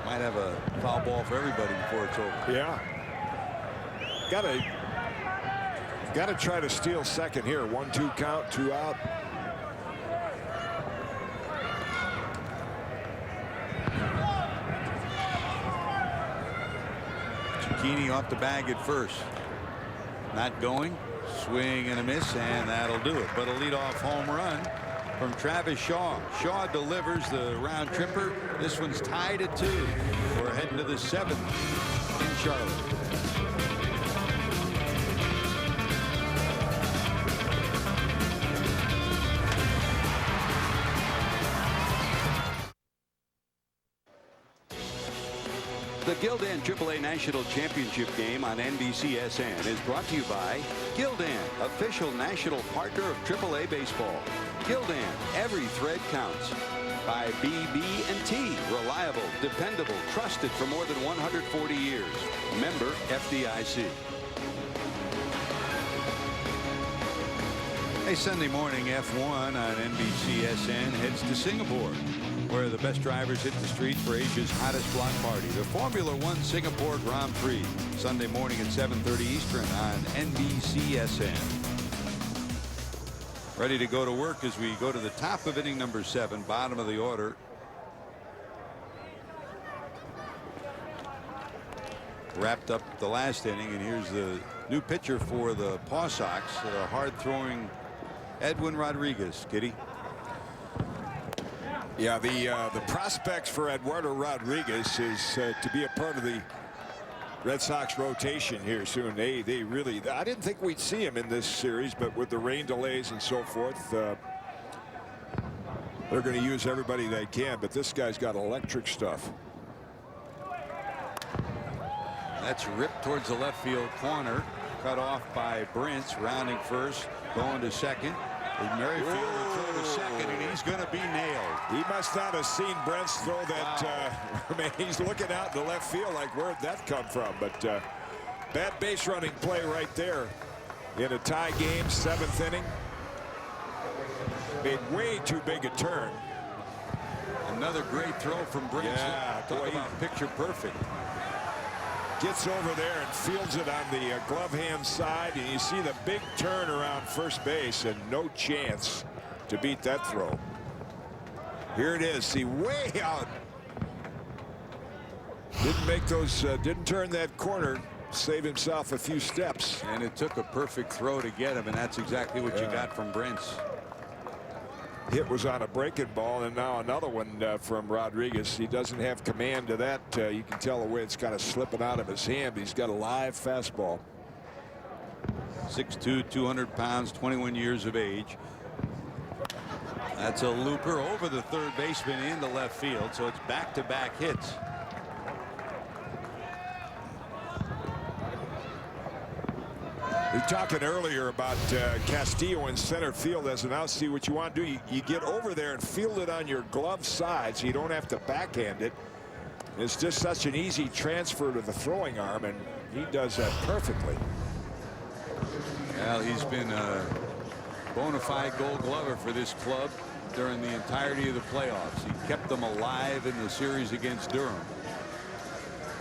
Might have a foul ball for everybody before it's over. Yeah. Gotta try to steal second here. 1-2 count, 2 out. Cicchini off the bag at first. Not going. Swing and a miss, and that'll do it. But a leadoff home run from Travis Shaw. Shaw delivers the round tripper. This one's tied at 2. We're heading to the 7th in Charlotte. The Gildan AAA National Championship game on NBCSN is brought to you by Gildan, official national partner of AAA baseball. Gildan, every thread counts. By BB&T, reliable, dependable, trusted for more than 140 years. Member FDIC. A Sunday morning F1 on NBCSN heads to Singapore, where the best drivers hit the streets for Asia's hottest block party, the Formula One Singapore Grand Prix, Sunday morning at 7:30 Eastern on NBCSN. Ready to go to work as we go to the top of inning number 7, bottom of the order. Wrapped up the last inning, and here's the new pitcher for the Paw Sox, a hard-throwing Edwin Rodriguez. Kitty. Yeah, the prospects for Eduardo Rodriguez is to be a part of the Red Sox rotation here soon. They really, I didn't think we'd see him in this series, but with the rain delays and so forth, they're going to use everybody they can. But this guy's got electric stuff. That's ripped towards the left field corner, cut off by Brentz, rounding first, going to second. Merrifield will throw to second, and he's going to be nailed. He must not have seen Brentz throw that. Wow. Man, he's looking out in the left field like, where'd that come from? But bad base running play right there in a tie game, 7th inning. Made way too big a turn. Another great throw from Brentz. Yeah, talk about picture perfect. Gets over there and fields it on the glove hand side, and you see the big turn around first base, and no chance to beat that throw. Here it is. See, way out. Didn't make those. Didn't turn that corner. Save himself a few steps. And it took a perfect throw to get him, and that's exactly what you got from Brentz. Hit was on a breaking ball, and now another one from Rodriguez. He doesn't have command of that. You can tell the way it's kind of slipping out of his hand. He's got a live fastball. 6'2", 200 pounds, 21 years of age. That's a looper over the third baseman into left field, so it's back-to-back hits. We were talking earlier about Castillo in center field as an out. See, what you want to do, you get over there and field it on your glove side so you don't have to backhand it. It's just such an easy transfer to the throwing arm, and he does that perfectly. Well, he's been a bona fide Gold Glover for this club during the entirety of the playoffs. He kept them alive in the series against Durham.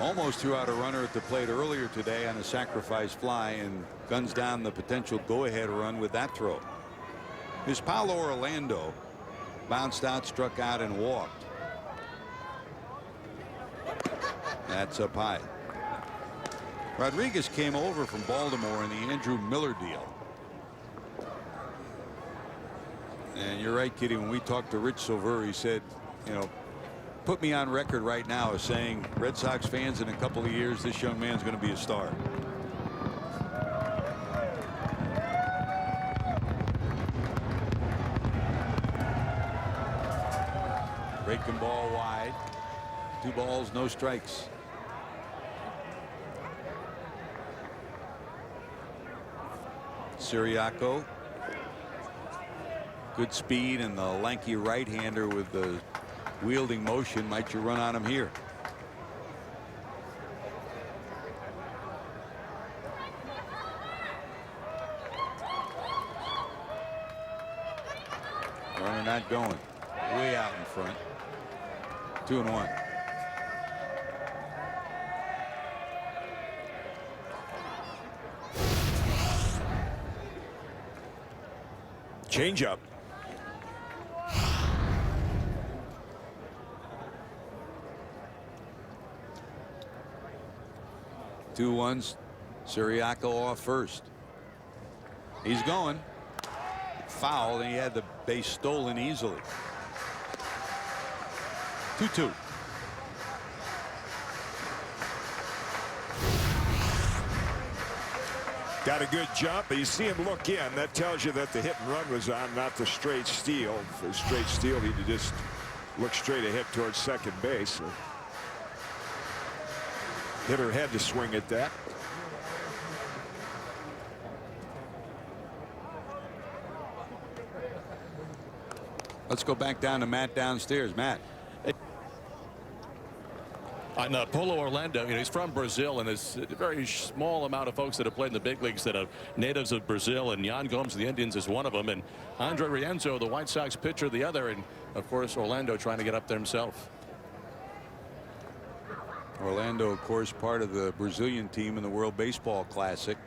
Almost threw out a runner at the plate earlier today on a sacrifice fly and guns down the potential go-ahead run with that throw. His Paulo Orlando bounced out, struck out, and walked. That's up high. Rodriguez came over from Baltimore in the Andrew Miller deal. And you're right, Kitty, when we talked to Rich Silver, he said, you know, put me on record right now as saying Red Sox fans, in a couple of years this young man's going to be a star. Breaking ball wide. 2 balls, no strikes. Siriaco. Good speed, and the lanky right-hander with the wielding motion. Might you run on him here? Runner not going. Way out in front. 2-1. Change up. Two ones. Siriaco off first. He's going. Foul, and he had the base stolen easily. 2-2. Got a good jump, but you see him look in. That tells you that the hit and run was on, not the straight steal. For straight steal, he'd just look straight ahead towards second base. So hitter had to swing at that. Let's go back down to Matt downstairs. Matt. On Paulo Orlando, you know, he's from Brazil, and there's a very small amount of folks that have played in the big leagues that are natives of Brazil, and Yan Gomes of the Indians is one of them, and Andre Rienzo, the White Sox pitcher, the other, and of course Orlando trying to get up there himself. Orlando, of course, part of the Brazilian team in the World Baseball Classic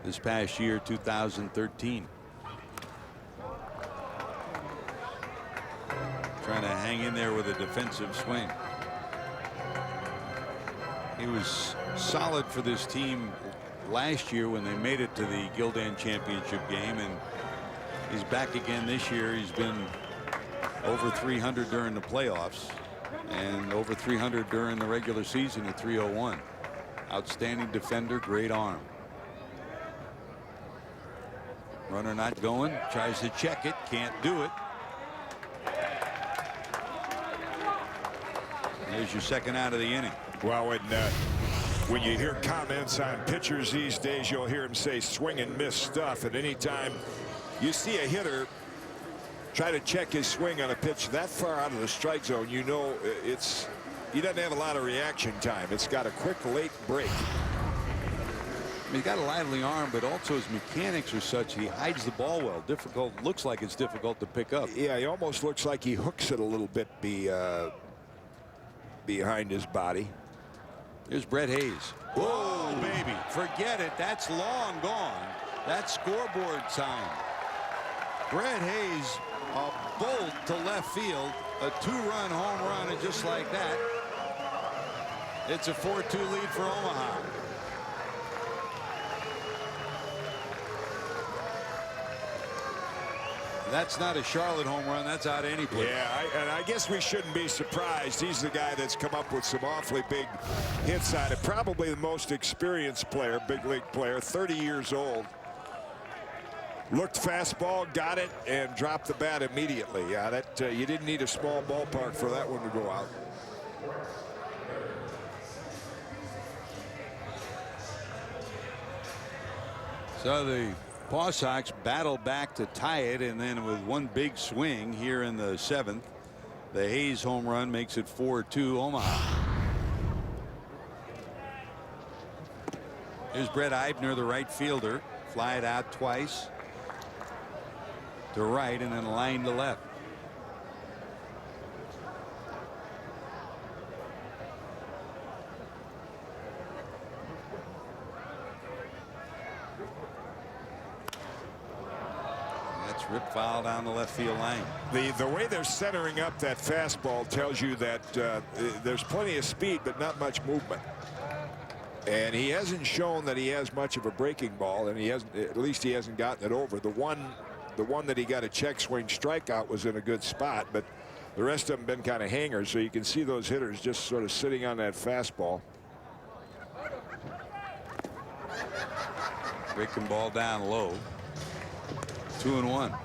this past year, 2013. Trying to hang in there with a defensive swing. He was solid for this team last year when they made it to the Gildan championship game, and he's back again this year. He's been over 300 during the playoffs and over 300 during the regular season at 301. Outstanding defender, great arm. Runner not going, tries to check it, can't do it. There's your second out of the inning. Well, when you hear comments on pitchers these days, you'll hear them say swing and miss stuff. And anytime you see a hitter try to check his swing on a pitch that far out of the strike zone, you know he doesn't have a lot of reaction time. It's got a quick late break. He's got a lively arm, but also his mechanics are such he hides the ball well. Looks like it's difficult to pick up. Yeah, he almost looks like he hooks it a little bit behind his body. Here's Brett Hayes. Whoa, baby. Forget it. That's long gone. That's scoreboard time. Brett Hayes, a bolt to left field, a 2-run home run, and just like that, it's a 4-2 lead for Omaha. That's not a Charlotte home run. That's out of any place. Yeah, and I guess we shouldn't be surprised. He's the guy that's come up with some awfully big hits on it. Probably the most experienced player, big league player, 30 years old. Looked fastball, got it, and dropped the bat immediately. Yeah, that you didn't need a small ballpark for that one to go out. So the Paw Sox battle back to tie it, and then with one big swing here in the 7th, the Hayes home run makes it 4-2 Omaha. Here's Brett Eibner, the right fielder, fly it out twice to right and then a line to left. Rip foul down the left field line. The way they're centering up that fastball tells you that there's plenty of speed but not much movement. And he hasn't shown that he has much of a breaking ball, and at least he hasn't gotten it over. The one that he got a check swing strikeout was in a good spot, but the rest of them been kind of hangers, so you can see those hitters just sort of sitting on that fastball. Breaking ball down low. 2-1.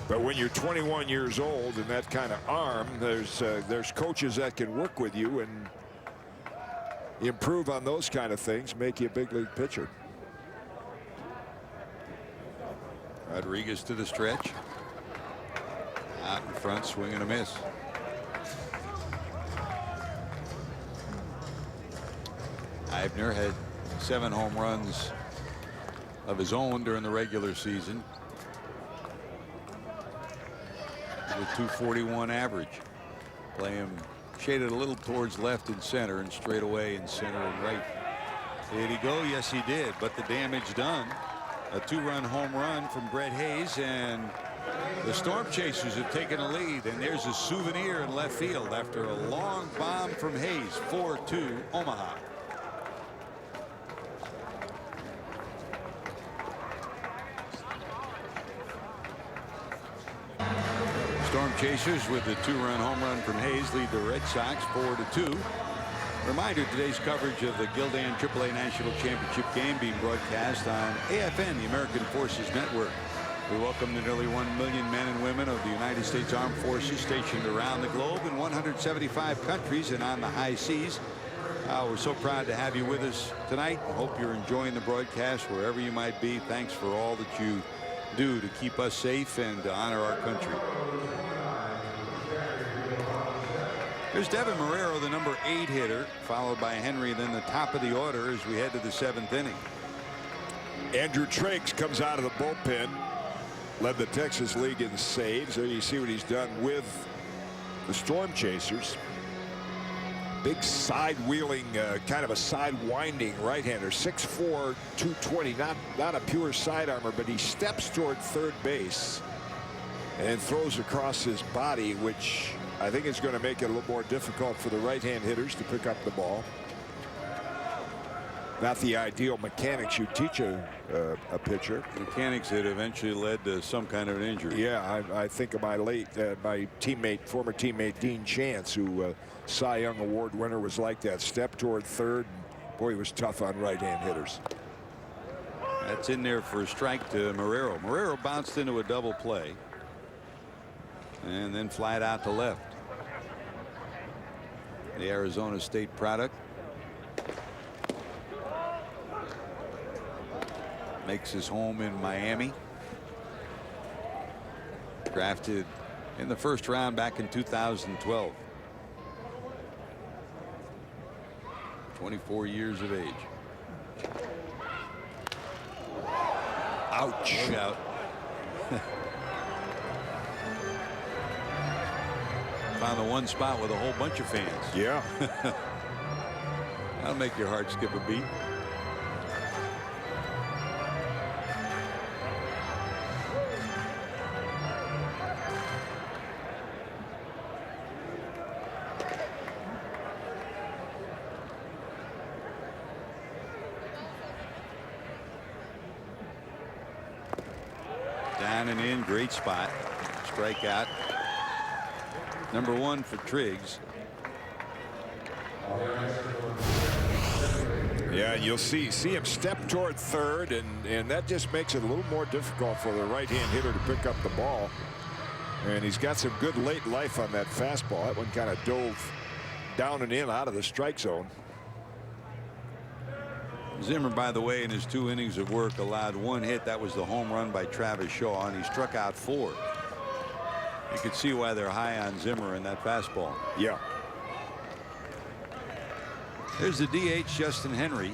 But when you're 21 years old and that kind of arm, there's coaches that can work with you and improve on those kind of things, make you a big league pitcher. Rodriguez to the stretch. Out in front, swing and a miss. Eibner had 7 home runs of his own during the regular season. With .241 average. Play him shaded a little towards left and center and straight away in center and right. Did he go? Yes, he did. But the damage done. A 2-run home run from Brett Hayes, and the Storm Chasers have taken a lead. And there's a souvenir in left field after a long bomb from Hayes. 4-2 Omaha. Storm Chasers with the 2-run home run from Hayes lead the Red Sox 4-2. Reminder, today's coverage of the Gildan AAA National Championship game being broadcast on AFN, the American Forces Network. We welcome the nearly 1 million men and women of the United States Armed Forces stationed around the globe in 175 countries and on the high seas. We're so proud to have you with us tonight. I hope you're enjoying the broadcast wherever you might be. Thanks for all that you do to keep us safe and to honor our country. There's Devin Marrero, the number 8 hitter, followed by Henry, then the top of the order as we head to the 7th inning. Andrew Triggs comes out of the bullpen, led the Texas League in saves. There you see what he's done with the Storm Chasers. Big side wheeling, kind of a side winding right-hander, 6'4", 220, not a pure side armor, but he steps toward third base and throws across his body, which I think is going to make it a little more difficult for the right-hand hitters to pick up the ball. Not the ideal mechanics you teach a pitcher. Mechanics that eventually led to some kind of an injury. Yeah, I think of my former teammate Dean Chance, who Cy Young Award winner, was like that. Step toward third. Boy, he was tough on right-hand hitters. That's in there for a strike to Marrero. Marrero bounced into a double play and then flied out to left. The Arizona State product. Makes his home in Miami. Drafted in the first round back in 2012. 24 years of age. Ouch. Look out. Found the one spot with a whole bunch of fans. Yeah. That'll make your heart skip a beat. Down and in, great spot. Strikeout. Number 1 for Triggs. Yeah, you'll see him step toward third, and that just makes it a little more difficult for the right-hand hitter to pick up the ball. And he's got some good late life on that fastball. That one kind of dove down and in out of the strike zone. Zimmer, by the way, in his 2 innings of work, allowed 1 hit. That was the home run by Travis Shaw, and he struck out 4. You could see why they're high on Zimmer in that fastball. Yeah. There's the DH, Justin Henry.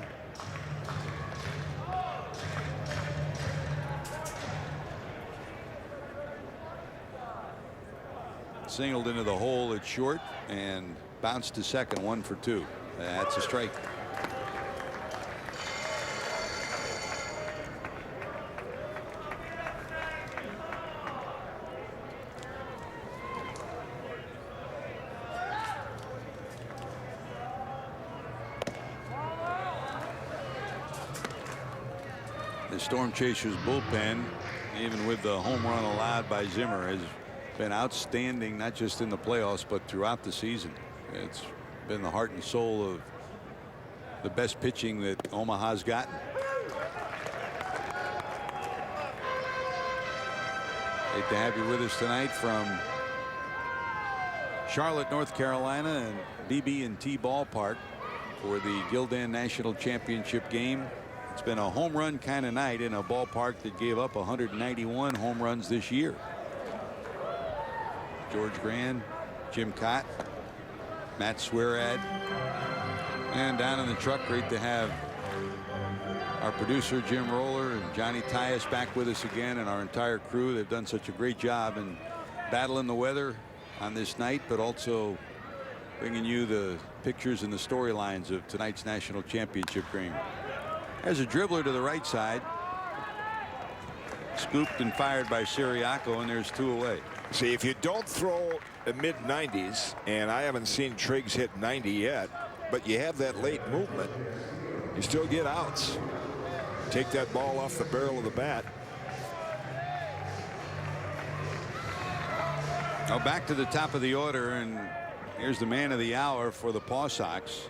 Singled into the hole at short and bounced to second, 1 for 2. That's a strike. The Storm Chasers bullpen, even with the home run allowed by Zimmer, has been outstanding, not just in the playoffs but throughout the season. It's been the heart and soul of the best pitching that Omaha's gotten. Great to have you with us tonight from Charlotte, North Carolina, and BB&T Ballpark for the Gildan National Championship game. It's been a home run kind of night in a ballpark that gave up 191 home runs this year. George Grand, Jim Kaat, Matt Swearad, and down in the truck, great to have our producer Jim Roller and Johnny Tyus back with us again, and our entire crew. They've done such a great job in battling the weather on this night, but also bringing you the pictures and the storylines of tonight's national championship game. There's a dribbler to the right side, scooped and fired by Siriaco, and there's 2 away. See, if you don't throw a mid-90s, and I haven't seen Triggs hit 90 yet, but you have that late movement, you still get outs. Take that ball off the barrel of the bat. Now back to the top of the order, and here's the man of the hour for the Paw Sox.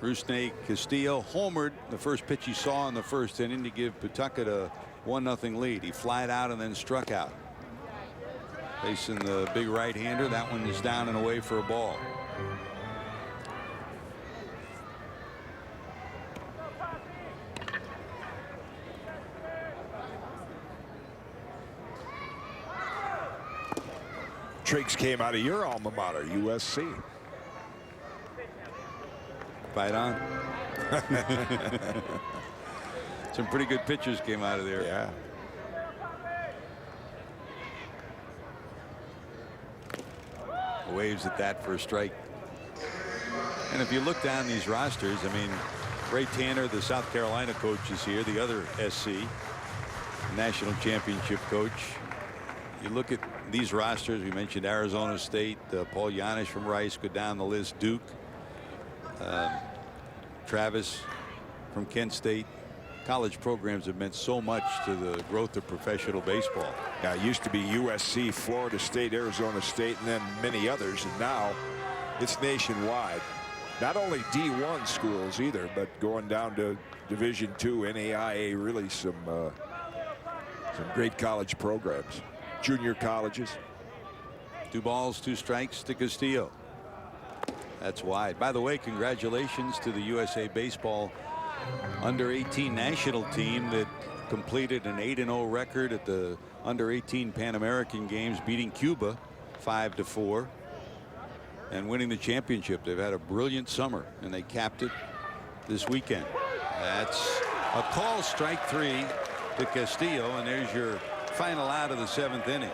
Rusney Castillo homered the first pitch he saw in the first inning to give Pawtucket a 1-0 lead. He flied out and then struck out. Facing the big right-hander. That one is down and away for a ball. Triggs came out of your alma mater, USC. Fight on. Some pretty good pitchers came out of there. Yeah. Waves at that for a strike. And if you look down these rosters, I mean, Ray Tanner, the South Carolina coach, is here. The other SC, national championship coach. You look at these rosters. We mentioned Arizona State, Paul Yanish from Rice. Go down the list. Duke, Travis from Kent State. College programs have meant so much to the growth of professional baseball. Now, it used to be USC, Florida State, Arizona State, and then many others, and now it's nationwide. Not only D1 schools either, but going down to Division II, NAIA, really some great college programs. Junior colleges. 2 balls, 2 strikes to Castillo. That's wide. By the way, congratulations to the USA Baseball under-18 national team that completed an 8-0 record at the under-18 Pan American Games, beating Cuba 5-4 and winning the championship. They've had a brilliant summer, and they capped it this weekend. That's a call, strike 3 to Castillo, and there's your final out of the 7th inning.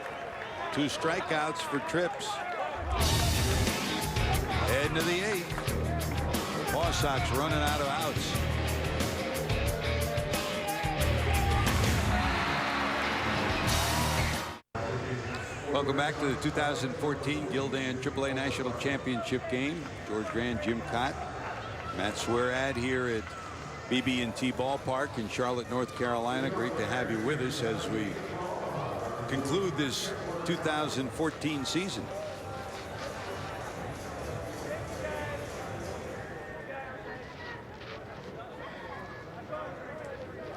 2 strikeouts for trips. Heading to the 8th. Paw Sox running out of outs. Welcome back to the 2014 Gildan AAA National Championship game. George Grand, Jim Kaat, Matt Swearad here at BB&T Ballpark in Charlotte, North Carolina. Great to have you with us as we conclude this 2014 season.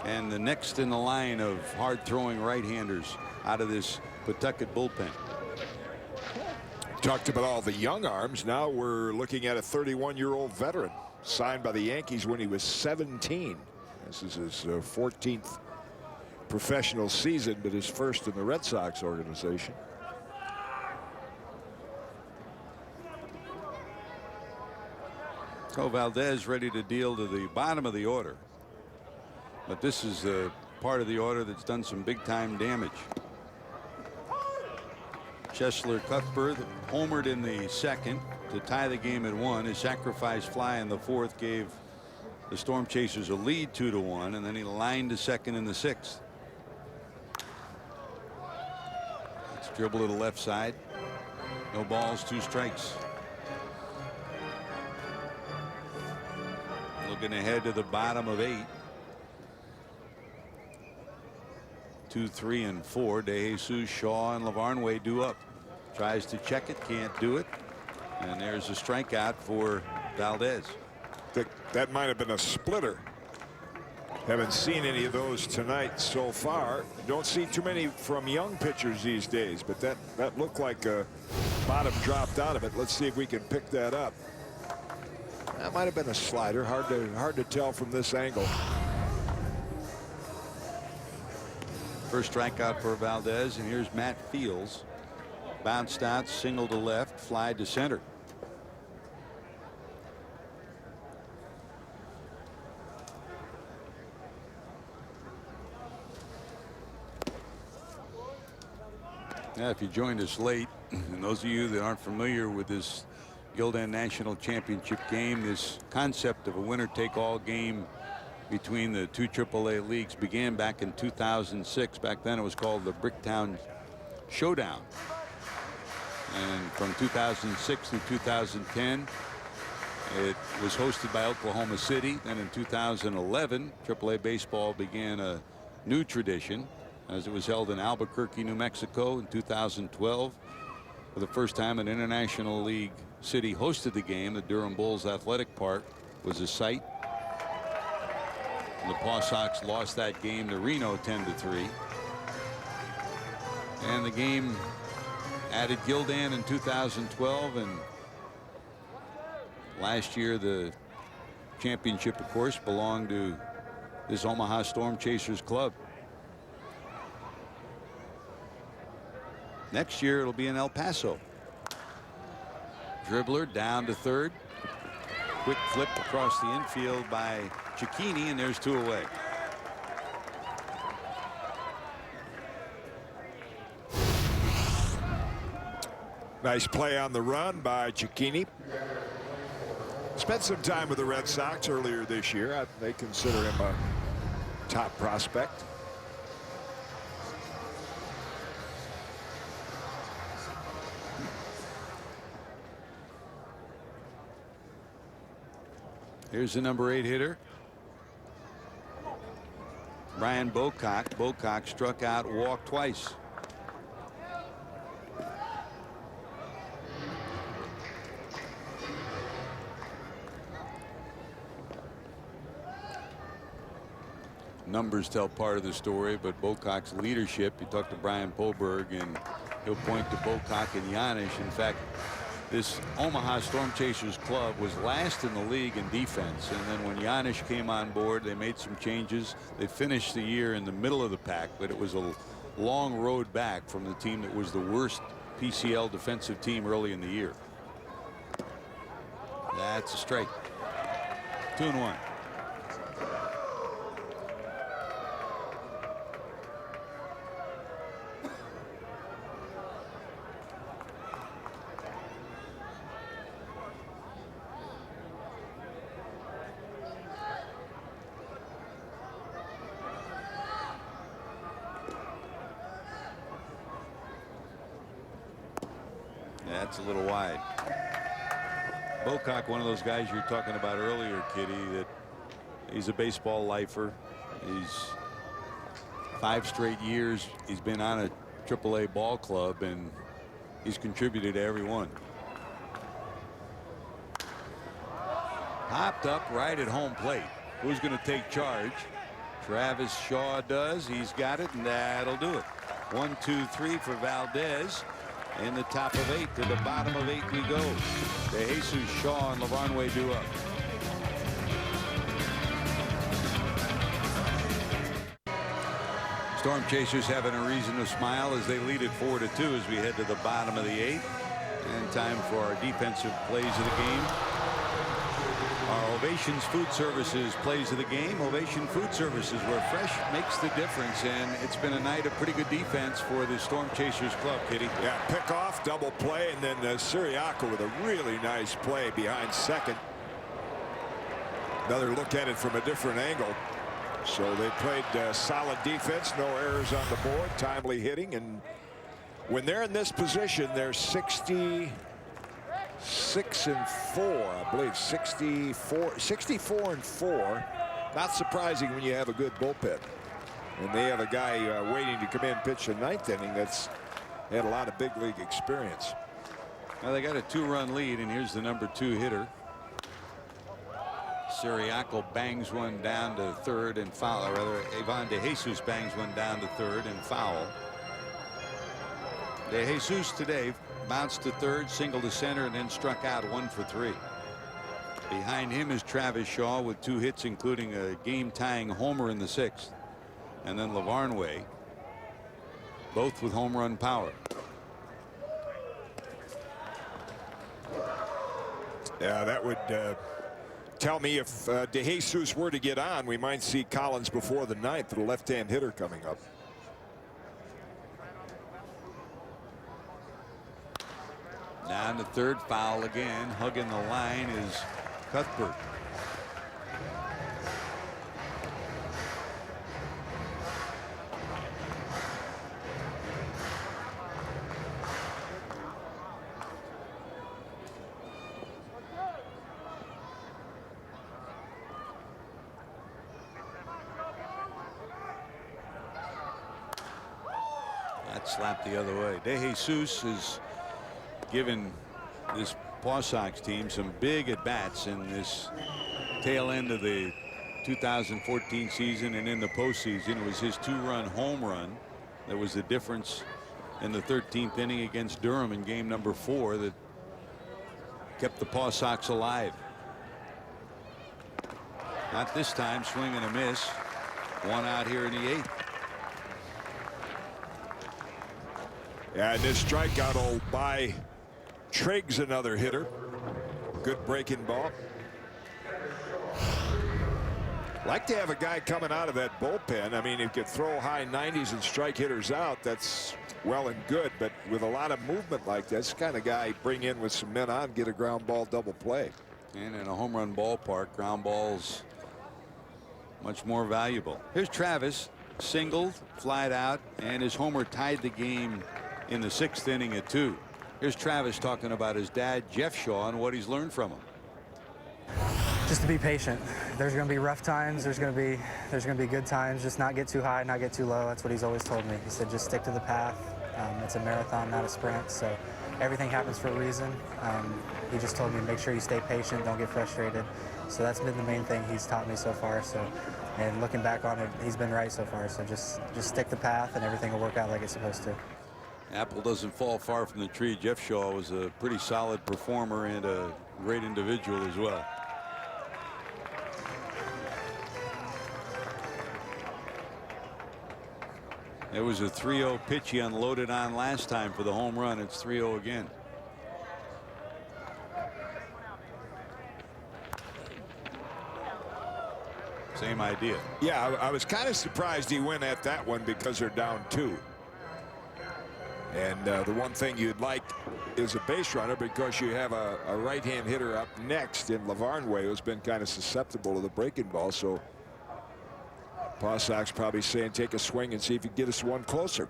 And the next in the line of hard-throwing right-handers out of this Pawtucket bullpen. Talked about all the young arms. Now we're looking at a 31-year-old veteran, signed by the Yankees when he was 17. This is his 14th professional season, but his first in the Red Sox organization. So Valdez ready to deal to the bottom of the order. But this is the part of the order that's done some big time damage. Chesler Cuthbert homered in the second to tie the game at 1. His sacrifice fly in the fourth gave the Storm Chasers a lead 2-1, and then he lined to second in the sixth. Let's dribble to the left side. No balls, 2 strikes. Looking ahead to the bottom of 8. 2, 3, and 4. DeJesus, Shaw, and Lavarnway due up. Tries to check it, can't do it. And there's a strikeout for Valdez. That might have been a splitter. Haven't seen any of those tonight so far. Don't see too many from young pitchers these days, but that looked like a bottom dropped out of it. Let's see if we can pick that up. That might have been a slider. Hard to tell from this angle. First strikeout for Valdez, and here's Matt Fields. Bounced out, single to left, fly to center. Now, if you joined us late, and those of you that aren't familiar with this Gildan National Championship game, this concept of a winner-take-all game between the 2 AAA leagues began back in 2006. Back then it was called the Bricktown Showdown. And from 2006 to 2010, it was hosted by Oklahoma City. Then in 2011, AAA baseball began a new tradition as it was held in Albuquerque, New Mexico. In 2012, for the first time, an international league city hosted the game. The Durham Bulls Athletic Park was a site. And the Paw Sox lost that game to Reno 10-3. And the game added Gildan in 2012, and last year the championship, of course, belonged to this Omaha Storm Chasers club. Next year it'll be in El Paso. Dribbler down to third. Quick flip across the infield by Cicchini, and there's 2 away. Nice play on the run by Cicchini. Spent some time with the Red Sox earlier this year. They consider him a top prospect. Here's the number 8 hitter, Brian Bocock. Bocock struck out, walked twice. Numbers tell part of the story, but Bocock's leadership, you talk to Brian Poberg and he'll point to Bocock and Yanish. In fact, this Omaha Storm Chasers club was last in the league in defense, and then when Yanish came on board, they made some changes. They finished the year in the middle of the pack, but it was a long road back from the team that was the worst PCL defensive team early in the year. That's a strike. 2-1. That's a little wide. Bocock, one of those guys you're talking about earlier, Kitty, that he's a baseball lifer. He's 5 straight years he's been on a AAA ball club, and he's contributed to every one. Hopped up right at home plate. Who's going to take charge? Travis Shaw does. He's got it, and that'll do it. 1, 2, 3 for Valdez. In the top of 8 to the bottom of 8 we go. DeJesus, Shaw, and Lavarnway due up. Storm Chasers having a reason to smile as they lead it 4-2 as we head to the bottom of the 8th. And time for our defensive plays of the game. Our Ovations Food Services plays of the game. Ovation Food Services, where fresh makes the difference, and it's been a night of pretty good defense for the Storm Chasers club, Kitty. Yeah, pick off, double play, and then Siriaco with a really nice play behind second. Another look at it from a different angle. So they played solid defense, no errors on the board, timely hitting, and when they're in this position, they're 66-4, I believe. 64-4. Not surprising when you have a good bullpen. And they have a guy waiting to come in, pitch the 9th inning that's had a lot of big league experience. Now they got a 2-run lead, and here's the number 2 hitter. Siriaco bangs one down to third and foul, or rather Ivan De Jesus bangs one down to third and foul. De Jesus today bounced to third, single to center, and then struck out 1 for 3. Behind him is Travis Shaw with 2 hits, including a game-tying homer in the 6th. And then Lavarnway, both with home run power. Yeah, that would tell me if De Jesus were to get on, we might see Collins before the 9th, the left-hand hitter coming up. Down to third, foul again. Hugging the line is Cuthbert. That slapped the other way. De Jesus is given this Paw Sox team some big at bats in this tail end of the 2014 season and in the postseason. It was his 2-run home run that was the difference in the 13th inning against Durham in game number 4 that kept the Paw Sox alive. Not this time. Swing and a miss. 1 out here in the 8th. Yeah, and this strikeout will buy Triggs another hitter. Good breaking ball. Like to have a guy coming out of that bullpen. I mean, he could throw high 90s and strike hitters out. That's well and good, but with a lot of movement like this kind of guy, bring in with some men on, get a ground ball double play. And in a home run ballpark, ground balls much more valuable. Here's Travis, singled, flied out, and his homer tied the game in the 6th inning at 2. Here's Travis talking about his dad, Jeff Shaw, and what he's learned from him. Just to be patient. There's going to be rough times. There's going to be good times. Just not get too high, not get too low. That's what he's always told me. He said, just stick to the path. It's a marathon, not a sprint. So everything happens for a reason. He just told me, make sure you stay patient, don't get frustrated. So that's been the main thing he's taught me so far. So, and looking back on it, he's been right so far. So just stick the path, and everything will work out like it's supposed to. Apple doesn't fall far from the tree. Jeff Shaw was a pretty solid performer and a great individual as well. It was a 3-0 pitch he unloaded on last time for the home run. It's 3-0 again. Same idea. Yeah, I was kind of surprised he went at that one because they're down 2. And the one thing you'd like is a base runner because you have a right-hand hitter up next in Lavarnway who's been kind of susceptible to the breaking ball. So Paw Sox probably saying take a swing and see if you can get us one closer.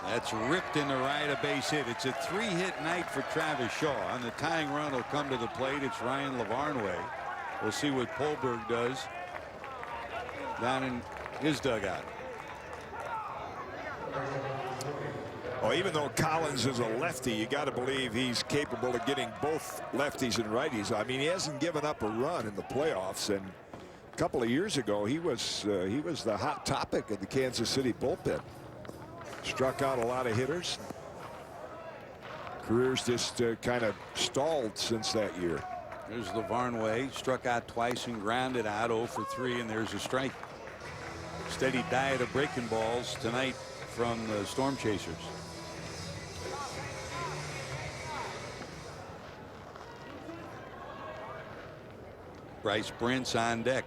That's ripped in the right, a base hit. It's a 3-hit night for Travis Shaw. And the tying run will come to the plate. It's Ryan Lavarnway. We'll see what Polberg does down in his dugout. Well, even though Collins is a lefty, you got to believe he's capable of getting both lefties and righties. I mean, he hasn't given up a run in the playoffs, and a couple of years ago he was the hot topic of the Kansas City bullpen. Struck out a lot of hitters. Careers just kind of stalled since that year. There's Lavarnway, struck out twice and grounded out 0 for 3, and there's a strike. steady diet of breaking balls tonight from the Storm Chasers. Bryce Brent's on deck.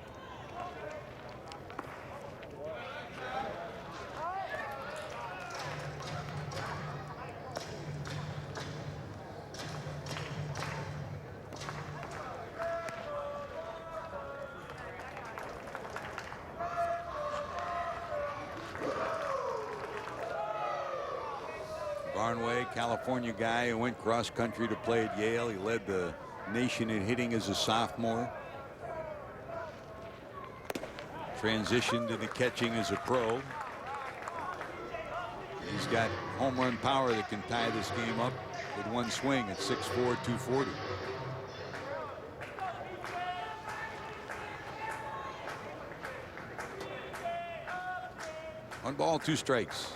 Barnway, California guy who went cross country to play at Yale. He led the nation in hitting as a sophomore. Transitioned into catching as a pro. He's got home run power that can tie this game up with one swing at 6'4", 240. One ball, two strikes.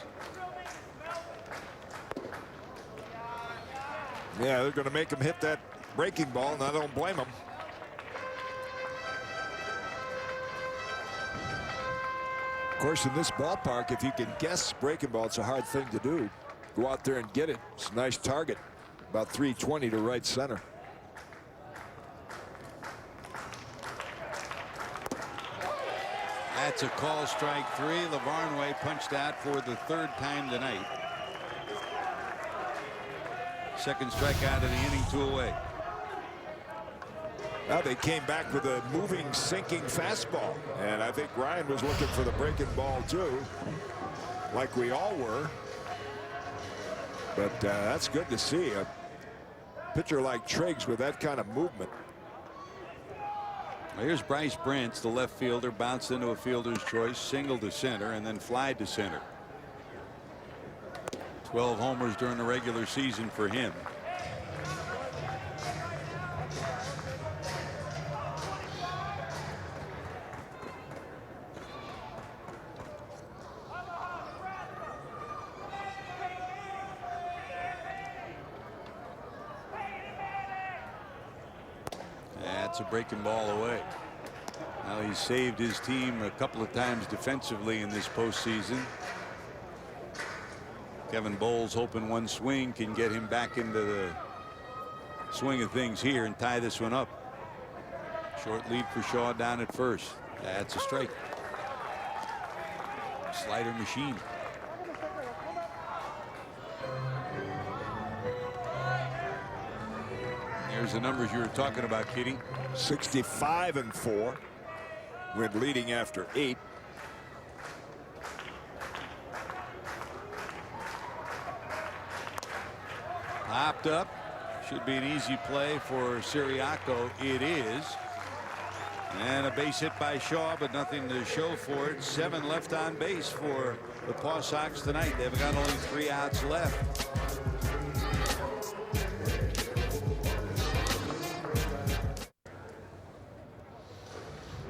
Yeah, they're going to make him hit that breaking ball, and I don't blame him. Of course, in this ballpark, if you can guess breaking ball, it's a hard thing to do. Go out there and get it. It's a nice target. About 320 to right center. That's a call, strike three. Lavarnway punched out for the third time tonight. Second strikeout of the inning, 2 away. Now they came back with a moving, sinking fastball. And I think Ryan was looking for the breaking ball, too, like we all were. But that's good to see. A pitcher like Triggs with that kind of movement. Well, here's Bryce Brent, the left fielder, bounced into a fielder's choice, single to center, and then fly to center. 12 homers during the regular season for him. That's a breaking ball away. Now he's saved his team a couple of times defensively in this postseason. Kevin Bowles hoping one swing can get him back into the swing of things here and tie this one up. Short lead for Shaw down at first. That's a strike. Slider machine. There's the numbers you were talking about, Kitty. 65-4 when leading after 8. Popped up. Should be an easy play for Siriaco. It is. And a base hit by Shaw, but nothing to show for it. 7 left on base for the Paw Sox tonight. They've got only 3 outs left.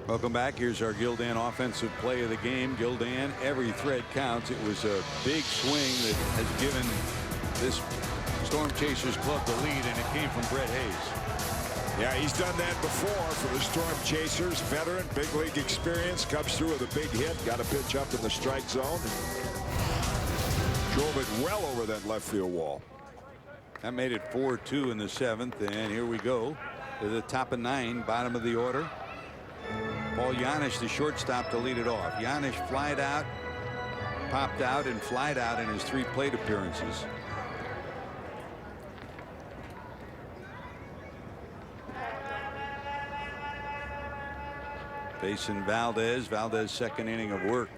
Welcome back. Here's our Gildan offensive play of the game. Gildan, every thread counts. It was a big swing that has given this Storm Chasers club the lead, and it came from Brett Hayes. Yeah, he's done that before for the Storm Chasers. Veteran, big league experience, comes through with a big hit, got a pitch up in the strike zone, and drove it well over that left field wall. That made it 4-2 in the 7th, and here we go to the top of 9, bottom of the order. Paul Janisch, the shortstop, to lead it off. Janisch flied out, popped out, and flied out in his 3 plate appearances. Facing Valdez. Valdez, second inning of work.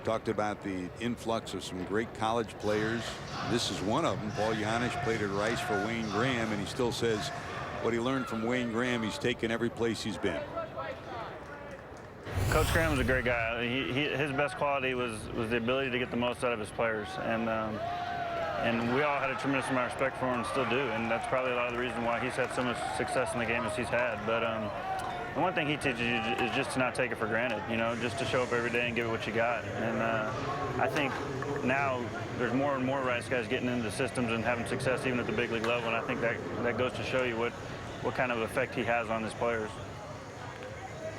Talked about the influx of some great college players. This is one of them. Paul Janisch played at Rice for Wayne Graham, and he still says what he learned from Wayne Graham he's taken every place he's been. Coach Graham was a great guy. His best quality was the ability to get the most out of his players, and we all had a tremendous amount of respect for him and still do, and that's probably a lot of the reason why he's had so much success in the game as he's had. But the one thing he teaches you is just to not take it for granted, you know, just to show up every day and give it what you got. And I think now there's more and more Rice guys getting into the systems and having success even at the big league level, and I think that goes to show you what kind of effect he has on his players.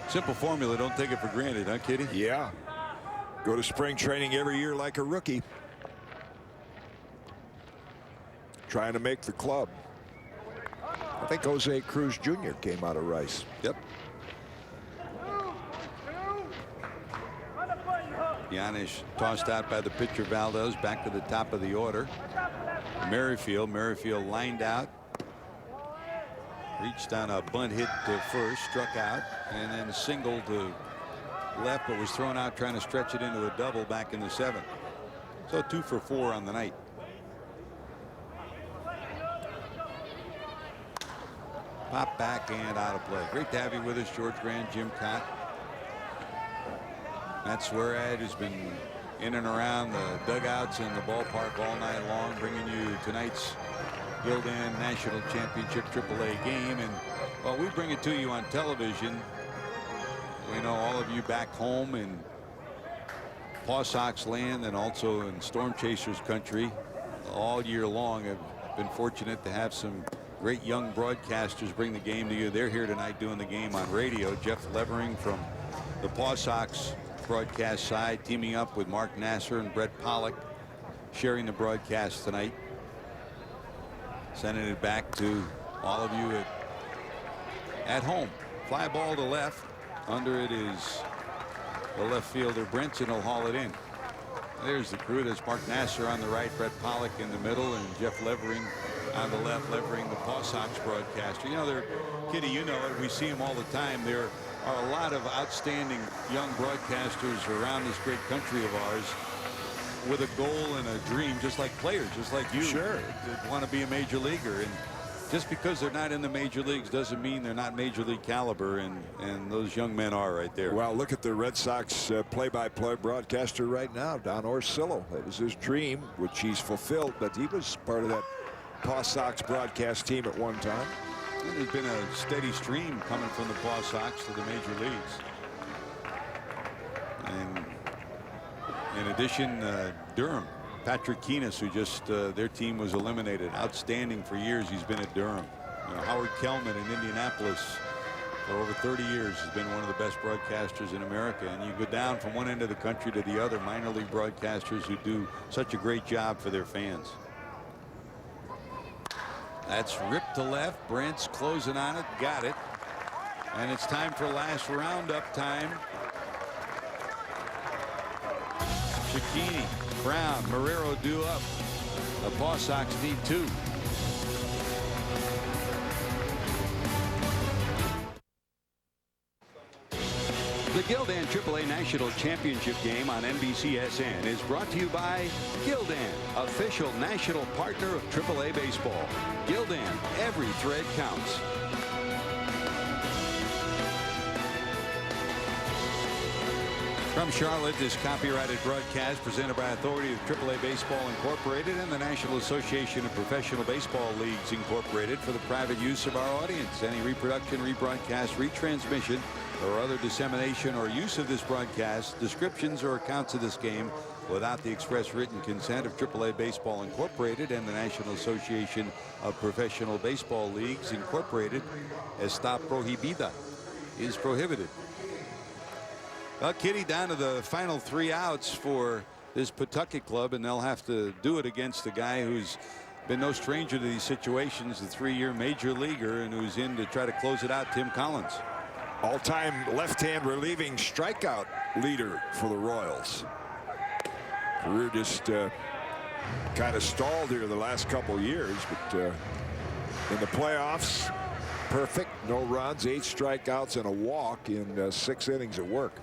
Simple formula, don't take it for granted, huh, Kitty? Yeah. Go to spring training every year like a rookie. Trying to make the club. I think Jose Cruz Jr. came out of Rice. Yep. Giannis tossed out by the pitcher Valdez, back to the top of the order. Merrifield lined out, reached on a bunt hit to first, struck out, and then singled to left, but was thrown out trying to stretch it into a double back in the 7th. So 2 for 4 on the night. Pop back and out of play. Great to have you with us, George Grand, Jim Kaat. Matt Swearad has been in and around the dugouts and the ballpark all night long, bringing you tonight's Gildan National Championship AAA game. And while we bring it to you on television, we know all of you back home in Paw Sox land and also in Storm Chasers country all year long have been fortunate to have some great young broadcasters bring the game to you. They're here tonight doing the game on radio. Jeff Levering from the Paw Sox broadcast side, teaming up with Mark Nasser and Brett Pollock, sharing the broadcast tonight. Sending it back to all of you at home. Fly ball to left. Under it is the left fielder Brinson. Will haul it in. There's the crew. There's Mark Nasser on the right, Brett Pollock in the middle, and Jeff Levering on the left. Levering, the Paw Sox broadcaster. You know, they're, Kitty, you know it, we see them all the time. There are a lot of outstanding young broadcasters around this great country of ours with a goal and a dream, just like players, just like you. Sure. That want to be a major leaguer. And just because they're not in the major leagues doesn't mean they're not major league caliber, and those young men are right there. Well, look at the Red Sox play-by-play broadcaster right now, Don Orsillo. That was his dream, which he's fulfilled, but he was part of that Paw Sox broadcast team at one time. And there's been a steady stream coming from the Paw Sox to the major leagues. And in addition, Durham, Patrick Keenis, who just their team was eliminated. Outstanding for years. He's been at Durham. You know, Howard Kellman in Indianapolis for over 30 years has been one of the best broadcasters in America. And you go down from one end of the country to the other, minor league broadcasters who do such a great job for their fans. That's ripped to left. Brent's closing on it. Got it. And it's time for last roundup time. Cicchini, Brown, Marrero due up. The Paw Sox need 2. The Gildan AAA National Championship game on NBCSN is brought to you by Gildan, official national partner of AAA baseball. Gildan, every thread counts. From Charlotte, this copyrighted broadcast presented by authority of AAA Baseball Incorporated and the National Association of Professional Baseball Leagues Incorporated for the private use of our audience. Any reproduction, rebroadcast, retransmission, or other dissemination or use of this broadcast, descriptions or accounts of this game without the express written consent of AAA Baseball Incorporated and the National Association of Professional Baseball Leagues Incorporated, está prohibida, is prohibited. Well, Kitty, down to the final 3 outs for this Pawtucket club, and they'll have to do it against a guy who's been no stranger to these situations, the 3-year major leaguer, and who's in to try to close it out, Tim Collins. All-time left-hand relieving strikeout leader for the Royals. Career just kind of stalled here the last couple years, but in the playoffs, perfect. No runs, 8 strikeouts, and a walk in 6 innings of work.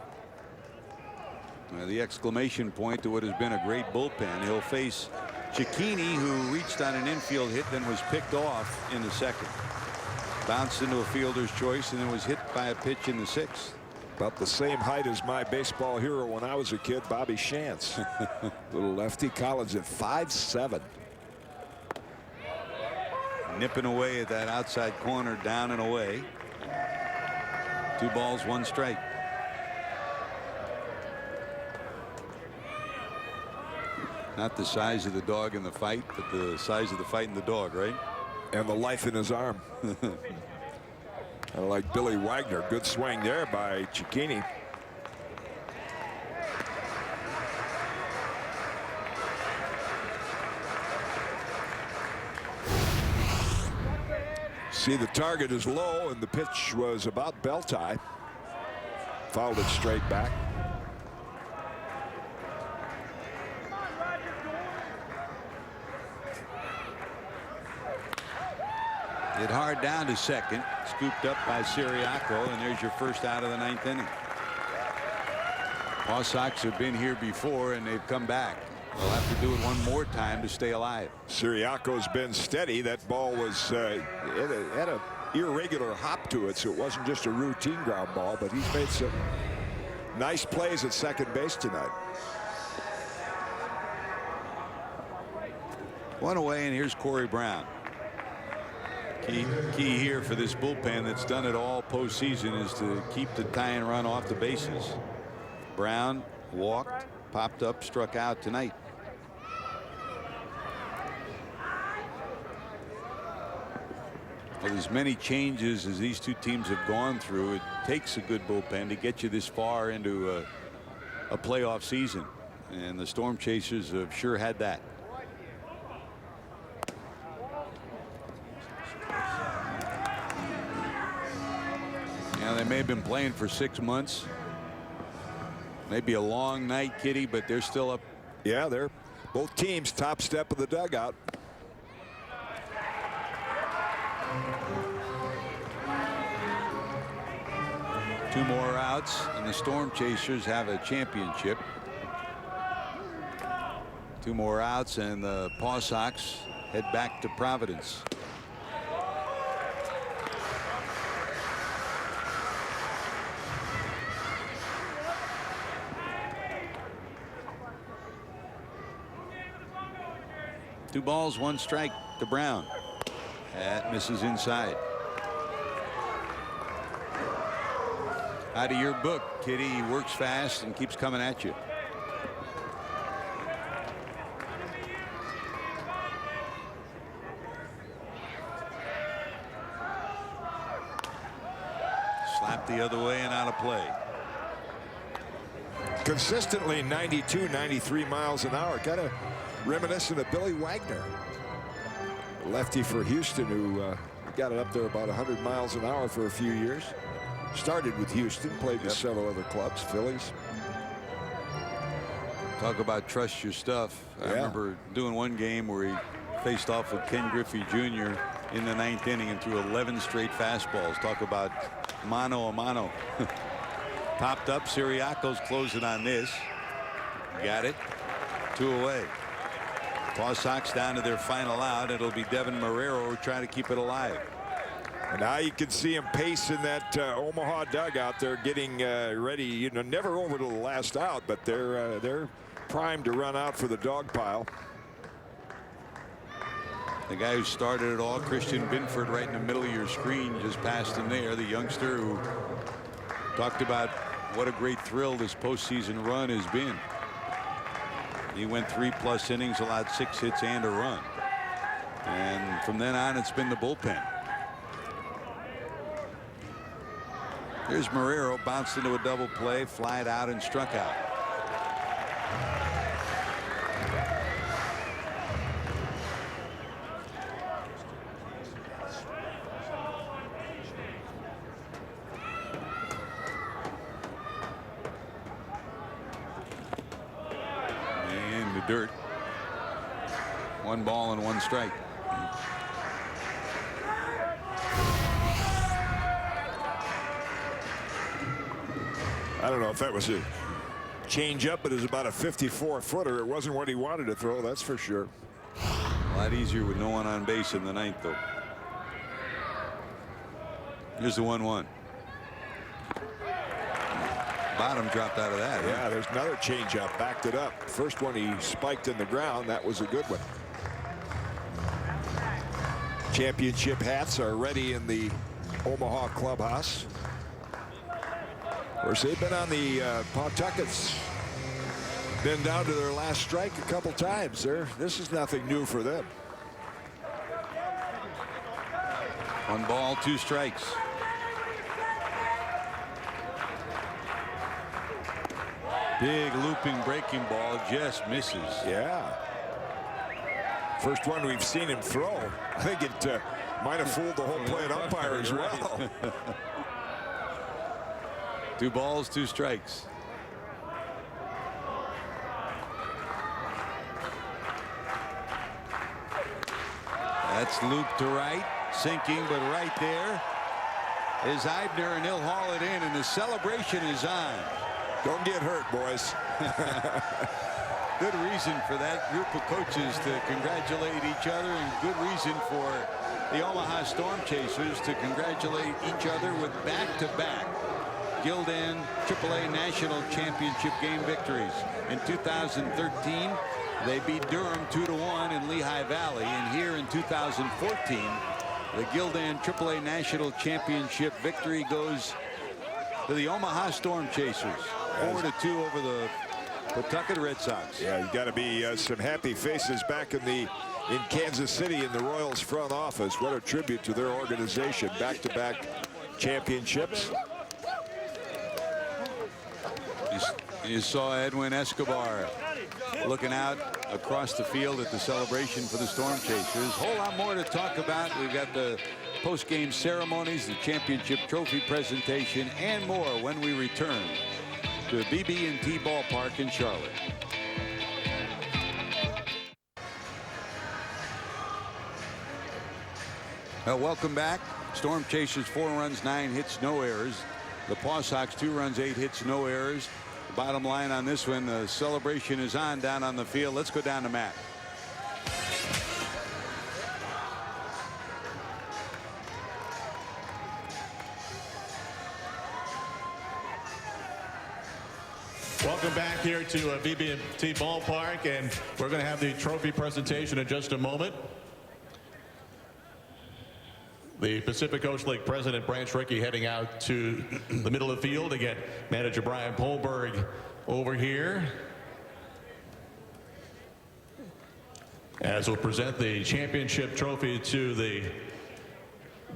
The exclamation point to what has been a great bullpen. He'll face Cicchini, who reached on an infield hit, then was picked off in the 2nd. Bounced into a fielder's choice and then was hit by a pitch in the 6th. About the same height as my baseball hero when I was a kid, Bobby Shantz. Little lefty. Collins at 5'7". Nipping away at that outside corner, down and away. 2 balls, 1 strike. Not the size of the dog in the fight, but the size of the fight in the dog, right? And the life in his arm. I like Billy Wagner. Good swing there by Cicchini. See, the target is low, and the pitch was about belt high. Fouled it straight back. Hit hard down to second. Scooped up by Siriaco, and there's your first out of the 9th inning. Paw Sox have been here before, and they've come back. They'll have to do it one more time to stay alive. Siriaco's been steady. That ball was had a irregular hop to it, so it wasn't just a routine ground ball, but he's made some nice plays at second base tonight. One away, and here's Corey Brown. Key here for this bullpen that's done it all postseason is to keep the tying run off the bases. Brown walked, popped up, struck out tonight. With as many changes as these two teams have gone through, it takes a good bullpen to get you this far into a playoff season, and the Storm Chasers have sure had that. They may have been playing for 6 months. Maybe a long night, Kitty, but they're still up. Yeah, they're both teams top step of the dugout. Two more outs, and the Storm Chasers have a championship. Two more outs, and the Paw Sox head back to Providence. Two balls, one strike to Brown. That misses inside. Out of your book, Kitty. He works fast and keeps coming at you. Slap the other way and out of play. Consistently 92, 93 miles an hour. Kind of reminiscent of Billy Wagner, lefty for Houston, who got it up there about 100 miles an hour for a few years. Started with Houston, played with several other clubs, Phillies. Talk about trust your stuff. I remember doing one game where he faced off with Ken Griffey Jr. in the 9th inning and threw 11 straight fastballs. Talk about mano a mano. Popped up. Siriaco's closing on this. Got it. 2 away. Paw Sox down to their final out. It'll be Devin Marrero trying to keep it alive. And now you can see him pacing that Omaha dugout. They're getting ready. You know, never over to the last out, but they're primed to run out for the dog pile. The guy who started it all, Christian Binford, right in the middle of your screen, just passed him there. The youngster who talked about what a great thrill this postseason run has been. He went 3+ innings, allowed 6 hits and a run. And from then on, it's been the bullpen. Here's Marrero, bounced into a double play, flied out and struck out. And the dirt. 1 ball and 1 strike. I don't know if that was a change up, but it was about a 54-footer. It wasn't what he wanted to throw, that's for sure. A lot easier with no one on base in the 9th, though. Here's the 1-1. Bottom dropped out of that. Yeah, there's another change up, backed it up. First one he spiked in the ground. That was a good one. Championship hats are ready in the Omaha clubhouse. Of course, they've been on the Pawtuckets, been down to their last strike a couple times. This is nothing new for them. 1 ball, 2 strikes. Big looping breaking ball just misses. Yeah. First one we've seen him throw. I think it Might have fooled the home plate umpire as well. 2 balls, 2 strikes. That's looped to right, sinking, but right there is Eibner, and he'll haul it in, and the celebration is on. Don't get hurt, boys. Good reason for that group of coaches to congratulate each other, and good reason for the Omaha Storm Chasers to congratulate each other with back-to-back Gildan AAA National Championship game victories. In 2013, they beat Durham 2-1 in Lehigh Valley, and here in 2014, the Gildan AAA National Championship victory goes to the Omaha Storm Chasers, 4-2 over the Pawtucket Red Sox. Yeah, you got to be some happy faces back in Kansas City in the Royals front office. What a tribute to their organization. Back-to-back championships. You saw Edwin Escobar looking out across the field at the celebration for the Storm Chasers. Whole lot more to talk about. We've got the post-game ceremonies, the championship trophy presentation, and more when we return to BB&T Ballpark in Charlotte. Well, welcome back. Storm Chasers 4 runs, 9 hits, no errors. The Paw Sox 2 runs, 8 hits, no errors. The bottom line on this one, the celebration is on down on the field. Let's go down to Matt. Welcome back here to BB&T Ballpark, and we're going to have the trophy presentation in just a moment. The Pacific Coast League president, Branch Rickey, heading out to the middle of the field to get manager Brian Polberg over here, as we'll present the championship trophy to the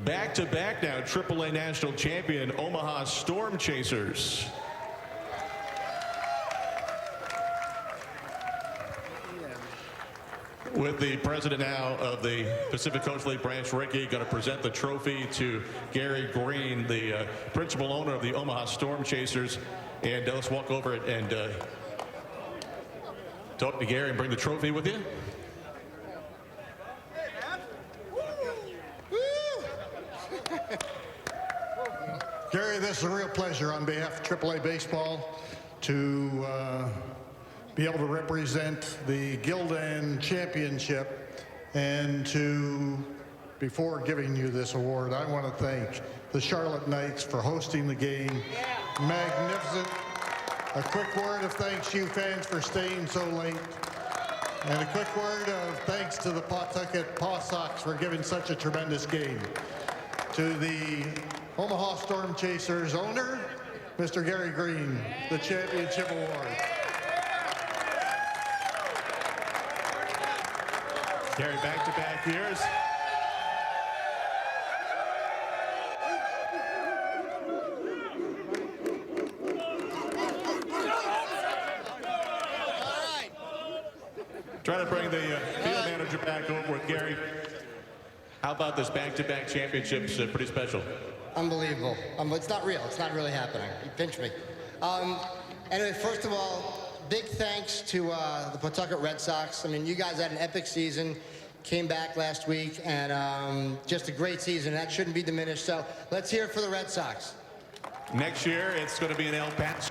back-to-back now AAA national champion Omaha Storm Chasers. With the president now of the Pacific Coast League, Branch Rickey, going to present the trophy to Gary Green, the principal owner of the Omaha Storm Chasers. And let's walk over and talk to Gary and bring the trophy with you. Gary, this is a real pleasure on behalf of AAA Baseball to be able to represent the Gildan Championship, and before giving you this award, I want to thank the Charlotte Knights for hosting the game. Magnificent. A quick word of thanks to you fans for staying so late, and a quick word of thanks to the Pawtucket Paw Sox for giving such a tremendous game. To the Omaha Storm Chasers owner, Mr. Gary Green, the championship award. Gary, back-to-back years. Trying to bring the field manager back over with Gary. How about this back-to-back championships? Pretty special. Unbelievable. It's not real. It's not really happening. You pinched me. Anyway, first of all, big thanks to the Pawtucket Red Sox. I mean, you guys had an epic season, came back last week, and just a great season. That shouldn't be diminished. So let's hear it for the Red Sox. Next year, it's going to be an El Paso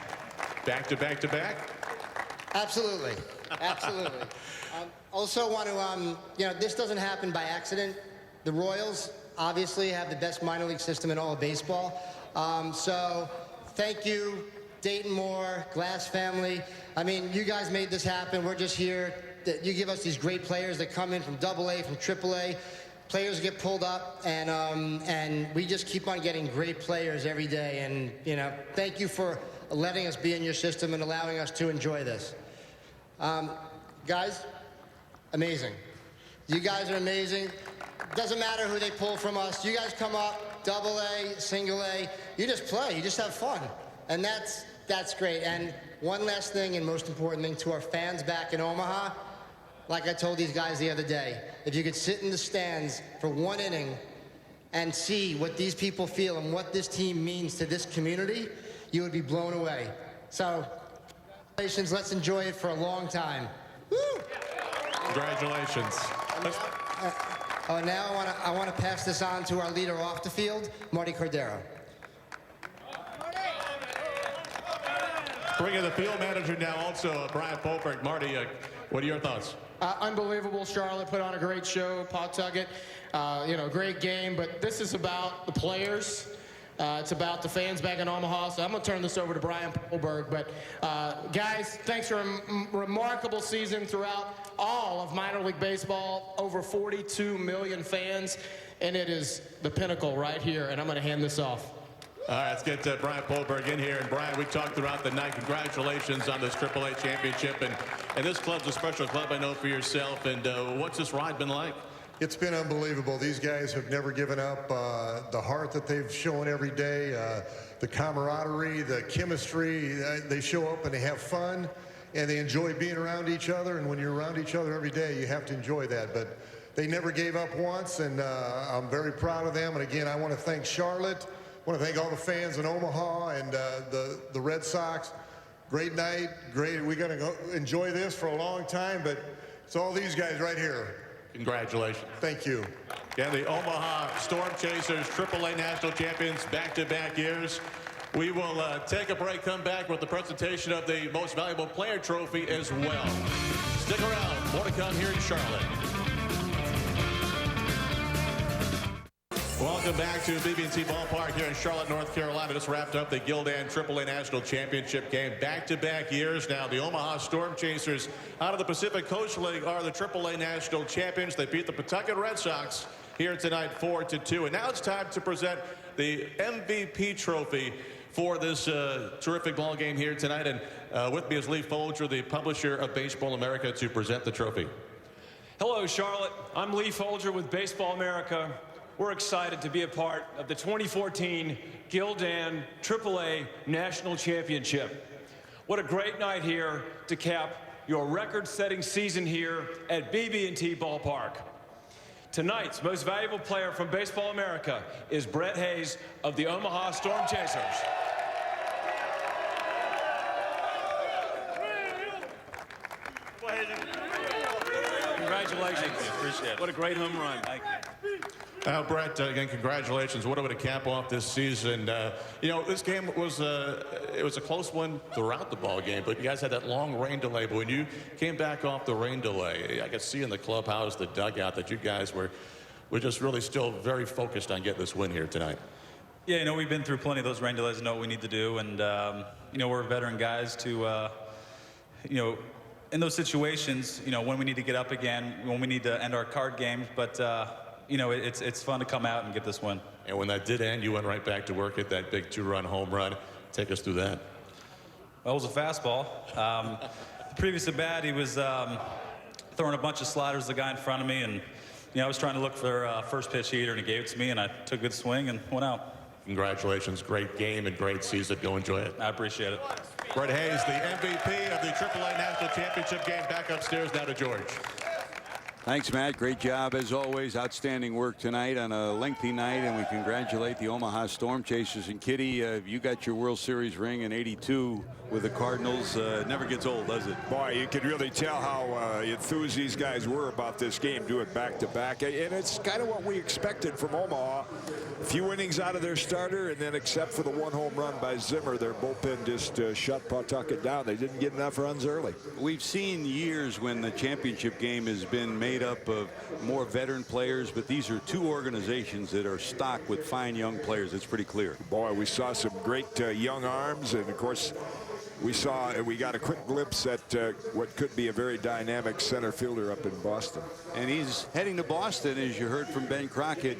back-to-back-to-back. Absolutely. Absolutely. Also want to, this doesn't happen by accident. The Royals obviously have the best minor league system in all of baseball. So thank you, Dayton Moore, Glass family. I mean, you guys made this happen. We're just here. You give us these great players that come in from AA, from AAA. Players get pulled up, and we just keep on getting great players every day. And, thank you for letting us be in your system and allowing us to enjoy this. Guys, amazing. You guys are amazing. Doesn't matter who they pull from us. You guys come up, AA, single A. You just play. You just have fun. And that's great. And one last thing, and most important thing, to our fans back in Omaha, like I told these guys the other day, if you could sit in the stands for one inning and see what these people feel and what this team means to this community, you would be blown away. So, congratulations. Let's enjoy it for a long time. Woo! Congratulations. Now I want to pass this on to our leader off the field, Marty Cordero. Bringing the field manager now, also Brian Polberg. Marty, what are your thoughts? Unbelievable. Charlotte put on a great show. Pawtucket, great game. But this is about the players. It's about the fans back in Omaha. So I'm going to turn this over to Brian Polberg. But guys, thanks for a remarkable season throughout all of minor league baseball. Over 42 million fans. And it is the pinnacle right here. And I'm going to hand this off. All right, let's get Brian Polberg in here. And Brian, we talked throughout the night. Congratulations on this AAA championship. And this club's a special club, I know, for yourself. And what's this ride been like? It's been unbelievable. These guys have never given up. The heart that they've shown every day, the camaraderie, the chemistry. They show up and they have fun, and they enjoy being around each other. And when you're around each other every day, you have to enjoy that. But they never gave up once, and I'm very proud of them. And again, I want to thank Charlotte. I want to thank all the fans in Omaha and the Red Sox. Great night, great. We're going to go enjoy this for a long time, but it's all these guys right here. Congratulations. Thank you. Yeah, the Omaha Storm Chasers, AAA national champions, back-to-back years. We will take a break, come back with the presentation of the Most Valuable Player Trophy as well. Stick around. More to come here in Charlotte. Welcome back to BB&T Ballpark here in Charlotte, North Carolina. Just wrapped up the Gildan AAA National Championship game. Back-to-back years now. The Omaha Storm Chasers out of the Pacific Coast League are the AAA National Champions. They beat the Pawtucket Red Sox here tonight 4-2. And now it's time to present the MVP trophy for this terrific ball game here tonight. And with me is Lee Folger, the publisher of Baseball America, to present the trophy. Hello, Charlotte. I'm Lee Folger with Baseball America. We're excited to be a part of the 2014 Gildan AAA National Championship. What a great night here to cap your record-setting season here at BB&T Ballpark. Tonight's most valuable player from Baseball America is Brett Hayes of the Omaha Storm Chasers. Congratulations. Thank you. Appreciate it. What a great home run. Thank you. Brett, again, congratulations. What a way to cap off this season. This game was it was a close one throughout the ball game, but you guys had that long rain delay. But when you came back off the rain delay, I could see in the clubhouse, the dugout, that you guys were just really still very focused on getting this win here tonight. Yeah, we've been through plenty of those rain delays and know what we need to do. And, we're veteran guys to, in those situations, when we need to get up again, when we need to end our card games. But, it's fun to come out and get this win. And when that did end, you went right back to work at that big 2-run home run. Take us through that. Well, it was a fastball. Previous to bat, he was throwing a bunch of sliders at the guy in front of me. And, I was trying to look for first pitch heater, and he gave it to me, and I took a good swing and went out. Congratulations. Great game and great season. Go enjoy it. I appreciate it. Brett Hayes, the MVP of the AAA National Championship game. Back upstairs now to George. Thanks, Matt. Great job, as always. Outstanding work tonight on a lengthy night, and we congratulate the Omaha Storm Chasers. And, Kitty, you got your World Series ring in '82 with the Cardinals. It never gets old, does it? Boy, you could really tell how enthused these guys were about this game, doing back-to-back. And it's kind of what we expected from Omaha. A few innings out of their starter, and then except for the one home run by Zimmer, their bullpen just shut Pawtucket down. They didn't get enough runs early. We've seen years when the championship game has been made up of more veteran players, but these are two organizations that are stocked with fine young players. It's pretty clear. Boy, we saw some great young arms, and of course we got a quick glimpse at what could be a very dynamic center fielder up in Boston. And he's heading to Boston, as you heard from Ben Crockett.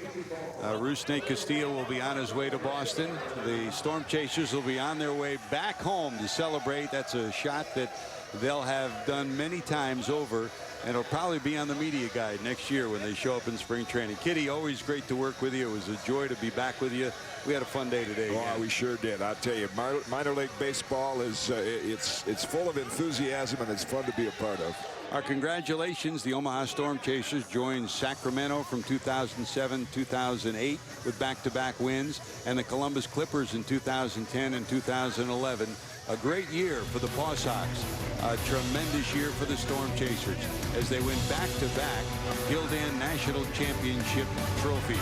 Rusney Castillo will be on his way to Boston. The Storm Chasers will be on their way back home to celebrate. That's a shot that they'll have done many times over, and it'll probably be on the media guide next year when they show up in spring training. Kitty, always great to work with you. It was a joy to be back with you. We had a fun day today. Oh, we sure did. I'll tell you, minor league baseball is it's full of enthusiasm, and it's fun to be a part of. Our congratulations. The Omaha Storm Chasers joined Sacramento from 2007-2008 with back-to-back wins, and the Columbus Clippers in 2010 and 2011. A great year for the Paw Sox. A tremendous year for the Storm Chasers as they win back-to-back Gildan National Championship trophies.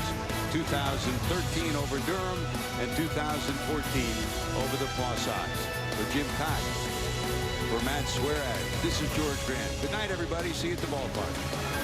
2013 over Durham and 2014 over the Paw Sox. For Jim Kaat, for Matt Swearad, this is George Grant. Good night, everybody. See you at the ballpark.